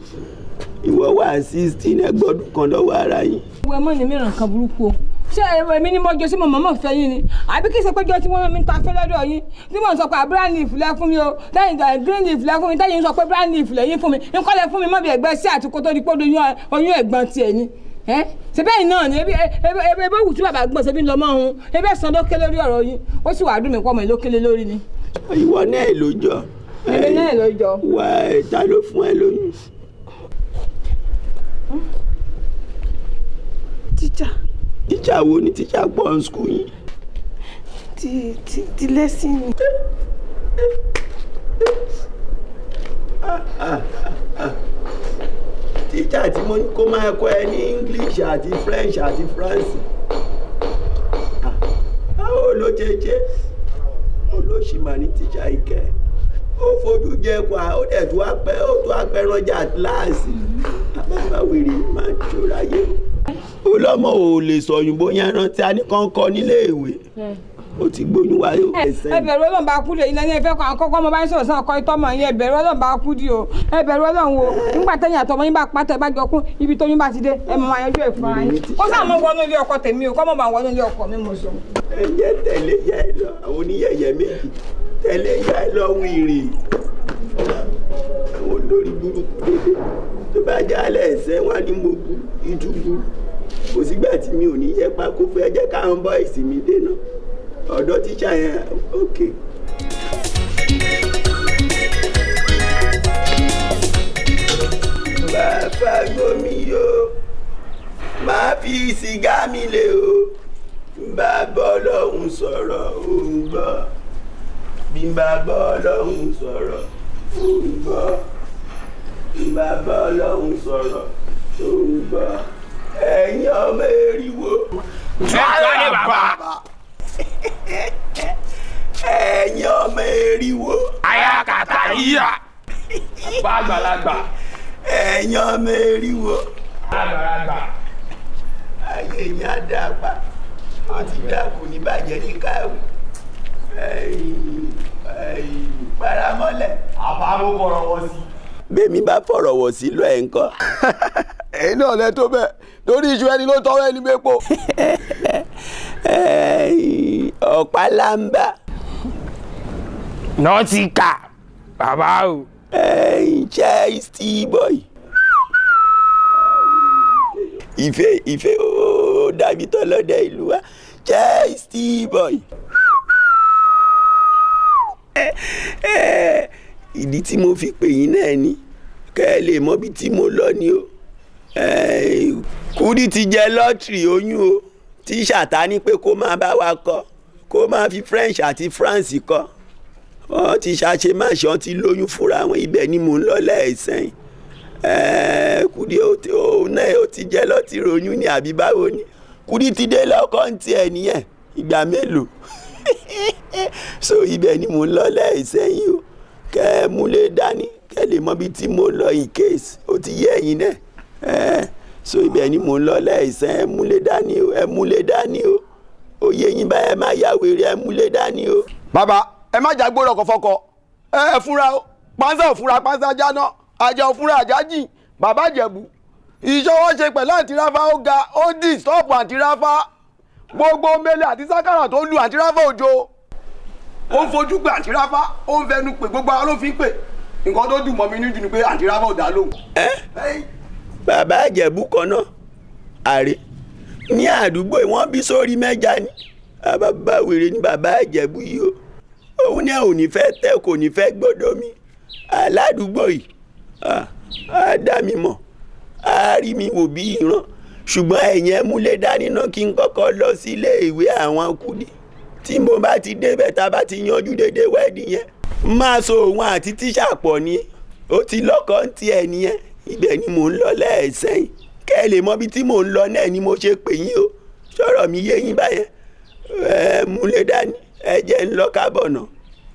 ìwọ wà 16 ẹgbọ́dún kan lọ́wọ́ ara yín. ìwé mọ́ ni mìíràn kan burúkú o ṣé èmi ni mo jọ sí mo mọ̀mọ́ fẹ́ yín ni àbí kí ṣe péjọ tí wọ́n mi ta fẹ́ lọ́dọ̀ yín tí mo sọ pé brown leaf lẹ fún mi o lẹ́yìn ìgbà green leaf lẹ fún mi tẹ́yìn sọ pé brown leaf lẹ́yìn fún mi nǹkan lẹ fún mi mọ́ bí ẹgbẹ́ sí àti kótó di pé oyún ẹ̀gbọ́n tiẹ̀ ni ṣe bẹ́ẹ̀ náà ni ebi wù tí bàbá gbọ́n ṣe bí lọ́mọ òun ebi ẹ̀sán ló ké lórí ọ̀rọ̀ yín ó sì wàá dùn mí pọ̀ mọ́ ló kélé lórí ni. ìwọ náà ló jọ. èmi náà ló jọ. wà á ta ló fún ẹ lóyún. tíṣà wo ni tíṣà pọ̀ ń skul yìí. ti lẹ́sìn ni. tíṣà tí mo ní kó máa kọ́ ẹ ní English àti French àti France. báwo ló jẹjẹ olóṣìmọ̀ ní tíṣà ìkẹ́ ó fojú jẹ pa ó dẹ̀ tó apẹ́rànjà kíláàsì àbábá wèrè máa ń ṣòráyé o. ó lọ́mọ ò lè sọ òyìnbó yẹn rántí a ní kàn kọ́ nílé ìwé ó ti gbóyún wáyé. ẹ bẹ̀rù Ọlọ́run bá kú di èyí lẹ́yìn ẹ̀fẹ́ kan àkọ́kọ́ ọmọ bá ń sọ̀rọ̀ sí ọkọ ìtọ́mọ yẹn ẹ bẹ̀rù Ọlọ́run bá kú di o ẹ bẹ̀rù Ọlọ́run o nígbà tẹ̀yìn àtọmọ yín bá pátá ẹ bá jọ kún ibi tóyún bá ti dé ẹ mọ̀ máa yanjú ẹ̀ fún ara yín ó sáà mọ̀ wọnú ilé ọkọ tèmi o kọ́ mọ̀ bá wọnú ilé ọkọ mi mo sọ. ẹ jẹ́ tẹ̀lé ya ẹ lọ àwọn oníyẹ̀yẹ̀ méjì tẹ̀lé ya ẹ lọ wíìrì àwọn olórí burúkú dédé tó bá jálẹ̀ ẹ̀sẹ̀ wá ní mo bu ìdúgbò kò sígbà tí mi ò ní yẹ pákó fẹ́ jẹ́ káwọn bọ́ìsì mi dé náà ọ̀dọ̀ tíṣà yẹn òkè. bàbá gómi yóò máa fi sìgá mi lé o bàbá Ọlọ́run sọ̀rọ̀ òun gbọ́ bí bàbá Ọlọ́run sọ̀rọ̀ òun gbọ́ bí bàbá Ọlọ́run sọ̀rọ̀ òun gbọ́ ẹ̀yin ọmọ eriwo. Jọ́lá bàbá. ẹ̀yin ọmọ eriwo. ayakata yíyà. bá àgbàlagbà. ẹ̀yin ọmọ eriwo. àgbàlagbà. ayé yín á dá pa ó ti dákú ní bàjẹ́ ní káwé. paramọ́lẹ̀. àbámọ́ fọ̀rọ̀ wọ sí. bẹ́ẹ̀mi bá fọ̀rọ̀ wọ̀ sí lọ ẹ̀ ń kọ́. ẹ̀yin náà lẹ tó bẹ́ẹ̀ torí iṣu ẹni ló tọrọ ẹni mẹ́pọ̀. ọ̀pá lámbà. nọ́tíkà bàbá o. Chelsea boy. ìfẹ́ ó dàbí tọ́lọ́dẹ ìlú wa Chelsea boy. ìdí tí mo fi pè yín náà ni kẹ́ ẹ lè mọ bí tí mo lọ ni o. Kúdí ti jẹ lọ́tìrì oyún o tí ṣàtá ní pé kó máa bá wa kọ kó máa fi French àti France kọ wọ́n ti ṣàṣe má ṣe wọ́n ti lóyún fúnra wọn ibẹ̀ ni mò ń lọ lẹ́ẹ̀sẹ̀yìn. Kúdí náà ó ti jẹ lọ́tìrì oyún ni àbí báwo ni Kúdí ti dé lọ́kọ́ ń tiẹ̀ nìyẹn ìgbà mélòó so ibẹ̀ ni mò ń lọ lẹ́ẹ̀sẹ̀yìn o kẹ́ ẹ múlé dání kẹ́ ẹ lè mọ bí tí mo lọ in case ó ti yé ẹ̀yin náà. So ibẹ̀ ni mò ń lọ lẹ́ẹ̀sẹ̀ ẹ múlé dání o oyè yín bá ẹ máa ya wèrè ẹ múlé dání o. bàbá ẹ má jà gbọ́dọ̀ kọ̀fọ́kọ̀ ẹ fúnra o pánsá ò fúnra pánsá jáná àjà ò fúnra àjà jìn bàbá Ìjẹ̀bú ìṣọwọ́ ṣe pẹ̀lú àǹtíráfá ó ga ó dì stọ́ọ̀pù àǹtíráfá gbogbo mele àti sákàrà tó lu àǹtíráfá òjò ó ń fojú pé àǹtíráfá ó ń fẹnu pé gbogbo àwọn ló fi ń pè nǹkan tó dùn mọ́ mi níjú ni pé àǹtíráfá ò dá lóhùn. bàbá Ìjẹ̀bú kan náà àrè ní àdúgbò wọn bí sórí mẹ́ja ni bàbá wèrè ní bàbá Ìjẹ̀bú yìí o òun náà ò ní fẹ́ tẹ́ kò ní fẹ́ gbọ́dọ̀ mi aládùúgbò yìí á dá mi mọ̀ á rí mi wò bí ìran ṣùgbọ́n ẹ̀yìn ẹ múlẹ̀ dání náà kí n kọ́kọ́ lọ sí ilé ìwé àwọn Kúdí tí mo bá ti débẹ̀ tá a bá ti yanjú déédéé wẹ́ẹ̀dì yẹn máa so òun àti tíṣà pọ̀ ni ó ti lọ́kọ̀ ń tiẹ̀ nìyẹn ibẹ̀ ni mò ń lọ lẹ́ẹ̀sẹ̀yìn kẹ́ ẹ lè mọ bí tí mò ń lọ náà ni mo ṣe pè yín o sọ̀rọ̀ mi yé yín báyẹn múlẹ̀ dání ẹ jẹ́ ń lọ kábọ̀ náà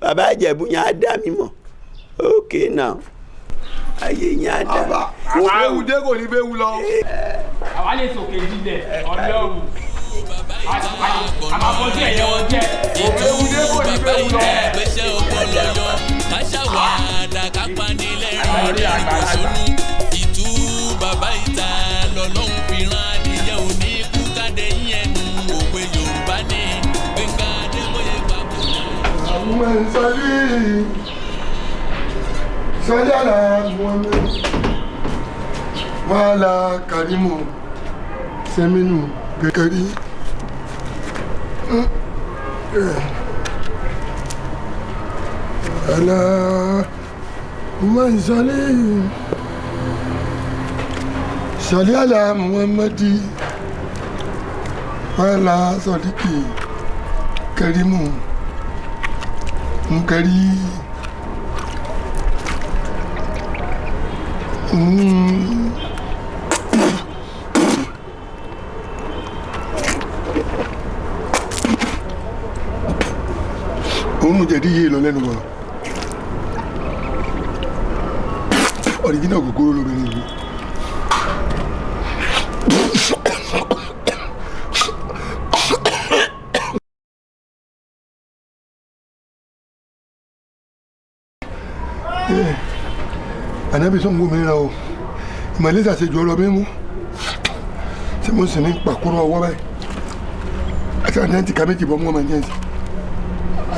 bàbá Ìjẹ̀bú yẹn á dá mi mọ̀ okay now ayé yẹn á dá. kò béwu dé kò ní béwu lọ. àwa lè sòkè jílẹ̀ Ọlọ́run àmàfọ́jú ẹ̀yẹ wọn jẹ́. ètò bàbá ìta gbéṣẹ́ ọpọlọ yọ káṣá ṣàwàdà kápánilẹ́rìn dẹ́rìn kò sónú ìtú bàbá ìta lọ́lọ́run fi rán adìyẹ òní kú káde yín ẹnu òwe Yorùbá ní Gbẹ́ngà Adébóyè gbàgbọ́. àwọn sọlí àlà Muhammed wàhálà Karimu Sẹ́mínù Gẹ̀kẹ́rí. Ala sọlí àlà Muhammadi wàhálà Sọdíkì Karimu Nkari. Òun jẹ̀dí yé lọ lẹ́nu wa ọ̀rìjínà kòkòrò lóbìnrin yìí. Ànábì Ṣàngó mìíràn o ìmọ̀lẹ́sà ṣe jù ọ lọ mímú tí mo sì ní pàkúrọ̀ ọwọ́ báyìí àti àdáǹtì ká méjì bọ́ mú ọmọ jẹ́ǹsì.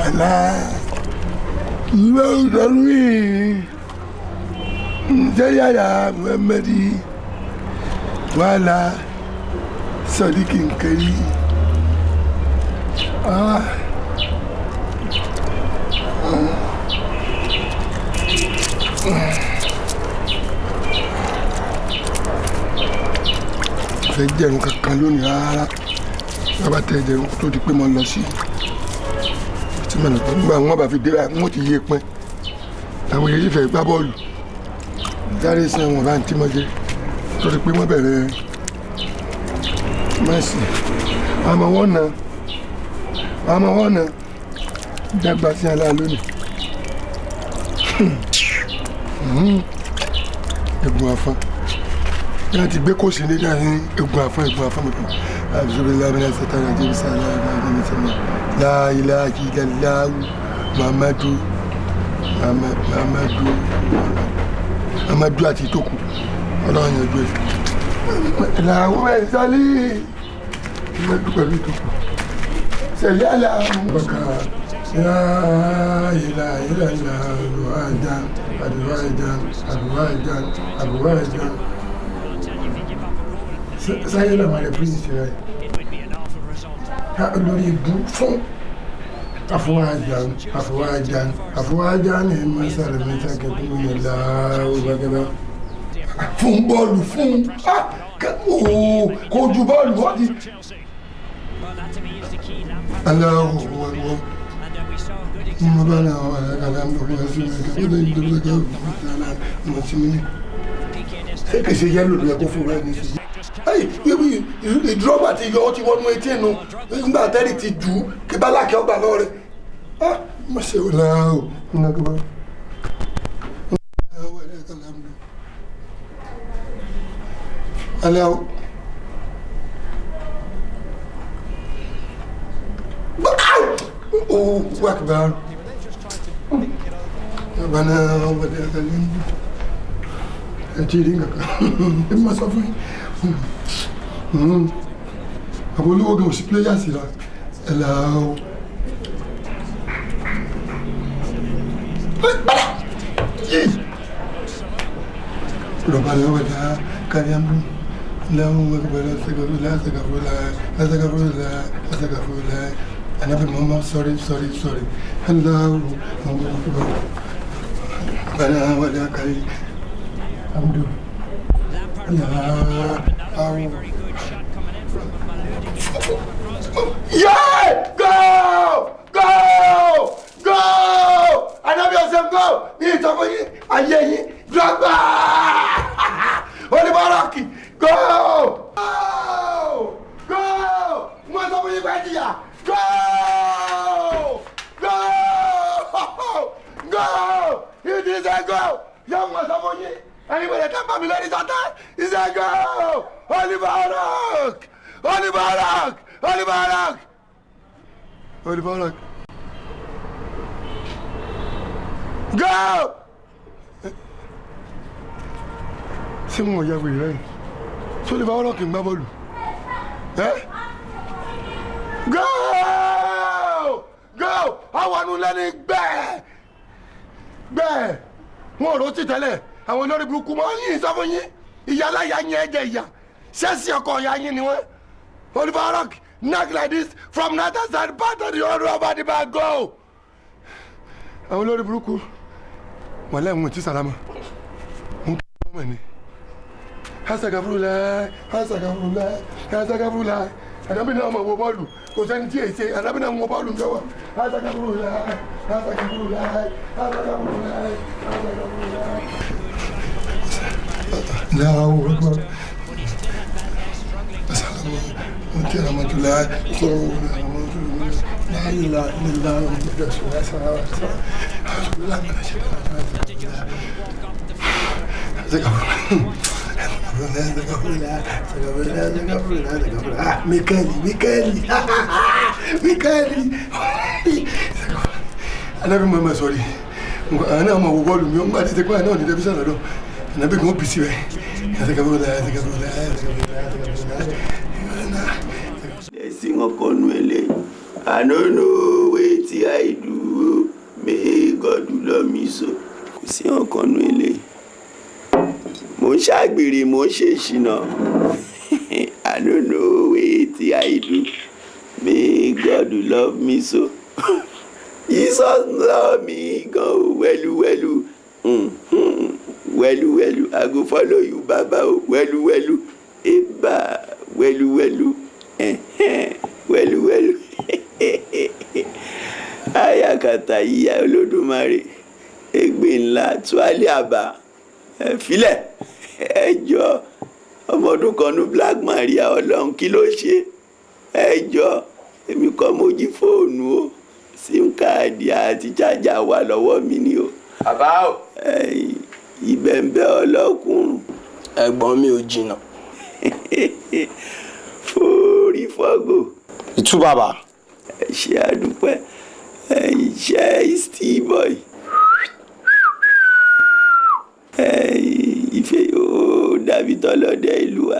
Àlá ìwé ìdọ́rú yìí Sẹ́ríàlà Muhammadi wàhálà Sọdíkì Nkari. Fẹ́ jẹun kankan lónìí rárá bàbá tẹ jẹun tó di pé mo lọ sí tí mo lọ pé nígbà wọn bá fi dé báyìí wọn ti yé pin àwọn èyí fẹ́ gbá bọ́ọ̀lù jáde sí wọn bá ń tí mo jẹ tó di pé wọn bẹ̀rẹ̀ mẹ́sì àmọ́ wọn na dàgbà sí alá lónìí egun afán yàrá ti gbé kóòsì ní dáhùn egun afán mọ̀tò àbísọ̀rọ̀ lábẹ́lá sátánà jẹ́bi sáà láìlá ìlàláwù Mamadu àti ìtókù ọlọ́run yanjú ẹ̀ làwọn ẹ̀sálí Mamadu pẹ̀lú ìtókù sẹ̀lẹ̀ àlàmù bàkà láìlá àdúrà sáyé lọ́mọ rẹ̀ fún ìṣẹ́ rẹ̀ lórí ibú fún àfọwájá ní mọ́sálẹ̀ mẹ́ta kẹ́kọ̀ọ́ yẹn láwọ́ gbàgbà fún bọ́ọ̀lù fún kò ju bọ́ọ̀lù wọ́n ti aláwọ̀ wọ́n mo bá náà wà lákàlà ń bọ̀ wá sí ẹgbẹ́ tó lè dúró gẹ́gẹ́ bí mo ti mú ní ṣé kèsè yẹ́lò ló yẹ kó fún báyìí nísìnyí. Ìdúrọ́gbà ti yọ ọ́ ti wọnú etí ẹnu nígbà tẹ́lẹ̀ ti jù ú kí bálákì ọgbà lọ rẹ̀ mo ṣe ò láà ó ní agbára. Alẹ́ o. Oh, Akbar. Bana wọlé akalẹ́ ń bọ̀. Ẹ ti rí nǹkan kan. Ẹ máa sọ fún yín. Àwọn olówó gan òsì pléyàsì la ẹ là ó. Rọ̀bà ni wọ́n dá kárí àmú. Allahu Akbar, astaghfirullah, astaghfirullah. Anabi Muhammad, sorry. Allahu Akbar. Bana wala kárí àmú. Yeah! Go! Anabi Osem, go! Ní ìtọ́kọ́ yín, ayé yín, Drogba! Olibaraki, go! Wọ́n sọ fún yín pé jìyà, go! It is a go! Yọ̀ọ́ wọ́n sọ fún yín. Anybody can buy me ladies Satan? Is a go! Olibarak! Go! Ṣé mo ya wèrè rẹ̀? Ṣé o lè fa ọ̀rọ̀ kì í gbá bọ́ọ̀lù? Go! Go! Àwọn àánú lẹ́ni gbẹ́ẹ̀! Gbẹ́ẹ̀! Wọ́n ò rò tí tẹ́lẹ̀. Àwọn olórí burúkú máa ń yìn sọ fún yín. Ìyá aláya yín ẹ̀jẹ̀ ìyá. Ṣẹ́sì ọkọ̀ ìyá yín ni wọ́n. Oliver Rock knock like this from the other side part of the other over the back go. Àwọn olórí burúkú. Wọ́n lẹ́wọ̀n tí sàlámà. Mo kí wọ́n mọ̀ ni. Hasagafurula, hasagafurula, hasagafurula. Àdàbí náà mọ̀ wọ bọ́ọ̀lù. Kò sẹ́ni tí èsè. Àdàbí náà mọ̀ bọ́ọ̀lù ńjọ́ wa. Hasagafurula, hasagafurula, hasagafurula, hasagafurula. Allahu Akbar. Assalamu alaikum warahmatullahi wabarakatuh. La ilaha illallah Muhammadur Rasulullah sallallahu alaihi wasallam. Alhamdulillah min ash-shaytanir Mikali. Anabi Muhammad sorry. Ana ma wo bọ́ọ̀lù mi o ngba ti ko na ni television lọ́dọ̀. Anabi ko bisi we. Sing upon Wele. I don't know what I do. May God love me so. Kò sí ọkàn Wele. Mo ṣàgbèrè mo ṣe ṣìnà. I don't know what I do. May God love me so. Jesus love me go welu. Welu. I go follow you, Baba. Welu. Eba welu. Welu. Ayakata ìyá Olódùmarè. Ègbè ńlá tuale àbá. Filẹ̀. Ẹjọ́ ọmọ ọdún kan ní Black Maria Ọlọ́run kí ló ṣe? Ẹjọ́ èmi kọ́ mo jí fóònù o. SIM káàdì àti chájà wà lọ́wọ́ mi ni o. Bàbá o. Ìbẹ̀ǹbẹ̀ ọlọ́kùnrin. Ẹ̀gbọ́n mi ò jìnnà. Fórí fọ́gò. Ìtú bàbá. Ẹ ṣe àdúpẹ́. Iṣẹ́ Steve boy. Ìfẹ́ yóò dàbí tọ́lọ́dẹ ìlú wa.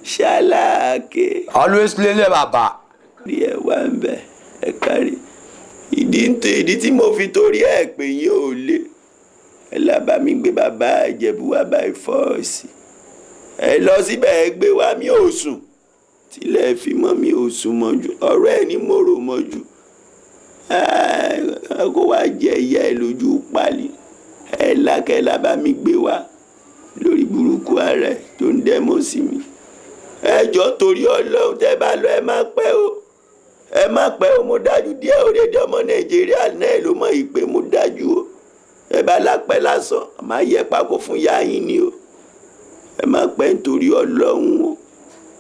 Ṣáláàkè. Always lélẹ̀ bàbá. Rí ẹ wá ń bẹ̀ ẹ kárí. Ìdí tí mo fi torí ẹ̀ pé yín ò lé. Ẹ lábàá mi gbé bàbá Ìjẹ̀bú wá by force. Ẹ lọ síbẹ̀ ẹ gbé wá mi ò sùn. Tilẹ̀ fi mọ́ mi ò sùn mọ́jú. Ọ̀rọ̀ ẹ̀ ní mo rò mọ́jú. Kó wá jẹ ìyá ẹ lójú pálí. Ẹ lákẹ́ lábàá mi gbé wá lórí burúkú ààrẹ tó ń dẹ́mọ̀ sí mi. Ẹjọ́ torí Ọlọ́run tẹ́ bá lọ ẹ má pẹ́ o mo dájú díẹ̀ orílẹ̀-èdè ọmọ Nàìjíríà náà ló mọ̀ ìpè mo dájú o. Ẹ bá lápẹ́ lásán àmọ́ yẹ pákó fún yá yín ni o. Ẹ má pẹ́ nítorí Ọlọ́run o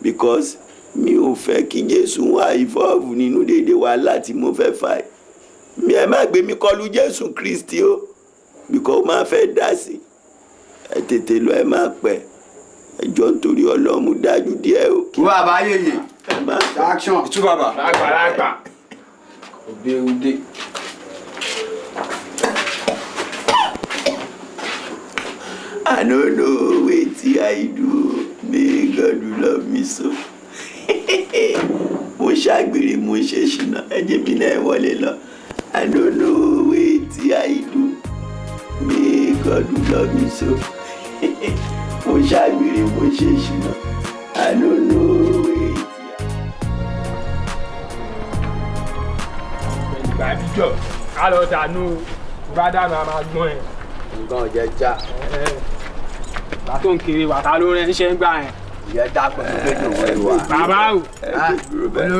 because mi ò fẹ́ kí Jésù wá ìfọ́ọ̀fù nínú déédéé wàhálà tí mo fẹ́ fà ẹ́. Ẹ má gbé mi kọlu Jésù Kristi o because ó máa fẹ́ dá sí. Ẹ tètè lọ ẹ má pẹ́. Ẹjọ́ nítorí Ọlọ́run dájú díẹ̀ o. Kí bàbá yèyè. Action. Ìtú bàbá. Lágbàlagbà. Òde. I don't know wetin I do. May God love me so. Mo ṣàgbèrè mo ṣe ṣìnà ẹ̀jẹ̀ mi náà wọlé lọ. I don't know wetin I do. May God love me so. Mo ṣàgbèrè mo ṣe ṣìnà. I don't know wetin. Ìgbà àbíjọ ká lọ dànù bá dànù a máa gbọ́n ẹ̀. Nǹkan ọ̀jẹ̀ já. Bàbá tó ń kiri wàtá ló rẹ̀ ń ṣe ń gbà yẹn. Ìyẹn dá pẹ̀lú gbèdé òwe wa. Bàbá o,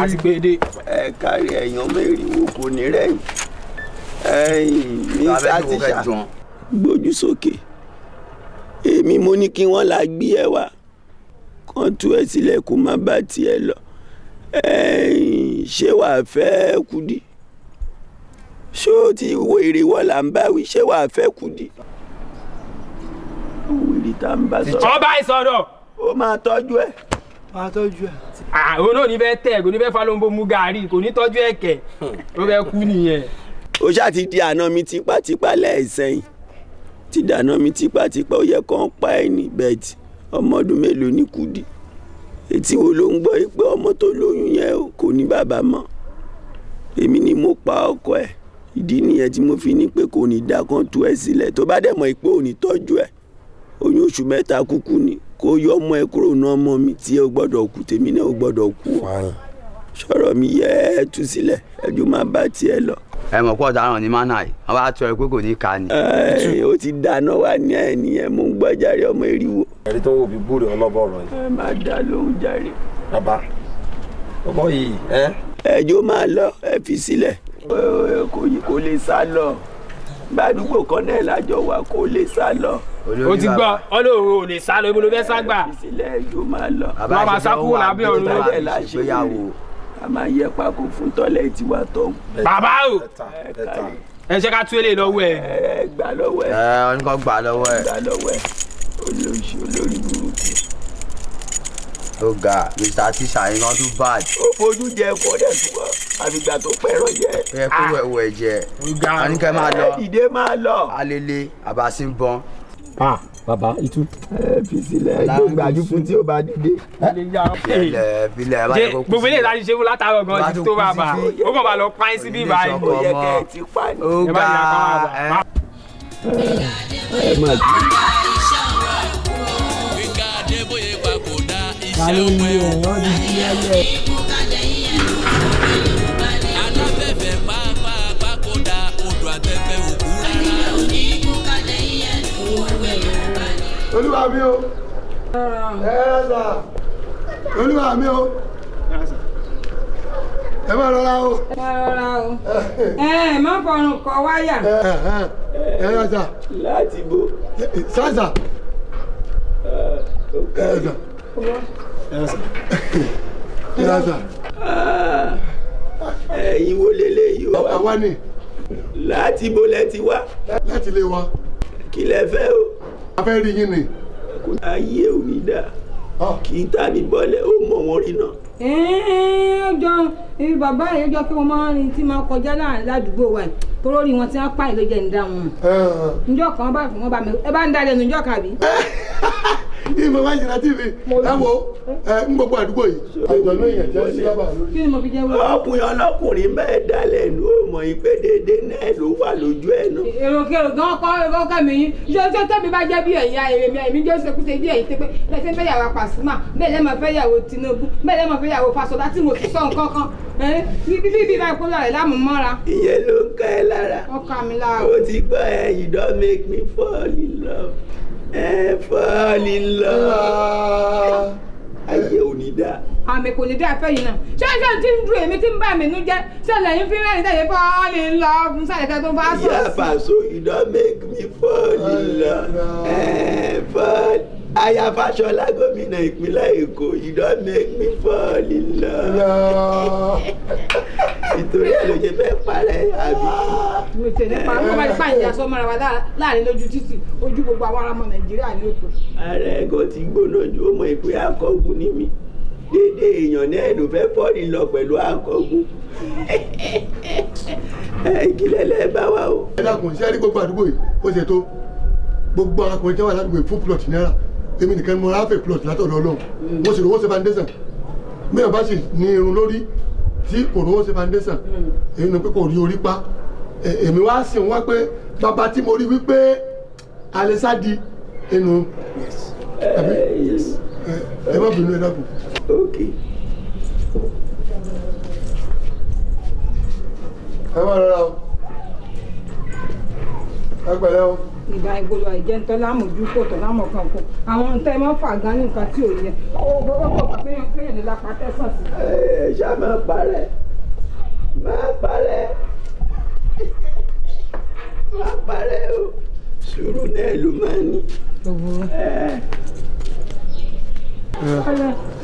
a ti gbèdé. Ẹ kárí ẹ̀yàn mẹ́rin wo kò ní rẹ̀yìn. Mi sátìṣà gbójú sókè. Èmi mo ní kí wọ́n la gbé ẹ wá. Kàn tú ẹ sílẹ̀ kó má bá tiẹ̀ lọ. Ṣé wàá fẹ́ Kúdí? Ṣé o ti wo èrè wọ́n là ń bá wí? Ṣé wàá fẹ́ Kúdí? Wèrè tá ń bá sọ̀rọ̀. Ọba ìsọ̀rọ̀. Ó máa tọ́jú ẹ̀. Máa tọ́jú ẹ̀. Àwọn náà ní fẹ́ tẹ̀ kò ní fẹ́ falóńbó mú gàárì kò ní tọ́jú ẹ̀ kẹ̀. Ó fẹ́ kú nìyẹn. ó ṣáà ti di àná mi tipátipá lẹ́ẹ̀sẹ̀yìn ti dànà mi tipátipá ó yẹ kán pa ẹ́ ní bẹ́ẹ̀tì ọmọ ọdún mélòó ní Kúdí etí wo ló ń gbọ́ pé ọmọ tó lóyún yẹn kò ní bàbá mọ́ èmi ni mo pa ọkọ ẹ̀ ìdí nìyẹn tí mo fi ní pé kò ní dá kan tú ẹ sílẹ̀ tó bá dẹ̀ mọ̀ pé ò ní tọ́jú ẹ̀ oyún oṣù 3 kúkú ni kó yọ ọmọ ẹ kúrò ní ọmọ mi tí ẹ ò gbọ́dọ̀ kú tèmi náà ò gbọ́dọ̀ kú sọ̀rọ̀ mi yẹ ẹ tú sílẹ̀ ẹjọ́ máa bá tiẹ̀ lọ. ẹ mọ̀ pọ̀ dáhùn ní mánà yìí wọ́n bá tọ́ ẹ pé kò ní ká ni. ó ti dáná wá ní ẹ nìyẹn mo ń gbọ́ jàre ọmọ eriwo. ẹ̀rí tó wò bí búrò ọlọ́bọ̀ ọ̀rọ̀ yìí. ẹ máa dá lóhùn jàre. bàbá ọmọ yìí ẹjọ́ máa lọ ẹ fi sílẹ̀ kò lè sá lọ gbàdúgbò kan náà lájọ wa kò lè sá lọ. o ti gbọ́ ọlọ́run ò lè sá lọ ibo ló fẹ́ sá gbà. fi sílẹ̀ ẹjọ́ máa lọ. wọ́n máa sá kúrò lábẹ́ ọ̀run lọ́wọ́ a máa yẹ pákó fún tọ́lẹ̀tì wa tó. bàbá o ẹ ṣe ká tú èlé lọ́wọ́ ẹ. ẹ gbà lọ́wọ́ ẹ. ẹ oníkan gbà lọ́wọ́ ẹ. gbà lọ́wọ́ ẹ olóṣì olórí burúkú. ó ga mr tisha iná tún bad. ó fojú jẹ ẹkọ dẹ tún wọ àfìgbà tó pẹ̀rọ jẹ. ẹ kó wẹ̀wọ̀ ẹ̀ jẹ oníkẹ́ máa lọ. ìdè máa lọ. alele àbàsí ń bọ́n. bàbá ìtú. ẹ fi sílẹ̀ ẹjọ́ gbàjú fún tí ó bá dìde. filẹ̀ bá yẹ kó kú sí. gbogbo ilé ìdájí ṣe fún látàrọ̀ gan ti tó bàbá ó kàn máa lọ pààyàn sí bí báyìí. ó yẹ kẹ́ ẹ ti pa ní. ó ga ẹ máa jù. Gbénga Adébóyè papòdà ta ló ní ẹ̀ ọ́ di ti ẹlẹ́. aláfẹ́fẹ́ pápá papòdà odò àtẹ́fẹ́ òkú rárá. olúwa mi o sà olúwa mi o ẹ má rọra o. má fọrùn kọ wáyà. sà. láti bo. sàṣà. sà. ẹ̀yin wo leléyìí o. àwa ni. láti bo lẹ ti wá. láti lè wa. kí lẹ fẹ́ o. a fẹ́ rí yín ni. ayé ò ní dà kì í ta ní bọ́lẹ̀ ó mọ̀ wọ́n rí náà. ọjọ́ bàbá yìí ọjọ́ pé wọ́n máa ń rin tí máa kọjá láàrin ládùúgbò wa yìí toró rí wọn tí wọ́n pààyàn ló jẹ́ ń dá wọn. njọ́ kan wọ́n bá mi ẹ bá ń dá lẹ́nu njọ́ kan àbí. ìmọ̀ wá ìṣẹ̀lẹ̀ tv ẹ wo ń gbogbo àdúgbò yìí. àjọ̀nú èèyàn jẹ́ sí lábà lórí. kí ni mo fi jẹ́ wọ́n. ọkùnrin ọlọ́kùnrin bẹ́ẹ̀ dalẹ̀ ló mọ̀ yín pé déédéé náà ló wà lójú ẹ̀ náà. èròkèrò gan kọ́ mi yín ṣé tẹ́mi bá jẹ́ bí ẹ̀yà èmi jẹ́ ṣekúṣe bí ẹ̀yìn tẹ́pẹ́ lẹ́sẹ̀ fẹ́yàwó Pasuma bẹ́ẹ̀ lẹ́mọ̀ fẹ́yàwó Tinubu bẹ́ẹ̀ lẹ́mọ̀ fẹ́yàwó Faṣọlá tí mo fi sọ nǹkan kan bíbí bá ìkólọ rẹ̀ láàmú mọ́ra. ìyẹn ló ń ká ẹ lára. ó ká mi lára. ó ti gbọ́ ẹ you don make me fall in love fall in love ayé ò ní dá. àmì kò ní dá ẹfẹ yìí náà ṣé tí ń dúró èmi tí ń bá mi nú jẹ ṣẹlẹ̀ yín fi rẹ́rìn tẹ̀yẹ fall in love fún sàlẹ̀kẹ́ tó bá sọ. ìyá Paso you don make me fall in love fall. Aya Fáṣọlá gómìnà ìpínlẹ̀ Èkó you don make me fall in love. ìtorí ẹ̀ ló ṣe fẹ́ parẹ́ àbí. mo ṣe nípa mo bá ti pa ìyá sọ mọ́ra wa láàrin lójú títì ojú gbogbo àwọn ará ọmọ Nàìjíríà ní òkú. ààrẹ ẹ̀gọ́ ti gbóná ju ọmọ ìpè akọ́gun ní mi dédé èèyàn náà ló fẹ́ fall in love pẹ̀lú akọ́gun. ìkìlẹ̀ lẹ́ bá wa o. ẹ dákun ṣe é rí gbogbo àdúgbò yìí ó ṣe tó gbogbo akọrin jẹ́ wà ládùúgbò yìí fún plọ̀tì náírà èmi nìkan mo ráfẹ̀ plọ̀tì látọ̀dọ̀ Ọlọ́run mo sì rówó ṣe foundation mẹ́rin bá sì ní irun lórí tí kò rówó ṣe foundation èyí ni pé kò rí orí pa èmi wá sì ń wá pé bàbá tí mo rí wípé alẹ́sà di ẹnu àbí ẹ má bínú ẹ dákun. ẹ má rọra o ẹ pẹ̀lẹ́ o. ìgbà ìgbòho àìjẹ́ ńtọ́ lámòjú kò tọ́ lámọ̀ kan kò àwọn ntẹ́ máa ń fà gan ní nǹkan tí ò yẹ ọkọ̀ péyàn ní lápá tẹ́sán sí. ẹ ṣá máa parẹ́ máa parẹ́ o sùúrù náà ló máa ní.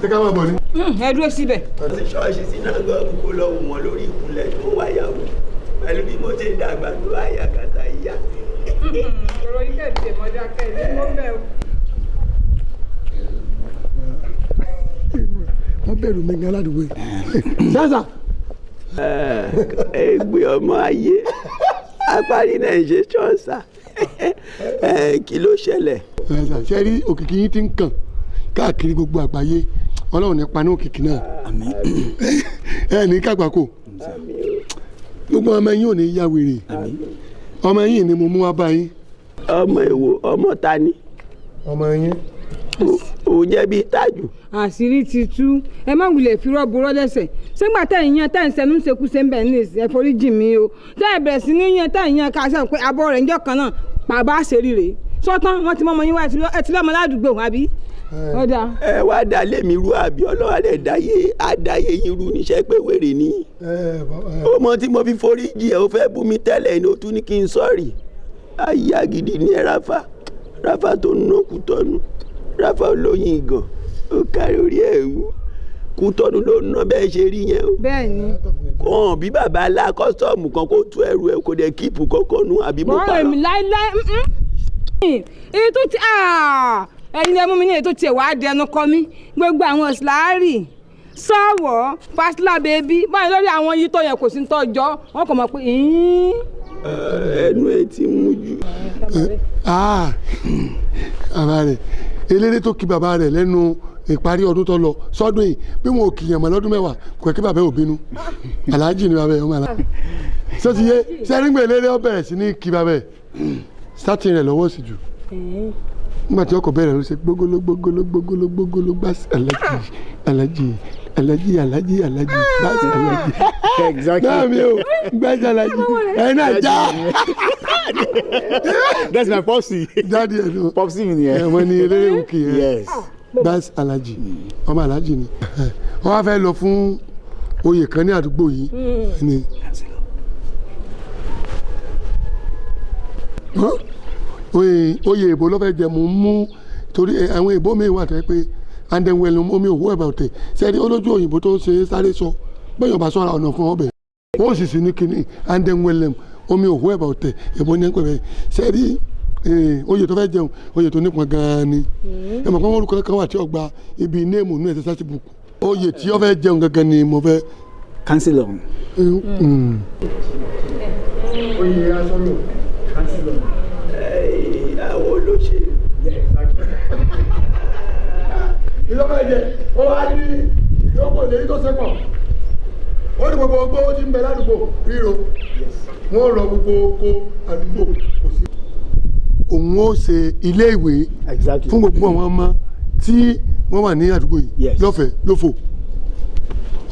ṣé ká máa bọ̀ ni. ẹ dúró síbẹ̀. ọtí ṣọ́ọ̀ṣì sínágọ́gù kó lọ́wọ́ wọn lórí ìkúnlẹ̀ tó wáyàwó pẹ̀lú bí mo ti ń dàgbà tó àyàkàtà ìyá. ọ̀rọ̀ yìí kẹ́ẹ̀dì mọ́jà kẹ́ẹ̀dì mọ́ bẹ́ẹ̀ o. wọ́n bẹ̀rù mi gan ládùúgbò yìí. sasa. ẹgbẹ́ ọmọ ayé apárí náà ń ṣe ṣọ́ọ̀ṣà kí ló ṣẹlẹ̀. ṣe rí òkìkí yín ti ń kàn káàkiri gbogbo àgbáyé ọlọ́run ní paná òkìkí náà. àmín. ẹ ní kàgbákò gbogbo ọmọ yín ò ní yá wèrè ọmọ yín ni mo mú wá báyìí. ọmọ èwo ọmọ ta ni. ọmọ yín. òun jẹ́ bíi tájù. àṣírí ti tú ẹ má wulẹ̀ fi rọ́ọ̀bù rọ́lẹ́sẹ̀ sígbà tẹ̀yìn yan tẹ̀yìn sẹ́nu ń sekú ṣe ń bẹ̀ ní ìsìn ẹ̀fọ́ríjì mi o tẹ̀yìn bẹ̀rẹ̀ sí ní yan tẹ̀yìn yan ká sẹ́wọ̀n pé abọ́ rẹ̀ ń jọ kan náà bàbá àṣírí rèé sọ́tán wọ́n ti mọ́ ọmọ yín wá ẹ ti lọ́mọ ládùúgbò àbí. ẹ wá dá lèmi ru àbí ọlọ́wà lè dáyé yín ru níṣẹ́ pé wèrè ni. ọmọ tí mo fi foríjì ẹ ó fẹ́ bú mi tẹ́lẹ̀ ni ó tún ní kí n sọ́ọ̀rì ayé agidi ní ẹ ráfà tó ń nókù tọ́nu ráfà olóyin gan ó kárí orí ẹ̀ wú kú tọ́nu ló ná bẹ́ẹ̀ ṣe rí yẹn o. bẹ́ẹ̀ni. kò hàn bí bàbá ńlá kọ́sítọ́ọ̀mù kan kó tú ẹrù ẹ̀ kó dẹ̀ kíìpù kọ́kọ́ nú àbí mo parọ́. bọ́ọ̀ èmi láíláí èyí tó ti ẹ̀yin lẹ́mú mi ní èyí tó tiẹ̀ wá dẹnu kọ mí gbogbo àwọn ìsìláàrì sọ̀wọ́ pásítọ̀ bèbí báyìí lórí àwọn yìí tó yẹ kò sí tọ́jọ́ wọn kò mọ̀ pé ẹnu ẹ ti mú jù. bàbá rẹ̀ eléré tó kí bàbá rẹ̀ lẹ́nu ìparí ọdún tó lọ sọ́dún yìí bí wọn ò kìyàn mọ́ lọ́dún mẹ́wàá kò kí bàbá ò bínú aláàjì ni bàbá ẹ̀ ọmọ aláàjì sọ ti yé sẹ́rìngbẹ̀ eléré ó bẹ̀rẹ̀ sí ní kí bàbá ẹ̀ sátìn rẹ̀ lọ́wọ́ sí jù nígbà tí ọkọ̀ bẹ̀rẹ̀ ló ṣe gbogbo gbàsí aláàjì gbàsí aláàjì exactly. náà mi ò gbàsí aláàjì ẹ̀ náà já. That's my popsi. Daddy ẹ̀ lọ popsi mi nìyẹn. wọ́n ní eléré òkè yẹn. Yes. Gbàsí aláàjì ọmọ aláàjì ni wọ́n wá fẹ́ lọ fún oyè kan ní àdúgbò yìí ni. oyè ìbò ló fẹ́ jẹ mò ń mú torí àwọn ìbò mi wà tẹ́ pé andẹ̀wẹ̀lẹ̀ omi òwú ẹ̀bà ọ̀tẹ̀ sẹ́ni olójú òyìnbó tó ṣe sáré sọ bẹ́ẹ̀ yọ̀bá sọ́ra ọ̀nà fún ọbẹ̀ wọ́n sì sí ní kínní andẹ̀wẹ̀lẹ̀ omi òwú ẹ̀bà ọ̀tẹ̀ ìbò ní ẹ̀pẹ̀ bẹ́ẹ̀ sẹ́ni oyè tó fẹ́ jẹun oyè tó nípọn gan-an ni ẹ̀ mọ̀ pé wọ́n orúkọ kan wà tí ó gba ibi néèmù nínú ẹ̀sẹ̀ sáti bùkù oyè tí ó fẹ́ jẹun gangan ni mo fẹ́. councilor. oyè asọ́nù councilor. àwọn olóṣèlú. ìjọba ẹ̀jẹ̀ ó wá ní ìyókò lèyí tó sẹ́pọ̀ ó ní gbogbo ogbó tí ń bẹ ládùúgbò ríro wọ́n rọ gbogbo oko àdúgbò kò sí. òun ó ṣe ilé ìwé fún gbogbo àwọn ọmọ tí wọ́n wà ní àdúgbò yìí lọ́fẹ̀ẹ́ lófò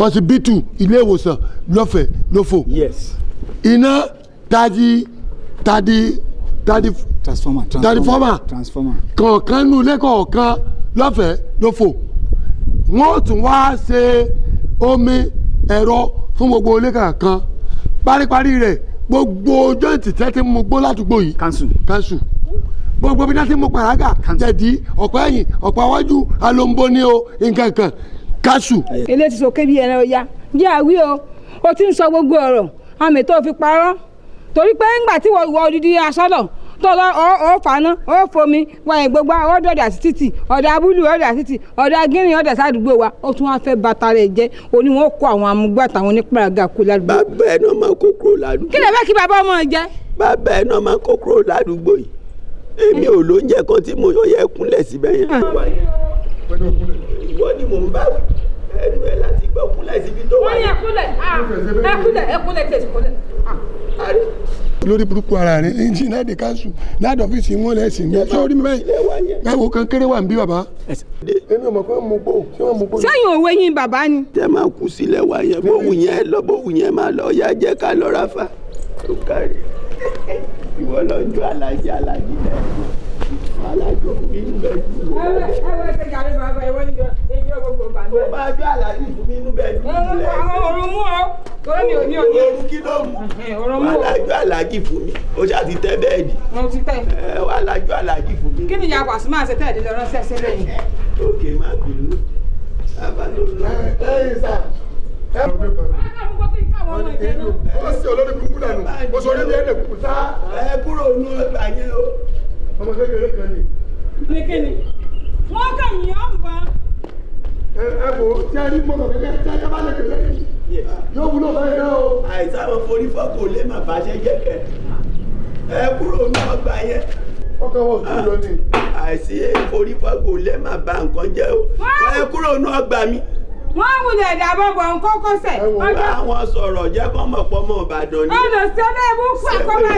ọsibítù ilé ìwòsàn lọ́fẹ̀ẹ́ lófò iná transformer kọ̀ọ̀kan nù lẹ́kọ̀ọ̀kan lọ́fẹ̀ẹ́ lófò wọ́n tún wá ṣe omi ẹ̀rọ fún gbogbo ilé kankan paríparí rẹ̀ gbogbo jọ́ǹtì tẹ́tí mú gbó ládùúgbò yìí kanṣu gbogbo bí náà ti mú pàrágà jẹ̀dí ọ̀pọ̀ ẹ̀yìn ọ̀pọ̀ iwájú alombo ní o nǹkan kan kanṣu. ilé ti sòkè bí ẹran ọya jẹ́ àwí o ti ń sọ gbogbo ọ̀rọ̀ àmì tó fi parọ́ torí pé ńgbà tí wọ́n wọ odidi aṣọ́lọ̀ tó lọ ọ fàánà ọ fomi wáyé gbogbo ọdọ ọdà sí títì ọdà abúlé ọdà sí títì ọdà gírin ọdà sádùúgbò wa ó tún wá fẹ́ bàtà rẹ̀ jẹ́ òní wọn kó àwọn amúgbó àtàwọn onípàràgà kó ládùúgbò. bàbá ẹ̀ náà máa kó kúrò ládùúgbò. kí lè fẹ́ kí bàbá ọmọ jẹ. bàbá ẹ̀ náà máa kó kúrò ládùúgbò yìí èmi ò lóúnjẹ kan tí mo yẹ kúnlẹ̀ síbẹ̀ yẹn. ìwọ ni mò ń bá ẹnu ẹ láti gbọ́ kúnlẹ̀ síbi tó wà. wọ́n yẹ kúnlẹ̀ tẹ̀sí kúnlẹ̀. lórí burúkú ara rẹ ẹnjìn náà de káńsù láti ọ́fíìsì wọn lẹ́sìn ní ẹjọ́ orí mi báyìí káwọ kan kéré wà ń bí bàbá. èmi ò mọ̀ pé mo gbó ṣé wọ́n mo gbó. sẹ́yìn òwe yín bàbá ni. tẹ máa kú sílẹ̀ wá yẹn bówù yẹn lọ bówù yẹn máa lọ ya jẹ́ ká lọ ráfà tó kárí ìwọ lọ́jọ́ alájí rẹ̀ alájọ mi ń bẹ jù. ẹ ṣe jàre bàbá ìwọ ní ìjọ gbogbo bàbá. ó máa jọ alájí fún mi inú bẹ jù. àwọn òrùn mú ọ torí mi ò ní òye. òrùn kí ló mú. wàá lájọ alájí fún mi ó ṣáà ti tẹ́ bẹ́ẹ̀dì. mo ti tẹ́. wàá lájọ alájí fún mi. kí ni ìyá Pasuma máa ṣe tẹ́ẹ̀dì lọ ránṣẹ́ sílẹ̀ yìí. òkè má bínú abájọ lọ. ó sì olórí kúkú dànù ó sọ orí bí ẹ̀ẹ́dẹ̀ kúkú sá. ẹ kúrò nù ọgbà yẹn o. ọmọ kékeré kan ni. ní kíni wọ́n kàn yín ọ̀ ń bọ̀. ẹ bò ó tí a rí mọ́tò kẹ́kẹ́ tí a jẹ́ bá lè kékeré yóò wúlò báyìí náà o. àìsàn àwọn forí fọ́kù lè má bàṣẹ jẹ́ kẹ́. ẹ kúrò ní ọgbà yẹn. ọkọ wọn kú lónìí. àìsí ìforífọ́gbò lẹ́ máa bà nǹkan jẹ́ o. ẹ kúrò ní ọgbà mi. wọ́n wulẹ̀ dàbọ̀ bọ̀ ń kókó sẹ̀. àwọn sọ̀rọ̀ jẹ́ kọ́ mọ̀ pọ́ mọ́ Ìbàdàn ni. ọ̀nà sẹ́lẹ̀ ìbú fún akọ́bá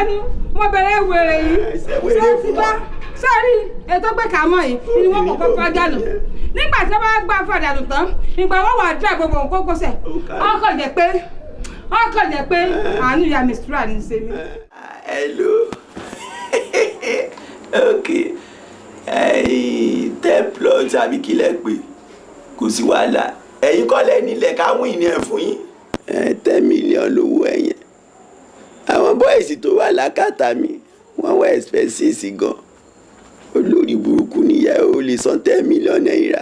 ni mo bẹ̀rẹ̀ wèrè yìí. ṣé ti bá sọ́rí ètò pé kà mọ́ yìí ni wọ́n kọ́kọ́ fọ́ dànù. nígbà tí wọ́n bá gbà fọ́ dànù tán ìgbà wọ́n wà dá gbogbo ń kókó sẹ̀. ọkọ̀ jẹ́ pé àánú ya mistura ní ṣe mí. hello okay template tàbí kílẹ̀ pé kò sí wàhálà ẹ̀yin kọ́lẹ̀ nílẹ̀ káwọn ìní ẹ̀ fún yín 10 million lówó ẹ̀yẹn àwọn bọ́ìsì tó wà lákàtà mi wọ́n wá expenses gan olórí burúkú nìyẹn ò lè san 10 million naira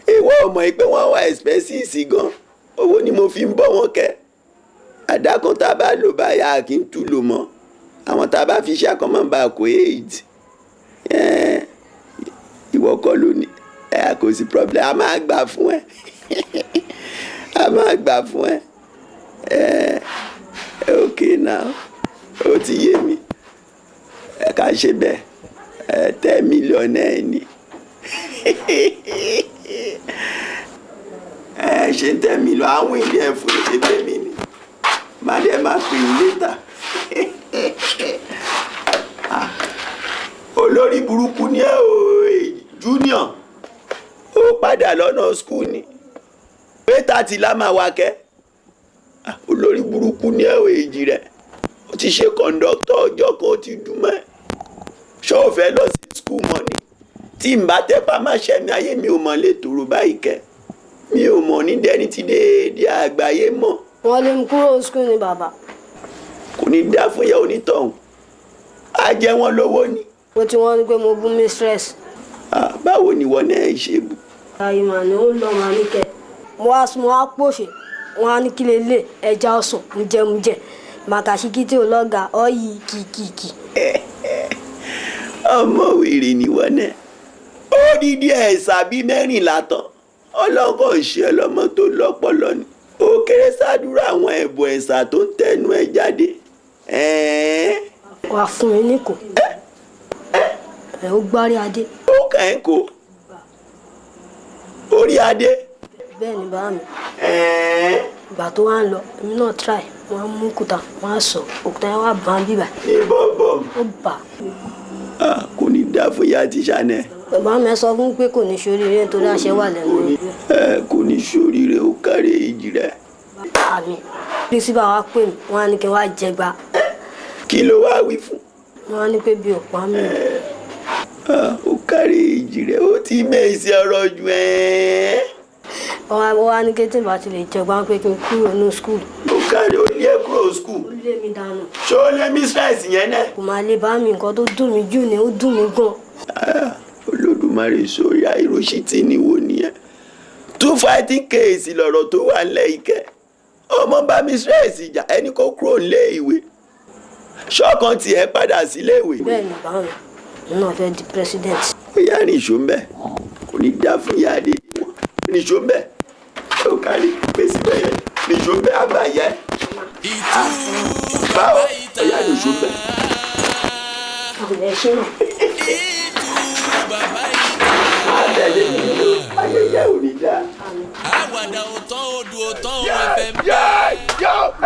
èèwọ̀ ọmọ yìí pé wọ́n wá expenses gan owó ni mo fi ń bọ́ wọn kẹ́ àdákan tá a bá lò báyà kí n tún lò mọ́ àwọn tá a bá fi ṣe àkọ́mọ́ bá kó AIDS ìwọ kọ́ ló ní kò sí problem a máa gbà fún ẹ a máa gbà fún ẹ okay now ó ti yé mi ká ṣe bẹ́ẹ̀ 10 million ẹ̀ ní ṣe 10 million àwọn ilé ẹ̀ fún ṣe bẹ́ẹ̀ mi ni má dẹ̀ máa pè é létà olórí burúkú ni ẹ o junior ó padà lọ́nà skul ni pété ti la máa wá kẹ́ olórí burúkú ni ẹ o èjì rẹ̀ ó ti ṣe kọ̀ǹdọ́tọ̀ ọjọ́ kan ó ti dùn mọ́ ẹ ṣọ́ọ̀fẹ́ lọ sí skul mọ́ ni tí n bá tẹ́pá má ṣe mi ayé mi ò mọ̀ lè tòrò báyìí kẹ́ mi ò mọ̀ ní dẹni ti déédéé àgbáyé mọ̀. wọ́n lé mi kúrò skul ni bàbá. kò ní dá fún ìyá onítọ̀hún á jẹ́ wọn lówó ni. mo ti wọ́n ní pé mo bú mistress. báwo ni wọ́n náà ṣe bù. ayé màá ní ó lọ màá ní kẹ mo wá pòṣè wọn á ní kí lè lé ẹja ọsàn mújẹmújẹ màkàṣíkí tí ò lọ́gàá ọ̀yì kìkìkì. ọmọ wèrè ni wọ́n náà ó dídí ẹ̀sà bíi 14 tán ọlọ́kọ̀ ṣe ọlọ́mọ tó lọ́pọlọ ni ó kéré sádúrà àwọn ẹ̀bùn ẹ̀sà tó ń tẹnu ẹ̀ jáde. wà fún mi níkò ẹ ó gbárí adé. ó kàn ń kó orí adé. bẹ́ẹ̀ ni bá mi. ìgbà tó wá ń lọ èmi náà try wọ́n á mú òkúta wọ́n á sọ òkúta yẹn wá bá ń bíbà. ìbọ̀bọ̀. ó bà. kò ní dá fún ìyá àti Chanel. bàbá mi sọ fún pé kò ní ṣoríire nítorí àṣẹ wà lẹ́nu. kò ní ṣoríire ó kárí èjì rẹ̀. àmì pírísípà wa pè mí wọ́n á ní kí n wá jẹgba. kí ló wá wí fún. wọ́n á ní pé bí ò pa mí. ó kárí èjì rẹ̀ ó ti mẹ́sì ọ̀rọ̀ jù ẹ́. wọ́n wá ní kété bá ti lè jẹgba pé kí n kúrò ní skul. ó kárí ó lé kúrò skul. ó lé mi dànù. ṣé ó lé mistress yẹn náà. kò máa lè bá mi nǹkan tó dùn mí jù ni ó dùn mí gan. Olódùmarè sórí àìròṣì tí ní wo nìyẹn 2 fighting case lọ̀rọ̀ tó wà nílẹ̀ ìkẹ́ ọmọ bá mistress ìjà ẹni kó kúrò nílé ìwé ṣọ́ọ̀kan tiẹ̀ padà sílé ìwé. bẹ́ẹ̀ ni báwọn náà fẹ́ di president. ó yá nìṣó ń bẹ̀ kò ní dá fún ìyá adé wọn nìṣó ń bẹ̀ ó kárí pèsè bẹ́ẹ̀ nìṣó ń bẹ̀ àgbáyé báwo ó yá nìṣó ń bẹ̀. ọ̀rẹ́ ṣe náà. àtẹ̀lé mi ló ayẹyẹ òní dá. àwàdà òtán odò òtán òfẹ. ẹ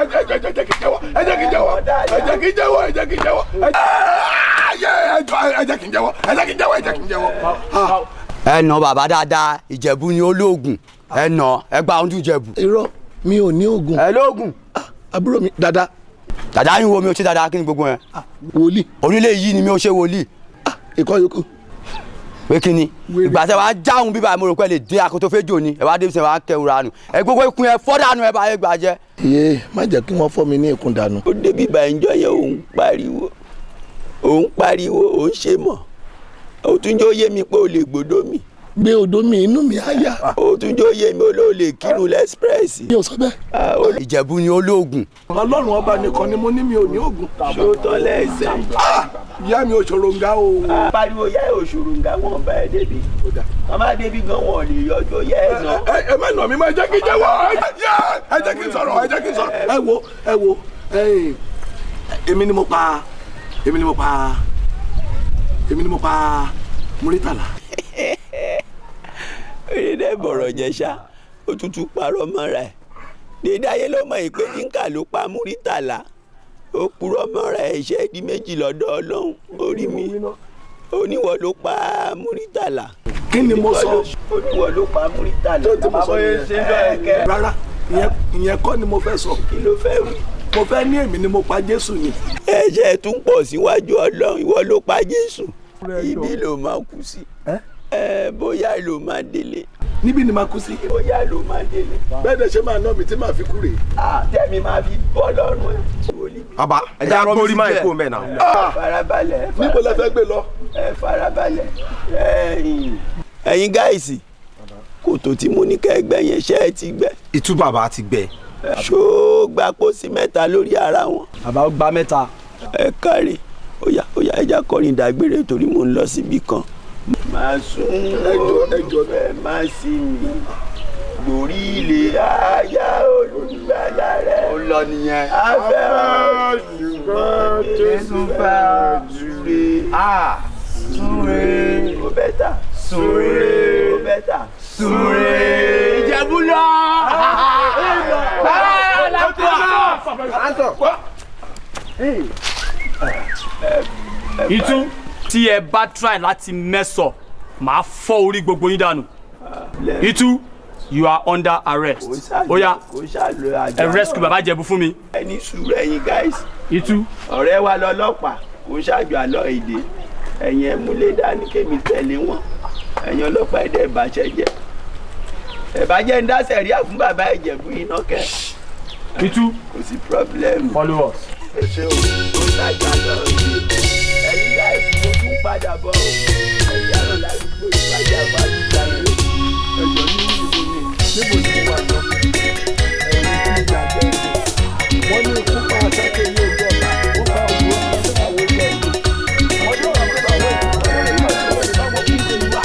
jẹ́ kí n jẹ́wọ́ ẹ jẹ́ kí n jẹ́wọ́ ẹ jẹ́ kí n jẹ́wọ́ ẹ jẹ́ kí n jẹ́wọ́ ẹ jẹ́ kí n jẹ́wọ́. ẹ nà bàbá dáadáa ìjẹ̀bú ni olóògùn ẹ nà ẹ gba ohun tó jẹ̀bú. irọ́ mi ò ní oògùn. ẹ lóògùn. àbúrò mi dáadáa. dáadáa yín wo mi ò ṣe dáadáa kí ni gbogbo yẹn. wòlíì. onílé yìí ni mi ò ṣe wòlíì. ìkọ́ yòókù. pé kí ni ìgbà tẹ wàá jáhùn bíbá mo rò pé lè dé akoto fẹjọ ni ẹ wá débi sẹ wàá kẹwù ranu ẹ gbogbo ikùn yẹn fọ́ dànù ẹ bá yẹ gbà jẹ. iye má jẹ́ kí wọ́n fọ́ mi ní ikùn dànù. ó débi ìbànújọ yẹn òun pariwo òun ṣe mọ̀ ó tún jẹ́ ó yé mi pé ó lè gbódó mi. gbé odó mi inú mi á yà. ó tún jẹ́ ó yé mi ó lè kírun lẹ́sprẹ́sì. mi ò sọ bẹ́ẹ̀. ìjẹ̀bú ni olóògùn. ọlọ́run ọba nìkan ni mo ní mi ò ní oògùn. ṣó tán lẹ́sẹ̀. ìyá mi ò ṣòròǹgà o. pariwo yá ò ṣòròǹgà wọn bá ẹ débi wọn bá débi gan wọn lè yọjọ yẹ ẹ nà. ẹ má nà mí má jẹ́ kí n jẹ́wọ́ ẹ jẹ́ kí n sọ̀rọ̀ ẹ jẹ́ kí n sọ̀rọ̀ ẹ wo èmi ni mo pa Muritala. eré dẹ́ bọ̀rọ̀ jẹ́ ṣá ó tutù parọ́ mọ́ra ẹ̀ dédé ayé ló mọ̀ pé Yínká ló pa Muritala ó purọ́ mọ́ra ẹ̀ iṣẹ́ di méjì lọ́dọ̀ Ọlọ́run orí mi oníwọ̀ ló pa Muritala. kí ni mo sọ? oníwọ̀ ló pa Muritala. tó ti mo sọ yẹn rárá ìyẹn kọ́ ni mo fẹ́ sọ. kí ló fẹ́ wí? mo fẹ́ ní èmi ni mo pa Jésù ni. ẹ̀ṣẹ̀ tún pọ̀ síwájú Ọlọ́run ìwọ ló pa Jésù ibi ló máa kú sí bóyá ló máa délé. níbi ni máa kú sí. bóyá ló máa délé. bẹ́ẹ̀ dẹ̀ ṣe máa ná mi tí màá fi kú rè. tẹ́mi máa fi bọ́ lọ́rùn ẹ̀. bàbá ẹ jẹ́ àrọ́ mi máa kó mẹ́ náà. farabalẹ̀. níbo la fẹ́ gbé lọ. farabalẹ̀. ẹ̀yin gáìsì kòtò tí mo ní kẹ́ gbẹ́ yẹn ṣẹ́ ẹ ti gbẹ́. ìtú bàbá ti gbẹ. ṣó gba pósí mẹ́ta lórí ara wọn. bàbá ó gba mẹ́ta. ẹ káre óyá ẹja kọrin dàgbére torí mò ń lọ síbi kan. máa sún ẹjọ́ bẹ́ẹ̀ máa sí mi lórí ilé ayá olùgbàlà rẹ̀. ó lọ nìyẹn. afẹ́ràn ṣùgbọ́n Jésù fẹ́ súre. súre ó bẹ́tà. súre ó bẹ́tà. súre Ìjẹ̀bú lọ. Ìtú tí ẹ bá try láti mẹ́sọ̀ máa fọ́ orí gbogbo yín dànù. Ìtú you are under arrest. Oya ẹ rescue bàbá Ìjẹ̀bú fún mi. ẹni sùúrù ẹ̀yin guys. Ìtú. ọ̀rẹ́ wa lọ́lọ́pàá kò ṣáàjò àlọ́ èdè ẹ̀yin ẹ̀ múlẹ̀ dání kémi tẹ̀lé wọn ẹ̀yin ọlọ́pàá ẹ̀dẹ̀ ìbàṣẹ́ jẹ́ ẹ̀bàjẹ́ ń dá sẹ̀ríà fún bàbá Ìjẹ̀bú iná kẹ́. Ìtú. kò sí problem. Follow us. ẹ ṣe o ó ṣáàjò àlọ́ èdè ẹ̀yin guys mo tún padà bọ̀ o ẹ̀yin àrọ̀ ládùúgbò ìpàdé àbájú jáde ẹ̀jọ̀ ní níbo ni mo wà lọ. wọ́n ní ikú pa àtàkè ní ojú ọ̀la ó bá òwúrọ̀ àwọn ojú ẹ̀yìn. ọjọ́ àwọn ìbáwọ̀ kí n ṣe wà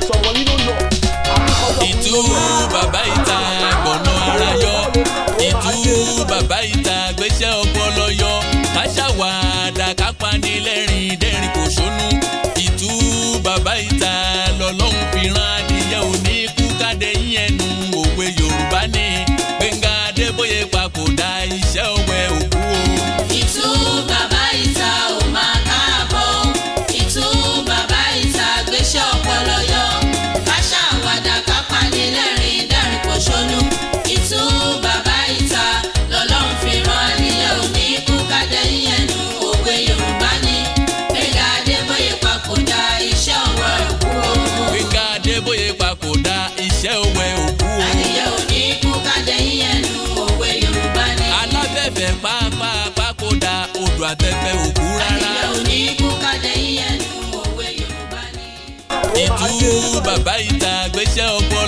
sọ̀rọ̀ nínú lọ. Ìtú bàbá ìta gbọ̀nà ara yọ ìtú bàbá ìta gbéṣẹ́ ọpọlọ yọ káṣáwádà kápanilẹ́rìn dẹ́rìn kò ṣónú ìtú bàbá ìta lọ́lọ́run fi rán adìyẹ òní kú káde yín ẹnu òwe Yorùbá ní Gbẹ́ngà Adébóyè papòdà iṣẹ́ ọwẹ́ òkú o. Ìtú bàbá ìta ò máa káàbọ̀ ìtú bàbá ìta gbéṣẹ́ ọpọlọ yọ káṣáwádà kápanilẹ́rìn dẹ́rìn kò ṣónú ìtú bàbá ìta lọ́lọ́run fi rán adìyẹ òní kú káde yín ẹnu òwe Yorùbá ní Gbẹ́ngà Adébóyè papòdà iṣẹ́ ọwẹ́ òkú o. Gbẹ́ngà Adébóyè papòdà iṣẹ́ ọwẹ́ òkú o. adìyẹ òní kú káde yín ẹnu òwe Yorùbá ní. alábẹ̀bẹ̀ pápá papòdà odò àtẹ̀fẹ̀ òkú rárá. adìyẹ òní kú káde yín ẹnu òwe Yorùbá ní. Ìtú bàbá ìta gbéṣẹ́ ọpọlọ